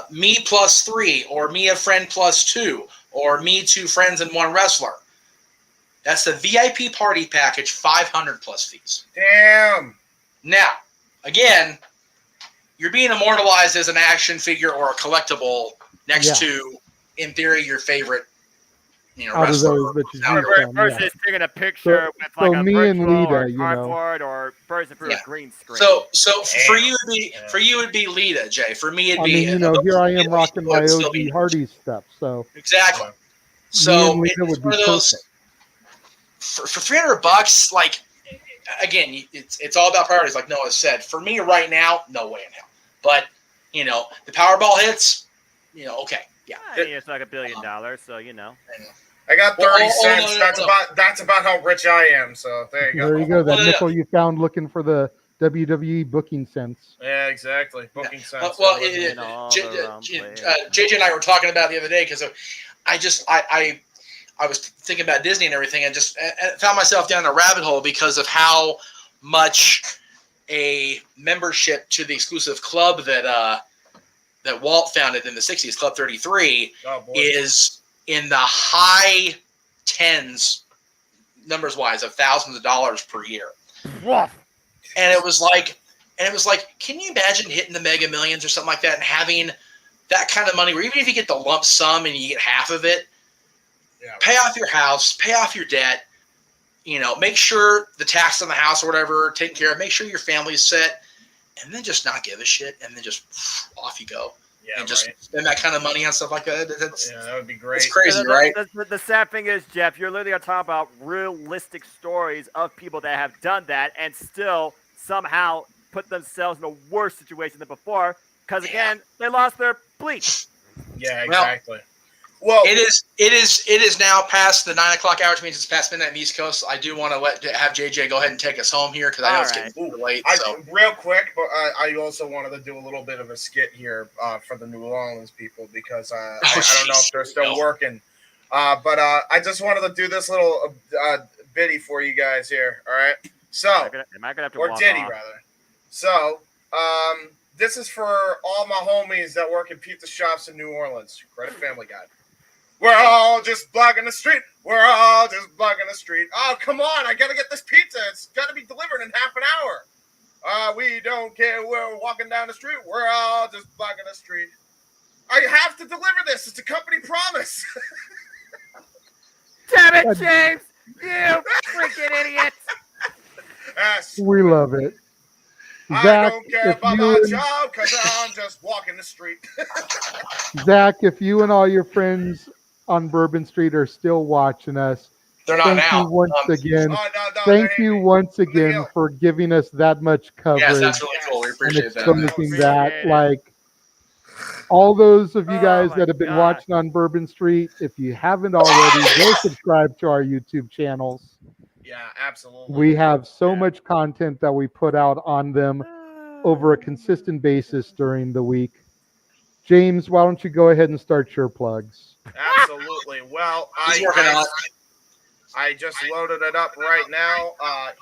me plus three, or me a friend plus two, or me two friends and one wrestler. That's the VIP party package, $500 plus fees. Damn. Now, again, you're being immortalized as an action figure or a collectible next to, in theory, your favorite, wrestler. Versus taking a picture with like a virtual or cardboard or person through a green screen. So for you it'd be Lita, Jay. For me it'd be. Here I am rocking my OG Hardy stuff. So exactly. So Lita would be perfect. For $300, like again, it's all about priorities. Like Noah said, for me right now, no way in hell. But the Powerball hits. Okay, yeah. It's like $1 billion, so I got 30 cents. That's about how rich I am. So there you go. There you go. That nickel you found looking for the WWE booking sense. Yeah, exactly. Booking sense. JJ and I were talking about it the other day because I was thinking about Disney and everything, and just found myself down a rabbit hole because of how much a membership to the exclusive club that Walt founded in the 60s, Club 33, is in the high tens, numbers-wise, of thousands of dollars per year. And it was like, can you imagine hitting the Mega Millions or something like that and having that kind of money where even if you get the lump sum and you get half of it, pay off your house, pay off your debt, make sure the tax on the house or whatever taken care of, make sure your family's set, and then just not give a shit, and then just off you go. Yeah, and just spend that kind of money on stuff like that. That would be great. It's crazy, right? The sad thing is, Jeff, you're literally going to talk about realistic stories of people that have done that and still somehow put themselves in a worse situation than before because, again, they lost their bleach. Yeah, exactly. Well, it is now past the 9 o'clock hour, which means it's past midnight in the East Coast. I do want to have JJ go ahead and take us home here because I know it's getting super late. Real quick, but I also wanted to do a little bit of a skit here for the New Orleans people because I don't know if they're still working. But I just wanted to do this little bitty for you guys here. All right. So, am I gonna have to or walk ditty off? rather. So, this is for all my homies that work in pizza shops in New Orleans. Credit Family Guy. We're all just blocking the street. We're all just blocking the street. Oh, come on. I got to get this pizza. It's got to be delivered in half an hour. We don't care. We're walking down the street. We're all just blocking the street. I have to deliver this. It's a company promise. Damn it, James. You freaking idiot! That's We love it. I Zach, don't care if about you my and- job because I'm just walking the street. Zach, if you and all your friends on Bourbon Street are still watching us, They're not thank now. you once again. Oh, no, Thank they you hate me. once On the again hill. for giving us that much coverage Yes, that's really cool. We Yes. and appreciate that. exposing Appreciate that. it. Like all those of you Oh guys my that have been God. watching on Bourbon Street, if you haven't already, go subscribe to our YouTube channels. Yeah, absolutely. We have so Yeah. much content that we put out on them over a consistent basis during the week. James, why don't you go ahead and start your plugs? Absolutely. Well, He's working on it. I just loaded it up right now.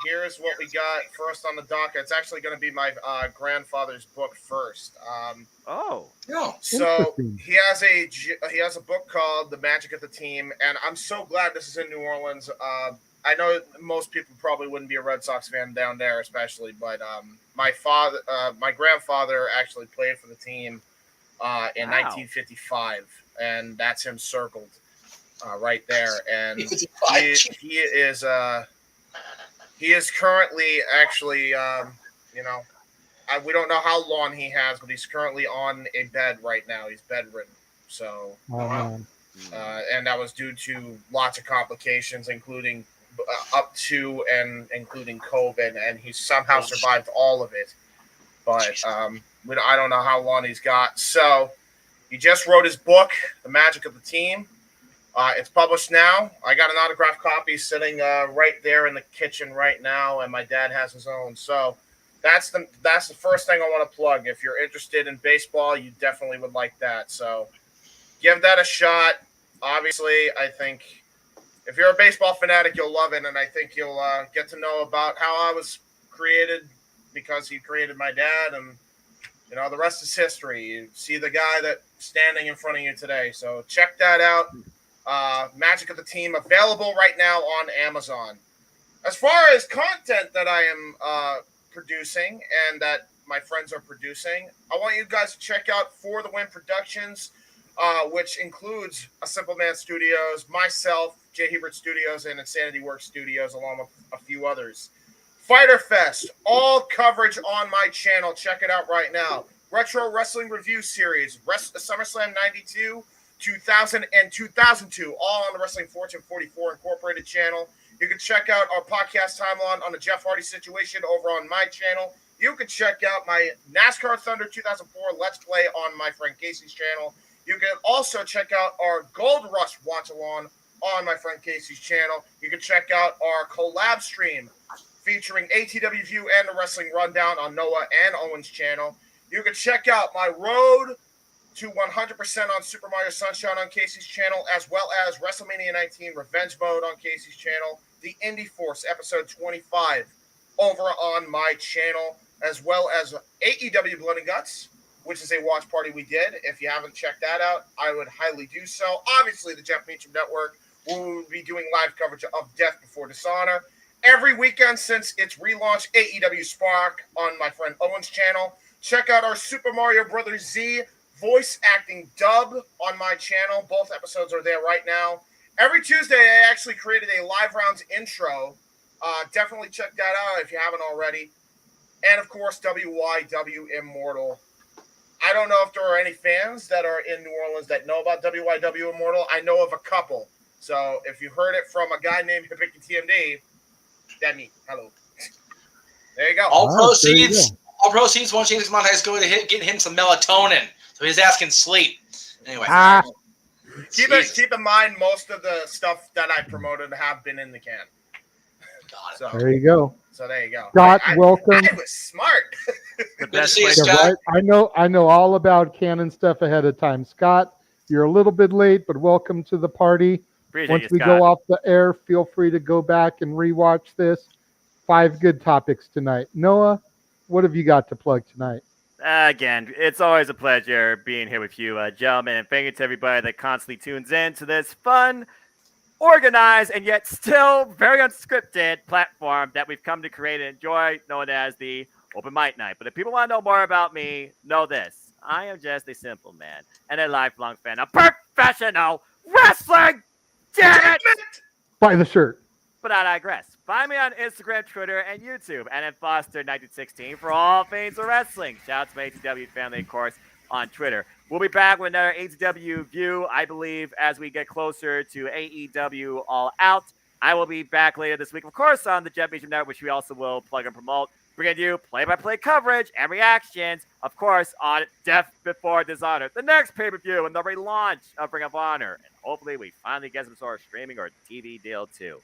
Here's what we got first on the docket. It's actually going to be my grandfather's book first. Oh. No. So Interesting. he has a book called The Magic of the Team, and I'm so glad this is in New Orleans. I know most people probably wouldn't be a Red Sox fan down there, especially, but my grandfather actually played for the team in 1955, and that's him circled right there. And he is currently actually we don't know how long he has, but he's currently on a bed right now. He's bedridden. So, Man. and that was due to lots of complications, including up to and including COVID, and he somehow survived all of it. But I don't know how long he's got. So he just wrote his book, The Magic of the Team. It's published now. I got an autographed copy sitting right there in the kitchen right now, and my dad has his own. So that's the first thing I want to plug. If you're interested in baseball, you definitely would like that. So give that a shot. Obviously, I think if you're a baseball fanatic, you'll love it, and I think you'll get to know about how I was created because he created my dad, and the rest is history. You see the guy that's standing in front of you today. So check that out. Magic of the Team, available right now on Amazon. As far as content that I am producing and that my friends are producing, I want you guys to check out For the Win Productions, which includes A Simple Man Studios, myself, Jay Hebert Studios, and Insanity Works Studios, along with a few others. Fighter Fest, all coverage on my channel. Check it out right now. Retro Wrestling Review Series, SummerSlam 92, 2000, and 2002, all on the Wrestling Fortune 44 Incorporated channel. You can check out our podcast timeline on the Jeff Hardy situation over on my channel. You can check out my NASCAR Thunder 2004 Let's Play on my friend Casey's channel. You can also check out our Gold Rush watch-along on my friend Casey's channel. You can check out our collab stream featuring ATW View and the Wrestling Rundown on Noah and Owen's channel. You can check out my road to 100% on Super Mario Sunshine on Casey's channel, as well as WrestleMania 19 Revenge Mode on Casey's channel, the Indie Force episode 25 over on my channel, as well as AEW Blood and Guts, which is a watch party we did. If you haven't checked that out, I would highly do so. Obviously, the Jeff Meacham Network will be doing live coverage of Death Before Dishonor every weekend since its relaunch, AEW Spark on my friend Owen's channel. Check out our Super Mario Brothers Z voice acting dub on my channel. Both episodes are there right now. Every Tuesday, I actually created a live rounds intro. Definitely check that out if you haven't already. And, of course, WYW Immortal. I don't know if there are any fans that are in New Orleans that know about WYW Immortal. I know of a couple. So if you heard it from a guy named Hibiki TMD, that me. Hello. There you go. All Wow, there you proceeds, once James Montez go to get him some melatonin, so his ass can sleep. Anyway, Keep in mind, most of the stuff that I promoted have been in the can. So There you go. there you go. Scott, welcome. I was smart. The Good to best see you, place. Yeah, Scott. right. I know all about canon stuff ahead of time. Scott, you're a little bit late, but welcome to the party. Appreciate Once you, we Scott. go off the air, feel free to go back and rewatch this. 5 good topics tonight. Noah, what have you got to plug tonight? Again, it's always a pleasure being here with you, gentlemen, and thank you to everybody that constantly tunes in to this fun, organized, and yet still very unscripted platform that we've come to create and enjoy, known as the Open Mic Night. But if people want to know more about me, know this. I am just a simple man and a lifelong fan of professional wrestling. Damn it! Buy the shirt. but I digress. Find me on Instagram, Twitter, and YouTube, and at Foster1916 for all things wrestling. Shout out to my ATW family, of course, on Twitter. We'll be back with another ATW view, I believe, as we get closer to AEW All Out. I will be back later this week, of course, on the Jeff Beecham Network, which we also will plug and promote. Bringing you play-by-play coverage and reactions, of course, on Death Before Dishonor, the next pay-per-view and the relaunch of Ring of Honor. And hopefully we finally get some sort of streaming or TV deal, too.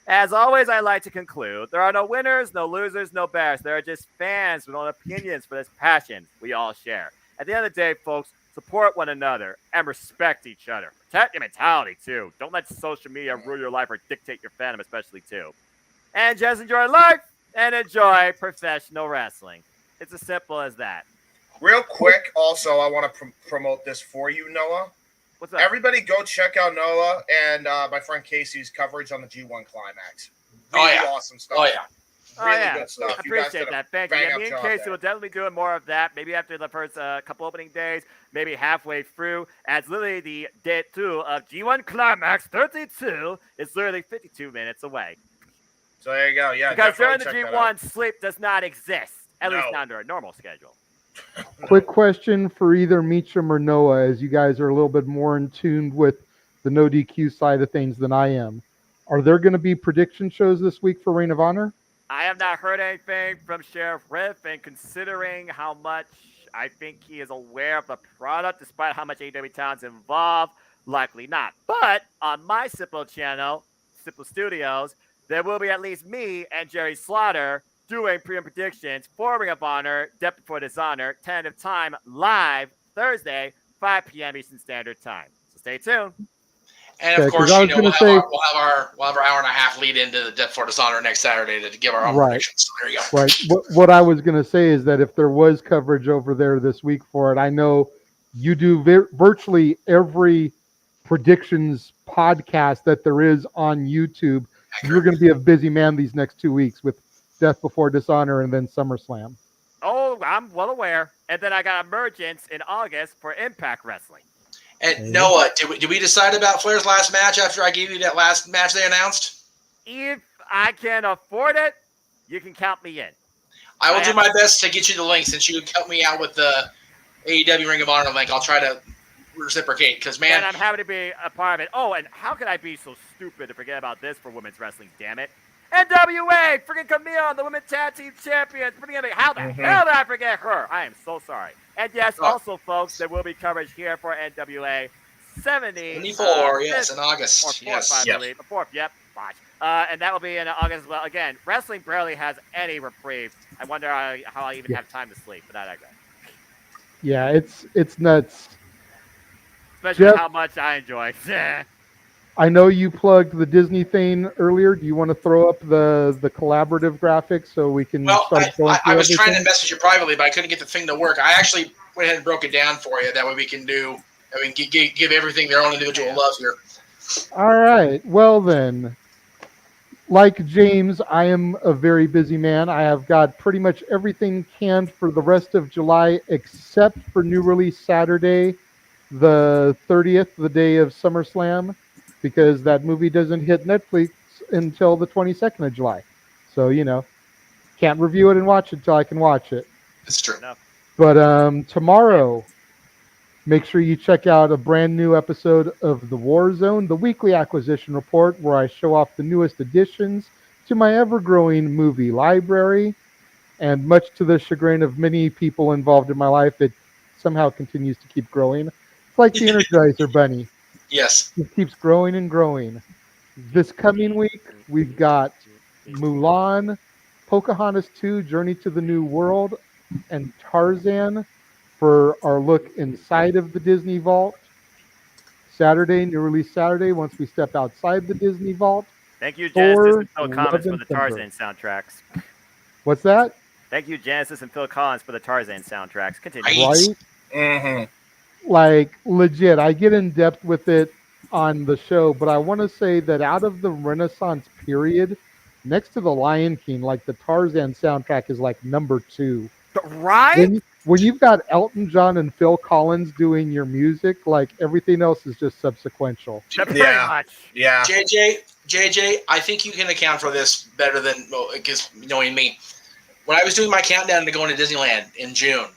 As always, I like to conclude, there are no winners, no losers, no bears. There are just fans with own opinions for this passion we all share. At the end of the day, folks, support one another and respect each other. Protect your mentality, too. Don't let social media rule your life or dictate your fandom, especially, too. And just enjoy life and enjoy professional wrestling. It's as simple as that. Real quick, also, I want to promote this for you, Noah. What's up? Everybody go check out Noah and my friend Casey's coverage on the G1 Climax. Oh, Really yeah. awesome stuff. Oh, yeah. Really good stuff. I You guys appreciate did a that. Thank you. Yeah, bang-up me and job Casey there. will definitely be doing more of that. Maybe after the first couple opening days, maybe halfway through. As literally the day 2 of G1 Climax 32 is literally 52 minutes away. So there you go. Yeah, Because during the definitely check that out. G1, sleep does not exist. At least No. not under a normal schedule. Quick question for either Meacham or Noah, as you guys are a little bit more in tune with the no DQ side of things than I am. Are there going to be prediction shows this week for Reign of Honor? I have not heard anything from Sheriff Riff, and considering how much I think he is aware of the product, despite how much AEW talent's involved, likely not. But on my Sipple channel, Sipple Studios, there will be at least me and Jerry Slaughter doing pre predictions for Ring of Honor, Death Before Dishonor, tentative time, live Thursday, 5 p.m. Eastern Standard Time. So stay tuned. And Okay, of course, 'cause I was we'll gonna have, say- we'll have our hour and a half lead into the Death Before Dishonor next Saturday to give our own Right. predictions. So there you go. Right. What I was going to say is that if there was coverage over there this week for it, I know you do virtually every predictions podcast that there is on YouTube. You're going to be a busy man these next 2 weeks with Death Before Dishonor and then SummerSlam. Oh, I'm well aware. And then I got Emergence in August for Impact Wrestling. And Noah, did we decide about Flair's last match after I gave you that last match they announced? If I can afford it, you can count me in. I will do my best to get you the link since you helped me out with the AEW Ring of Honor link. I'll try to reciprocate because, man, And I'm happy to be a part of it. Oh, and how could I be so stupid to forget about this for women's wrestling, damn it? NWA, freaking Camille, the women's tag team champions. How the hell did I forget her? I am so sorry. And yes, also, folks, there will be coverage here for NWA 74, yes, in August. Or 4th, Yes. I believe. The 4th, yep. Watch. And that will be in August as well. Again, wrestling barely has any reprieve. I wonder how I even have time to sleep, but I digress. Yeah, it's nuts. Especially Jeff- how much I enjoy. I know you plugged the Disney thing earlier. Do you want to throw up the collaborative graphics so we can Well, start going I through was trying to everything? message you privately, but I couldn't get the thing to work. I actually went ahead and broke it down for you. That way we can give everything their own individual love here. All right. Well, then, like James, I am a very busy man. I have got pretty much everything canned for the rest of July except for new release Saturday, the 30th, the day of SummerSlam, because that movie doesn't hit Netflix until the 22nd of July. So, can't review it and watch it until I can watch it. It's true. But tomorrow, make sure you check out a brand new episode of The War Zone, the weekly acquisition report, where I show off the newest additions to my ever-growing movie library. And much to the chagrin of many people involved in my life, it somehow continues to keep growing. It's like the Energizer Bunny. Yes. It keeps growing and growing. This coming week, we've got Mulan, Pocahontas 2, Journey to the New World, and Tarzan for our look inside of the Disney Vault. Saturday, new release Saturday, once we step outside the Disney Vault. Thank you, Thor, Genesis and Phil Love Collins, for and the Thunder. Tarzan soundtracks. What's that? Thank you, Genesis and Phil Collins, for the Tarzan soundtracks. Continue. Right. Right? Mm-hmm. Like, legit, I get in depth with it on the show, but I want to say that out of the Renaissance period, next to the Lion King, like the Tarzan soundtrack is like number 2. Right? When you've got Elton John and Phil Collins doing your music, like everything else is just subsequential. Pretty Yeah. much. Yeah. JJ, JJ, I think you can account for this better than because knowing me. When I was doing my countdown to going to Disneyland in June,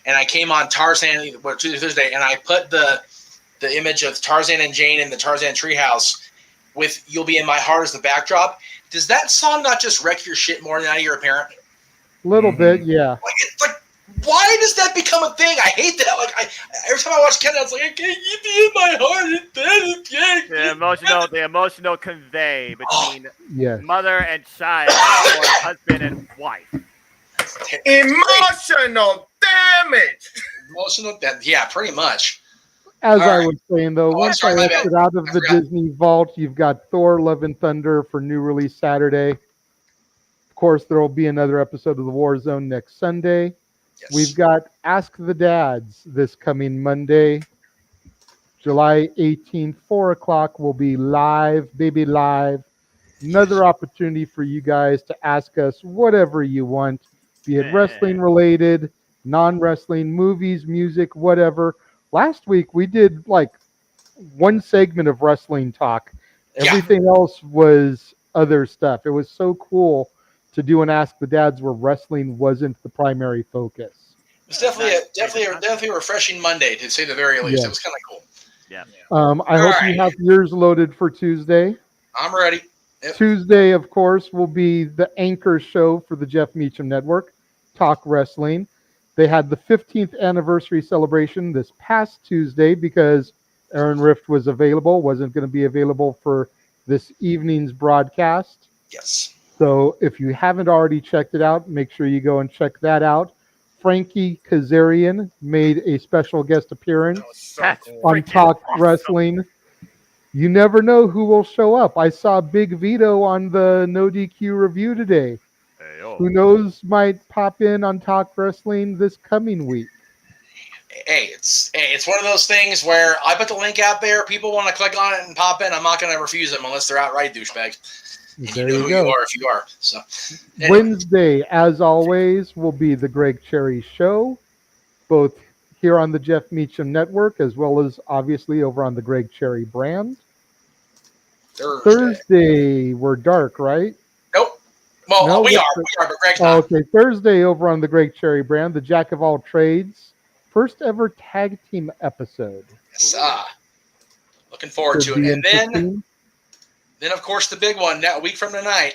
and I came on Tarzan Tuesday, Thursday, and I put the image of Tarzan and Jane in the Tarzan treehouse with "You'll Be in My Heart" as the backdrop. Does that song not just wreck your shit more than now you're a parent? Little bit, yeah. Like, why does that become a thing? I hate that. Like, every time I watch countdown, it's like, I can't be in my heart. The emotional convey between Yes. mother and child or husband and wife. Emotional damage. Emotional, yeah, pretty much. As All I right. was saying, though, once sorry, I my bad. exit out of I the forgot. Disney vault, you've got Thor: Love and Thunder for new release Saturday. Of course, there will be another episode of the War Zone next Sunday. Yes. We've got Ask the Dads this coming Monday, July 18th, 4 o'clock. We'll be live, baby live. Another opportunity for you guys to ask us whatever you want, be it wrestling related, non-wrestling, movies, music, whatever. Last week we did like one segment of wrestling talk. Everything else was other stuff. It was so cool to do an Ask the Dads where wrestling wasn't the primary focus. It's definitely a refreshing Monday, to say the very least. Yeah. It was kind of cool. Yeah. I hope you have yours loaded for Tuesday. I'm ready. Yep. Tuesday, of course, will be the anchor show for the Jeff Meacham Network, Talk Wrestling. They had the 15th anniversary celebration this past Tuesday because Aaron Rift wasn't going to be available for this evening's broadcast. Yes. So if you haven't already checked it out, make sure you go and check that out. Frankie Kazarian made a special guest appearance on Talk Wrestling. You never know who will show up. I saw Big Vito on the No DQ review today. Who knows might pop in on Talk Wrestling this coming week. Hey, it's one of those things where I put the link out there. People want to click on it and pop in. I'm not going to refuse them unless they're outright douchebags. There you know you who go. you are if you are. So anyway. Wednesday, as always, will be the Greg Cherry Show, both here on the Jeff Meacham Network as well as obviously over on the Greg Cherry brand. Thursday, we're dark, right? Nope. Well, No, we are, but Greg's not. Okay, Thursday over on the Greg Cherry brand, the Jack of All Trades, first ever tag team episode. Yes, looking forward to it. And then, of course, the big one, a week from tonight.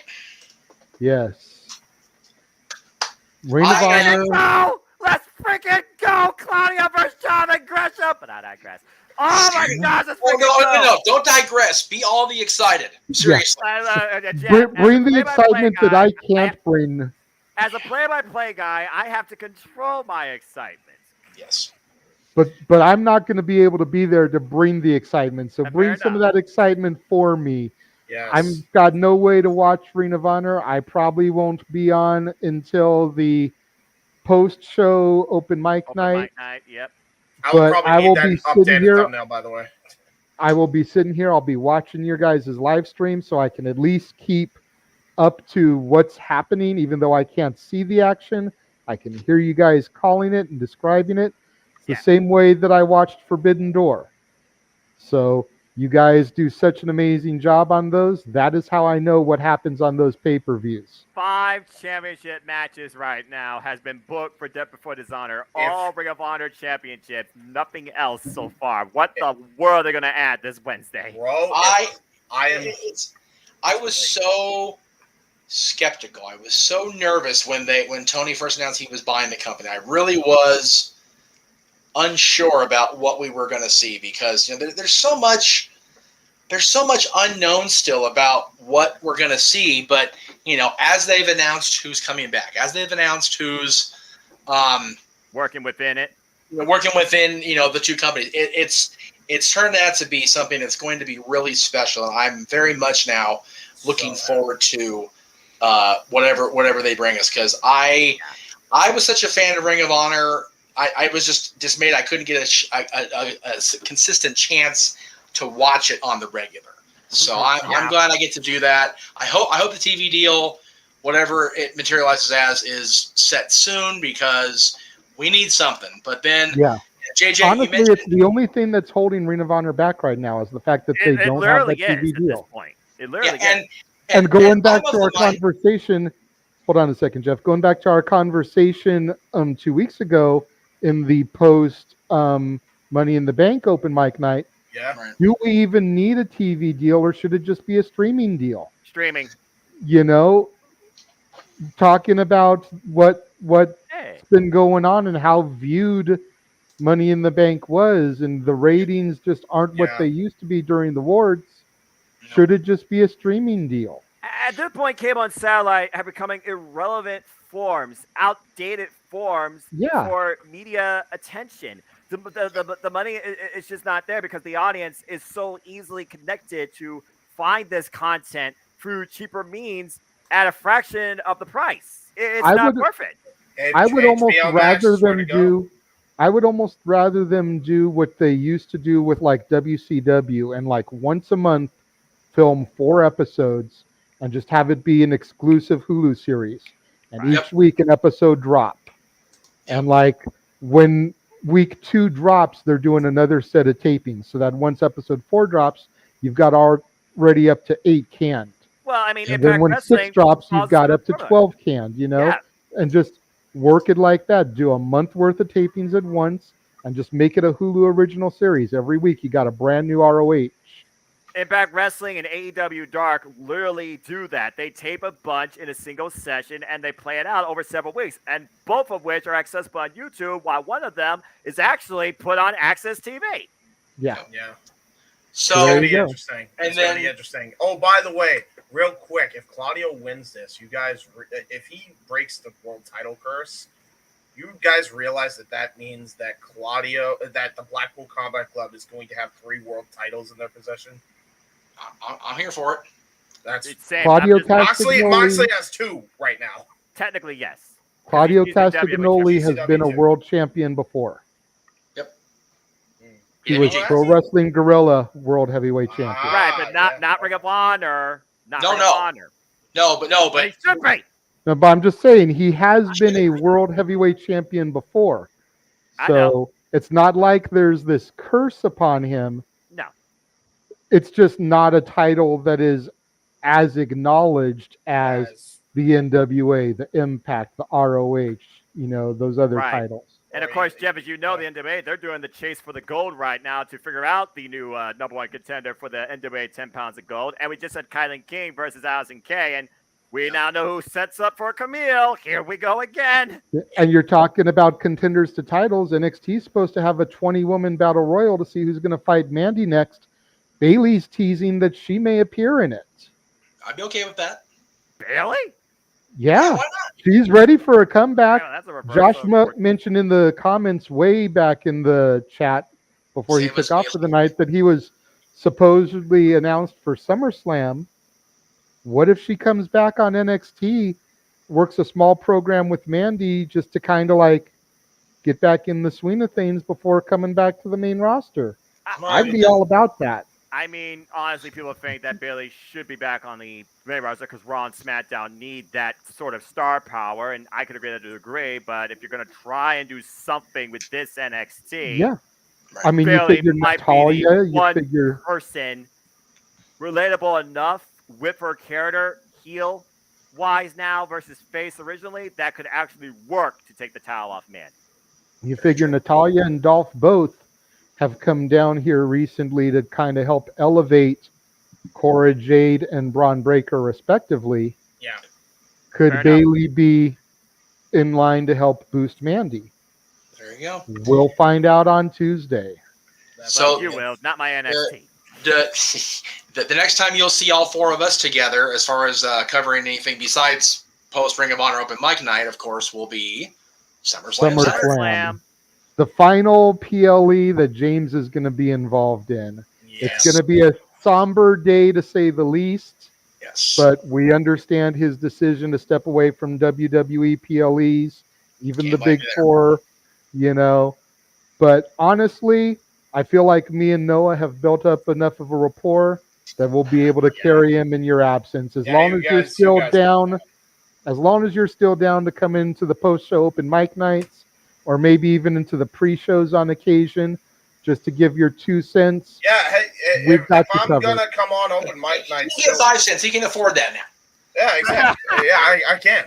Yes. Ring of Honor. Go! Let's freaking go! Claudia versus Jonathan Gresham! But not digress. Oh my gosh, let's freaking go! No. Don't digress. Be all the excited. Seriously. Bring the excitement that I can't bring. As a play-by-play guy, I have to control my excitement. Yes. But I'm not going to be able to be there to bring the excitement. So bring some of that excitement for me. Yes. I've got no way to watch Ring of Honor. I probably won't be on until the post-show open mic night. Yep. I will be sitting here. Thumbnail, by the way. I will be sitting here. I'll be watching your guys' live stream so I can at least keep up to what's happening, even though I can't see the action. I can hear you guys calling it and describing it the same way that I watched Forbidden Door. So you guys do such an amazing job on those. That is how I know what happens on those pay-per-views. 5 championship matches right now has been booked for Death Before Dishonor. All Ring of Honor championships. Nothing else so far. What the world are they going to add this Wednesday? Bro, I was so skeptical. I was so nervous when Tony first announced he was buying the company. I really was unsure about what we were going to see because there's so much unknown still about what we're going to see. But as they've announced who's coming back, as they've announced who's working within it, the two companies, it's turned out to be something that's going to be really special. And I'm very much now looking forward to whatever they bring us, because I was such a fan of Ring of Honor. I was just dismayed I couldn't get a consistent chance to watch it on the regular. So I'm glad I get to do that. I hope the TV deal, whatever it materializes as, is set soon because we need something. But then, JJ, honestly, you mentioned it's the only thing that's holding Ring of Honor back right now is the fact that they don't have that TV deal. It literally Yeah, did. And going back I'm to of our the mind- conversation, hold on a second, Jeff. Going back to our conversation 2 weeks ago in the post Money in the Bank open mic night, Yeah. Right. do we even need a TV deal or should it just be a streaming deal? Streaming. You know, talking about what's Hey. been going on and how viewed Money in the Bank was, and the ratings just aren't what Yeah. they used to be during the awards. Should it just be a streaming deal? At this point, cable and satellite are becoming irrelevant forms, outdated forms Yeah. for media attention. The money is just not there because the audience is so easily connected to find this content through cheaper means at a fraction of the price. It's I not would- worth it. I would almost HBO Max rather is where to them go. do. I would almost rather them do what they used to do with like WCW and like once a month film 4 episodes and just have it be an exclusive Hulu series. And Right. each week an episode drop. And like when week 2 drops, they're doing another set of tapings. So that once episode 4 drops, you've got already up to 8 canned. Well, I mean, And then Impact when Wrestling 6 drops, you've calls got for up to product. 12 canned, you know? Yeah. And just work it like that. Do a month worth of tapings at once and just make it a Hulu original series. Every week you got a brand new ROH. Impact Wrestling and AEW Dark literally do that. They tape a bunch in a single session and they play it out over several weeks. And both of which are accessible on YouTube, while one of them is actually put on Access TV. Yeah. Yeah. So There It's gonna you be go. interesting. And It's gonna then- be interesting. Oh, by the way, real quick, if Claudio wins this, you guys, if he breaks the world title curse, you guys realize that means that that the Blackpool Combat Club is going to have 3 world titles in their possession. I'm here for it. That's It's same. Claudio I'm just- Castagnoli- Moxley has 2 right now. technically, yes. Claudio He's in WWE, Castagnoli has WCW been a too. world champion before. He Yeah, was he- Pro Wrestling Gorilla World Heavyweight Champion. Right, but yeah. not Ring of Honor. Not No, Ring no. of Honor. No, But he but should be. No, but I'm just saying he has been a World Heavyweight Champion before. I know. So it's not like there's this curse upon him. No. It's just not a title that is as acknowledged as the NWA, the Impact, the ROH, those other Right. titles. And of course, Jeff, as you know, the NWA, they're doing the chase for the gold right now to figure out the new number 1 contender for the NWA 10 pounds of gold. And we just had Kylan King versus Allison Kay, and we now know who sets up for Camille. Here we go again. And you're talking about contenders to titles. NXT is supposed to have a 20-woman battle royal to see who's going to fight Mandy next. Bailey's teasing that she may appear in it. I'd be okay with that. Bailey? Yeah, Why not? she's ready for a comeback. Yeah, that's a reverse Josh of- mentioned in the comments way back in the chat before he Same took as off Bailey. for the night that he was supposedly announced for SummerSlam. What if she comes back on NXT, works a small program with Mandy just to kind of like get back in the swing of things before coming back to the main roster? I'd be all about that. I mean, honestly, people think that Bailey should be back on the main roster because Raw and SmackDown need that sort of star power, and I could agree to a degree. But if you're going to try and do something with this NXT, Yeah. I mean, Bailey you figure might be Natalia, the you one figure person relatable enough with her character, heel wise now versus face originally, that could actually work to take the towel off man. Natalia and Dolph both have come down here recently to kind of help elevate Cora Jade and Braun Breaker respectively. Yeah. Could Fair enough. Bailey be in line to help boost Mandy? There you go. We'll find out on Tuesday. So You will, not my NXT. The next time you'll see all 4 of us together, as far as covering anything besides post Ring of Honor Open Mic Night, of course, will be SummerSlam. SummerSlam. SummerSlam. The final PLE that James is going to be involved in. Yes. It's going to be a somber day to say the least. Yes. But we understand his decision to step away from WWE PLEs, even Can't the blame Big you there. Four, But honestly, I feel like me and Noah have built up enough of a rapport that we'll be able to carry him in your absence. As Yeah, long you as you're guys- still you guys- down, as long as you're still down to come into the post-show open mic nights, or maybe even into the pre-shows on occasion, just to give your 2 cents. Yeah, hey, we've got if you I'm covered. gonna come on open mic nights, He gets 5 cents. He can afford that now. yeah, exactly. Yeah, I can.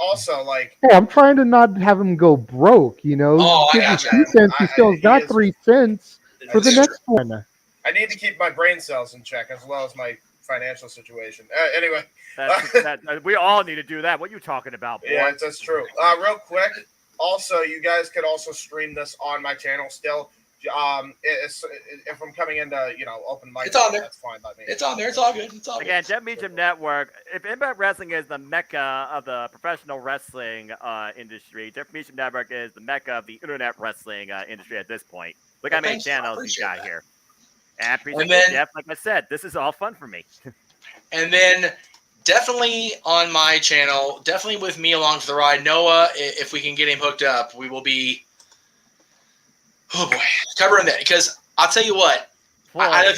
Also, like, Hey, I'm trying to not have him go broke. You know, Oh, I give got you you. 2 cents. He still he got is- 3 cents for the That's next one. I need to keep my brain cells in check as well as my financial situation. Anyway, We all need to do that. What are you talking about, boy? yeah, that's true. Real quick, also, you guys could also stream this on my channel still. If I'm coming into open mic, It's on there. that's fine by me. It's on there. It's all good. It's all good. Again, Jeff Meacham Network. If Impact Wrestling is the mecca of the professional wrestling industry, Jeff Meacham Network is the mecca of the internet wrestling industry at this point. Look how many Thanks. I channels he's appreciate got that. here. And I appreciate And then- Jeff. Like I said, this is all fun for me. And then definitely on my channel, definitely with me along for the ride, Noah, if we can get him hooked up, we will be, oh boy, covering that. Because I'll tell you what, I don't know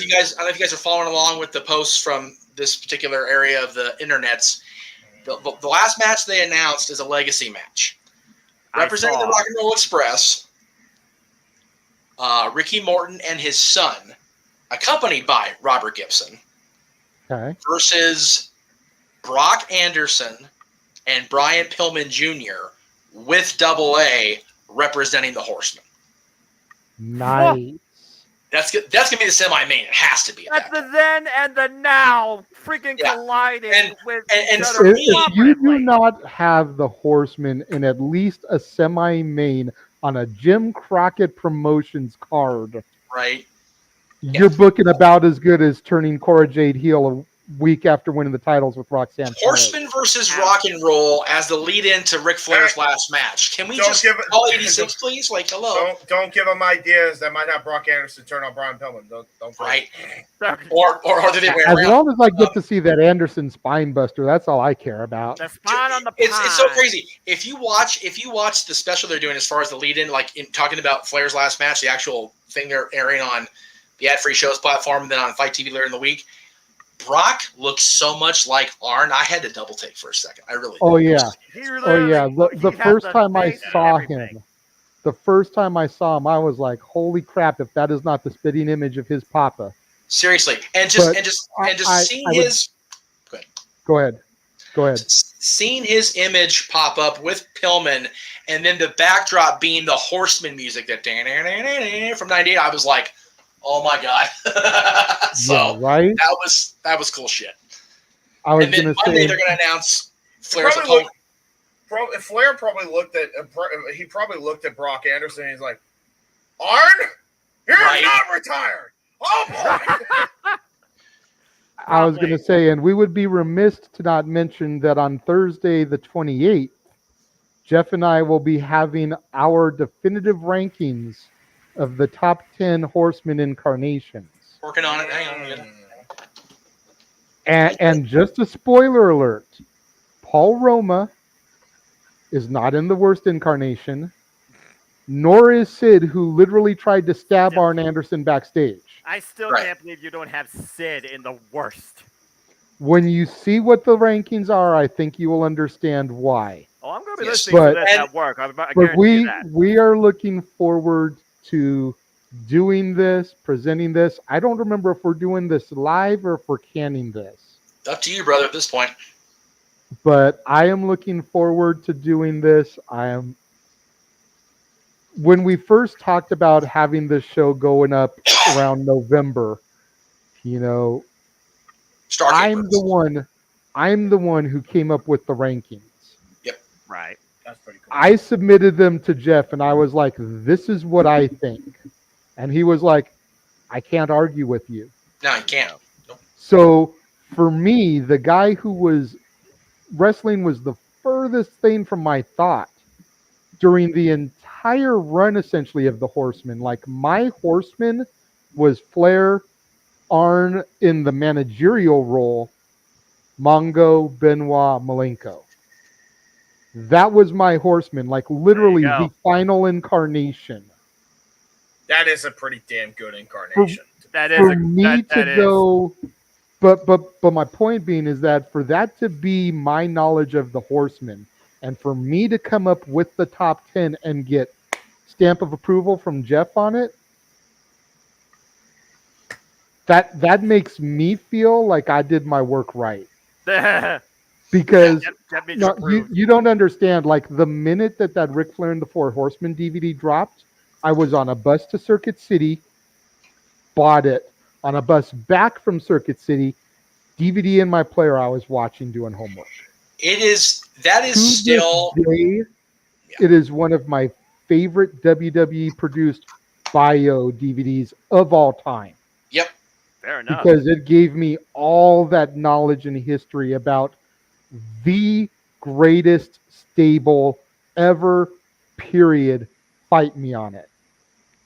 if you guys are following along with the posts from this particular area of the internets. The last match they announced is a legacy match. Representing the Rock and Roll Express, Ricky Morton and his son, accompanied by Robert Gibson, Okay. versus Brock Anderson and Brian Pillman Jr. with Double A representing the Horsemen. Nice. That's gonna be the semi-main. It has to be. That's the then and the now freaking colliding with and each for other me- If you do cooperatively. not have the Horsemen in at least a semi-main on a Jim Crockett Promotions card, right. you're booking about as good as turning Cora Jade heel a week after winning the titles with Roxanne Perez. Horseman versus Rock and Roll as the lead-in to Ric Flair's last match. Can we Don't just give it- call 86, please? Like, hello. Don't give them ideas that might have Brock Anderson turn on Brian Pillman. Don't. Right. Or do they wear As around? long as I get to see that Anderson spine buster, that's all I care about. The spine on the It's so pine. crazy. If you watch the special they're doing as far as the lead-in, like in talking about Flair's last match, the actual thing they're airing on the ad-free shows platform, and then on Fight TV later in the week, Brock looks so much like Arn. I had to double take for a second. I really. Oh did. yeah. Oh yeah. The first time I saw him, I was like, "Holy crap! If that is not the spitting image of his papa." Seriously, and seeing his. Go ahead. Seeing his image pop up with Pillman, and then the backdrop being the Horseman music that from '98, I was like, "Oh my god!" So Yeah, right. that was cool shit. I was And then gonna Monday say they're gonna announce Flair's Probably opponent. Flair probably looked at Brock Anderson. And he's like, Arn, you're Right. not retired. Oh boy. I was gonna say, and we would be remiss to not mention that on Thursday the 28th, Jeff and I will be having our definitive rankings of the top 10 Horseman incarnations. Working on it. Hang on. a minute. And just a spoiler alert, Paul Roma is not in the worst incarnation, nor is Sid, who literally tried to stab Arn Anderson backstage. I still Right. can't believe you don't have Sid in the worst. When you see what the rankings are, I think you will understand why. Oh, I'm going to be Yes, listening to but- this at work. I But guarantee you that. we are looking forward to doing this, presenting this. I don't remember if we're doing this live or if we're canning this. Up to you, brother. At this point, But I am looking forward to doing this. When we first talked about having this show going up around November, Starcade I'm Brothers. the one who came up with the rankings. Right. That's pretty cool. I submitted them to Jeff and I was like, this is what I think. And he was like, I can't argue with you. No, you can't. So for me, the guy who was wrestling was the furthest thing from my thought during the entire run, essentially, of the Horsemen. Like, my Horseman was Flair, Arn in the managerial role, Mongo, Benoit, Malenko. That was my Horseman, like literally There you the final incarnation. That is a pretty damn good incarnation. That is For me that to is. go, but my point being is that for that to be my knowledge of the Horsemen, and for me to come up with the top 10 and get stamp of approval from Jeff on it, that makes me feel like I did my work right. that, Because that means no, you're you don't understand. Like the minute that Ric Flair and the Four Horsemen DVD dropped, I was on a bus to Circuit City, bought it. On a bus back from Circuit City, DVD in my player. I was watching, doing homework. That is To still this day, it is one of my favorite WWE produced bio DVDs of all time. yep. fair enough. Because it gave me all that knowledge and history about the greatest stable ever, period. Fight me on it.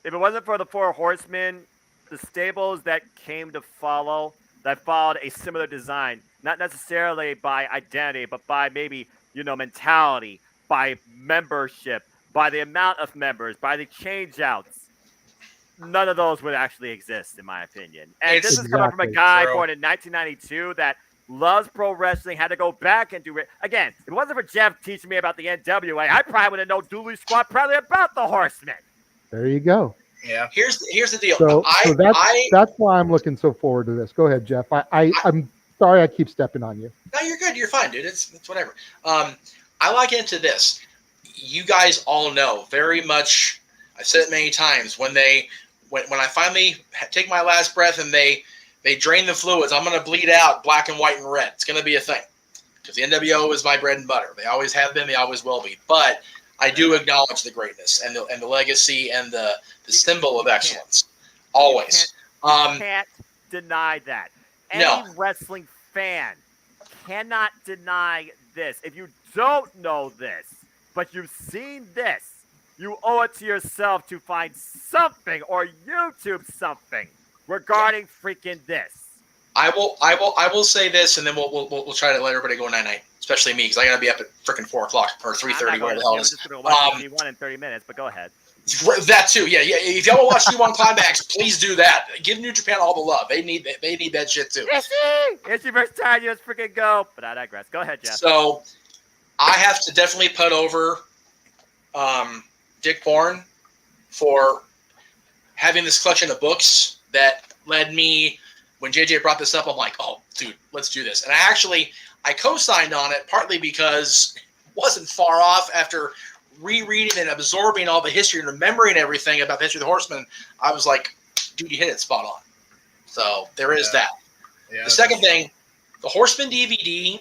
If it wasn't for the Four Horsemen, the stables that came to follow, that followed a similar design, not necessarily by identity, but by maybe, mentality, by membership, by the amount of members, by the changeouts, none of those would actually exist, in my opinion. And this is coming from a Exactly. guy True. born in 1992 that loves pro wrestling, had to go back and do it. Again, if it wasn't for Jeff teaching me about the NWA, I probably would have known Dooley Squad probably about the Horsemen. There you go. Yeah. Here's the deal. So I that's why I'm looking so forward to this. Go ahead, Jeff. I'm sorry I keep stepping on you. No, you're good. You're fine, dude. It's whatever. I like into this. You guys all know very much. I've said it many times. When I finally take my last breath and they drain the fluids, I'm gonna bleed out black and white and red. It's gonna be a thing because the NWO is my bread and butter. They always have been. They always will be. But I do acknowledge the greatness and the legacy and the symbol of excellence. Always. You can't deny that. Any No. wrestling fan cannot deny this. If you don't know this, but you've seen this, you owe it to yourself to find something or YouTube something regarding freaking this. I will say this, and then we'll try to let everybody go night, especially me, because I gotta be up at freaking 4:00 or 3:30. Where the hell I'm is? just going to watch G1 in 30 minutes, but go ahead. That too, yeah. If y'all want to watch G1 Climax, please do that. Give New Japan all the love. They need that shit too. Ishii versus Tanya, let's freaking go. But I digress. Go ahead, Jeff. So I have to definitely put over Dick Bourne for having this collection of books that led me. When JJ brought this up, I'm like, oh, dude, let's do this. And I co-signed on it partly because it wasn't far off after rereading and absorbing all the history and remembering everything about the history of the Horsemen. I was like, dude, you hit it spot on. So there is that. Yeah, The second thing, the Horsemen DVD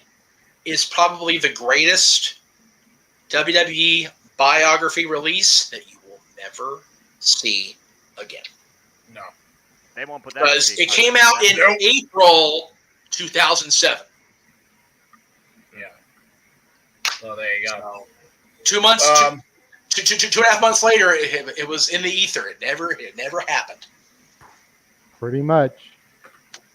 is probably the greatest WWE biography release that you will never see again. No. They won't put that. Because it came out in April 2007. Yeah. So there you go. So, 2 months, two and a half months later, it was in the ether. It never happened. Pretty much.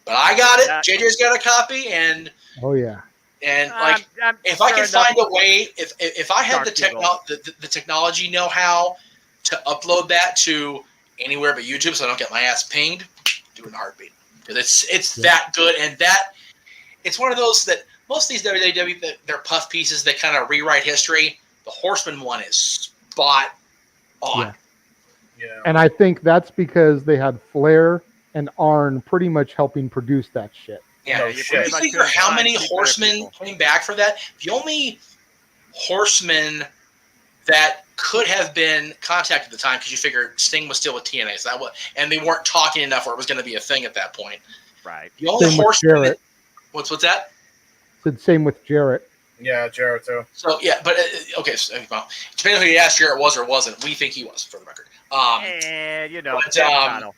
But I got it. JJ's got a copy, and Oh yeah. like if I can find a way, if I had the technology know-how to upload that to anywhere but YouTube, so I don't get my ass pinged, do it in a heartbeat. Because it's that good, and that it's one of those that most of these WWE they're puff pieces that kind of rewrite history. The Horseman one is spot on. Yeah. Yeah. And I think that's because they had Flair and Arn pretty much helping produce that shit. Yeah, No you shit. figure how many Keep better horsemen people. came back for that? The only horseman that could have been contacted at the time, because you figure Sting was still with TNA, so that was, and they weren't talking enough where it was going to be a thing at that point. Right. The only Same with horseman. Jarrett. What's that? Said same with Jarrett. Yeah, Jared too. So yeah, but okay. So, well, depending on who you ask, Jarrett was or wasn't. We think he was, for the record. And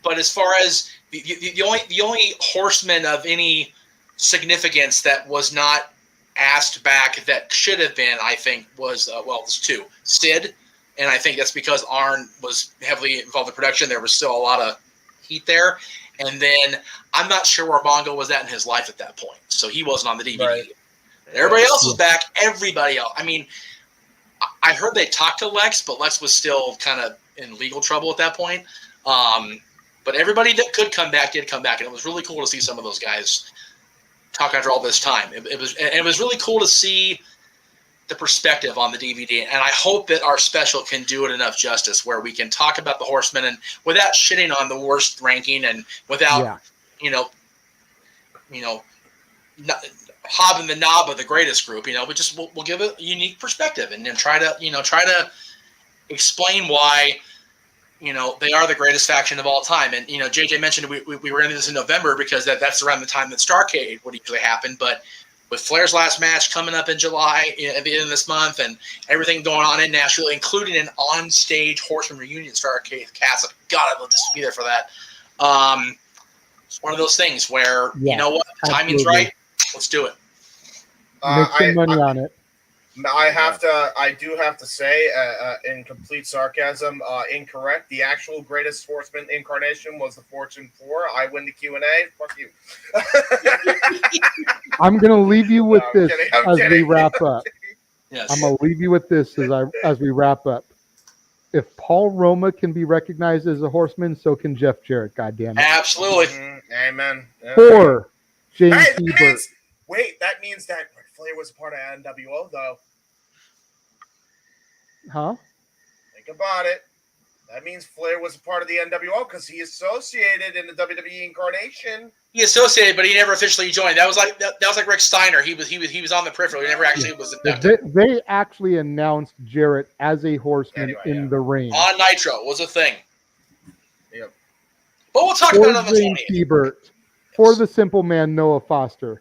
But as far as the only horseman of any significance that was not asked back that should have been, I think, was there's two. Sid, and I think that's because Arn was heavily involved in production. There was still a lot of heat there, and then I'm not sure where Mongo was at in his life at that point, so he wasn't on the DVD. Right. Everybody else was back. Everybody else. I mean, I heard they talked to Lex, but Lex was still kind of in legal trouble at that point. But everybody that could come back did come back, and it was really cool to see some of those guys talk after all this time. It was really cool to see the perspective on the DVD, and I hope that our special can do it enough justice where we can talk about the Horsemen and without shitting on the worst ranking and without hobbing the knob of the greatest group, but just we'll give a unique perspective and then try to explain why they are the greatest faction of all time. And JJ mentioned we were into this in November because that's around the time that Starrcade would usually happen, but with Flair's last match coming up in July at the end of this month and everything going on in Nashville, including an on-stage Horseman reunion Starrcade cast, God, I'd love to be there for that. It's one of those things where, you know what, the timing's right. Let's do it. Make some money on it. I do have to say, in complete sarcasm, incorrect. The actual greatest Horseman incarnation was the Fortune 4. I win the Q&A. Fuck you. I'm going to leave you with this as we kidding. wrap up. Yes. I'm going to leave you with this as we wrap up. If Paul Roma can be recognized as a Horseman, so can Jeff Jarrett. Goddamn it! Absolutely. Amen. For James Hebert. That means that Flair was a part of NWO, though. Huh? Think about it. That means Flair was a part of the NWO because he associated in the WWE incarnation. He associated, but he never officially joined. That was like Rick Steiner. He was on the peripheral. He never actually was inducted. They actually announced Jarrett as a Horseman in the ring. On Nitro was a thing. Yep. But we'll talk For about it on the James 20th. Hebert, for the simple man Noah Foster,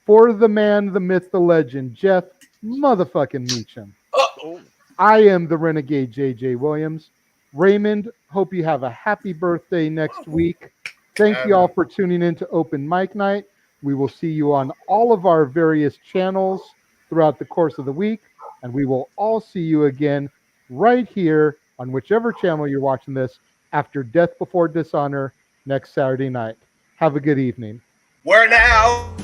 for the man, the myth, the legend, Jeff motherfucking Meacham. Oh. I am the Renegade JJ Williams. Raymond, hope you have a happy birthday next week. Thank you all for tuning in to Open Mic Night. We will see you on all of our various channels throughout the course of the week, and we will all see you again right here on whichever channel you're watching this after Death Before Dishonor next Saturday night. Have a good evening. We're now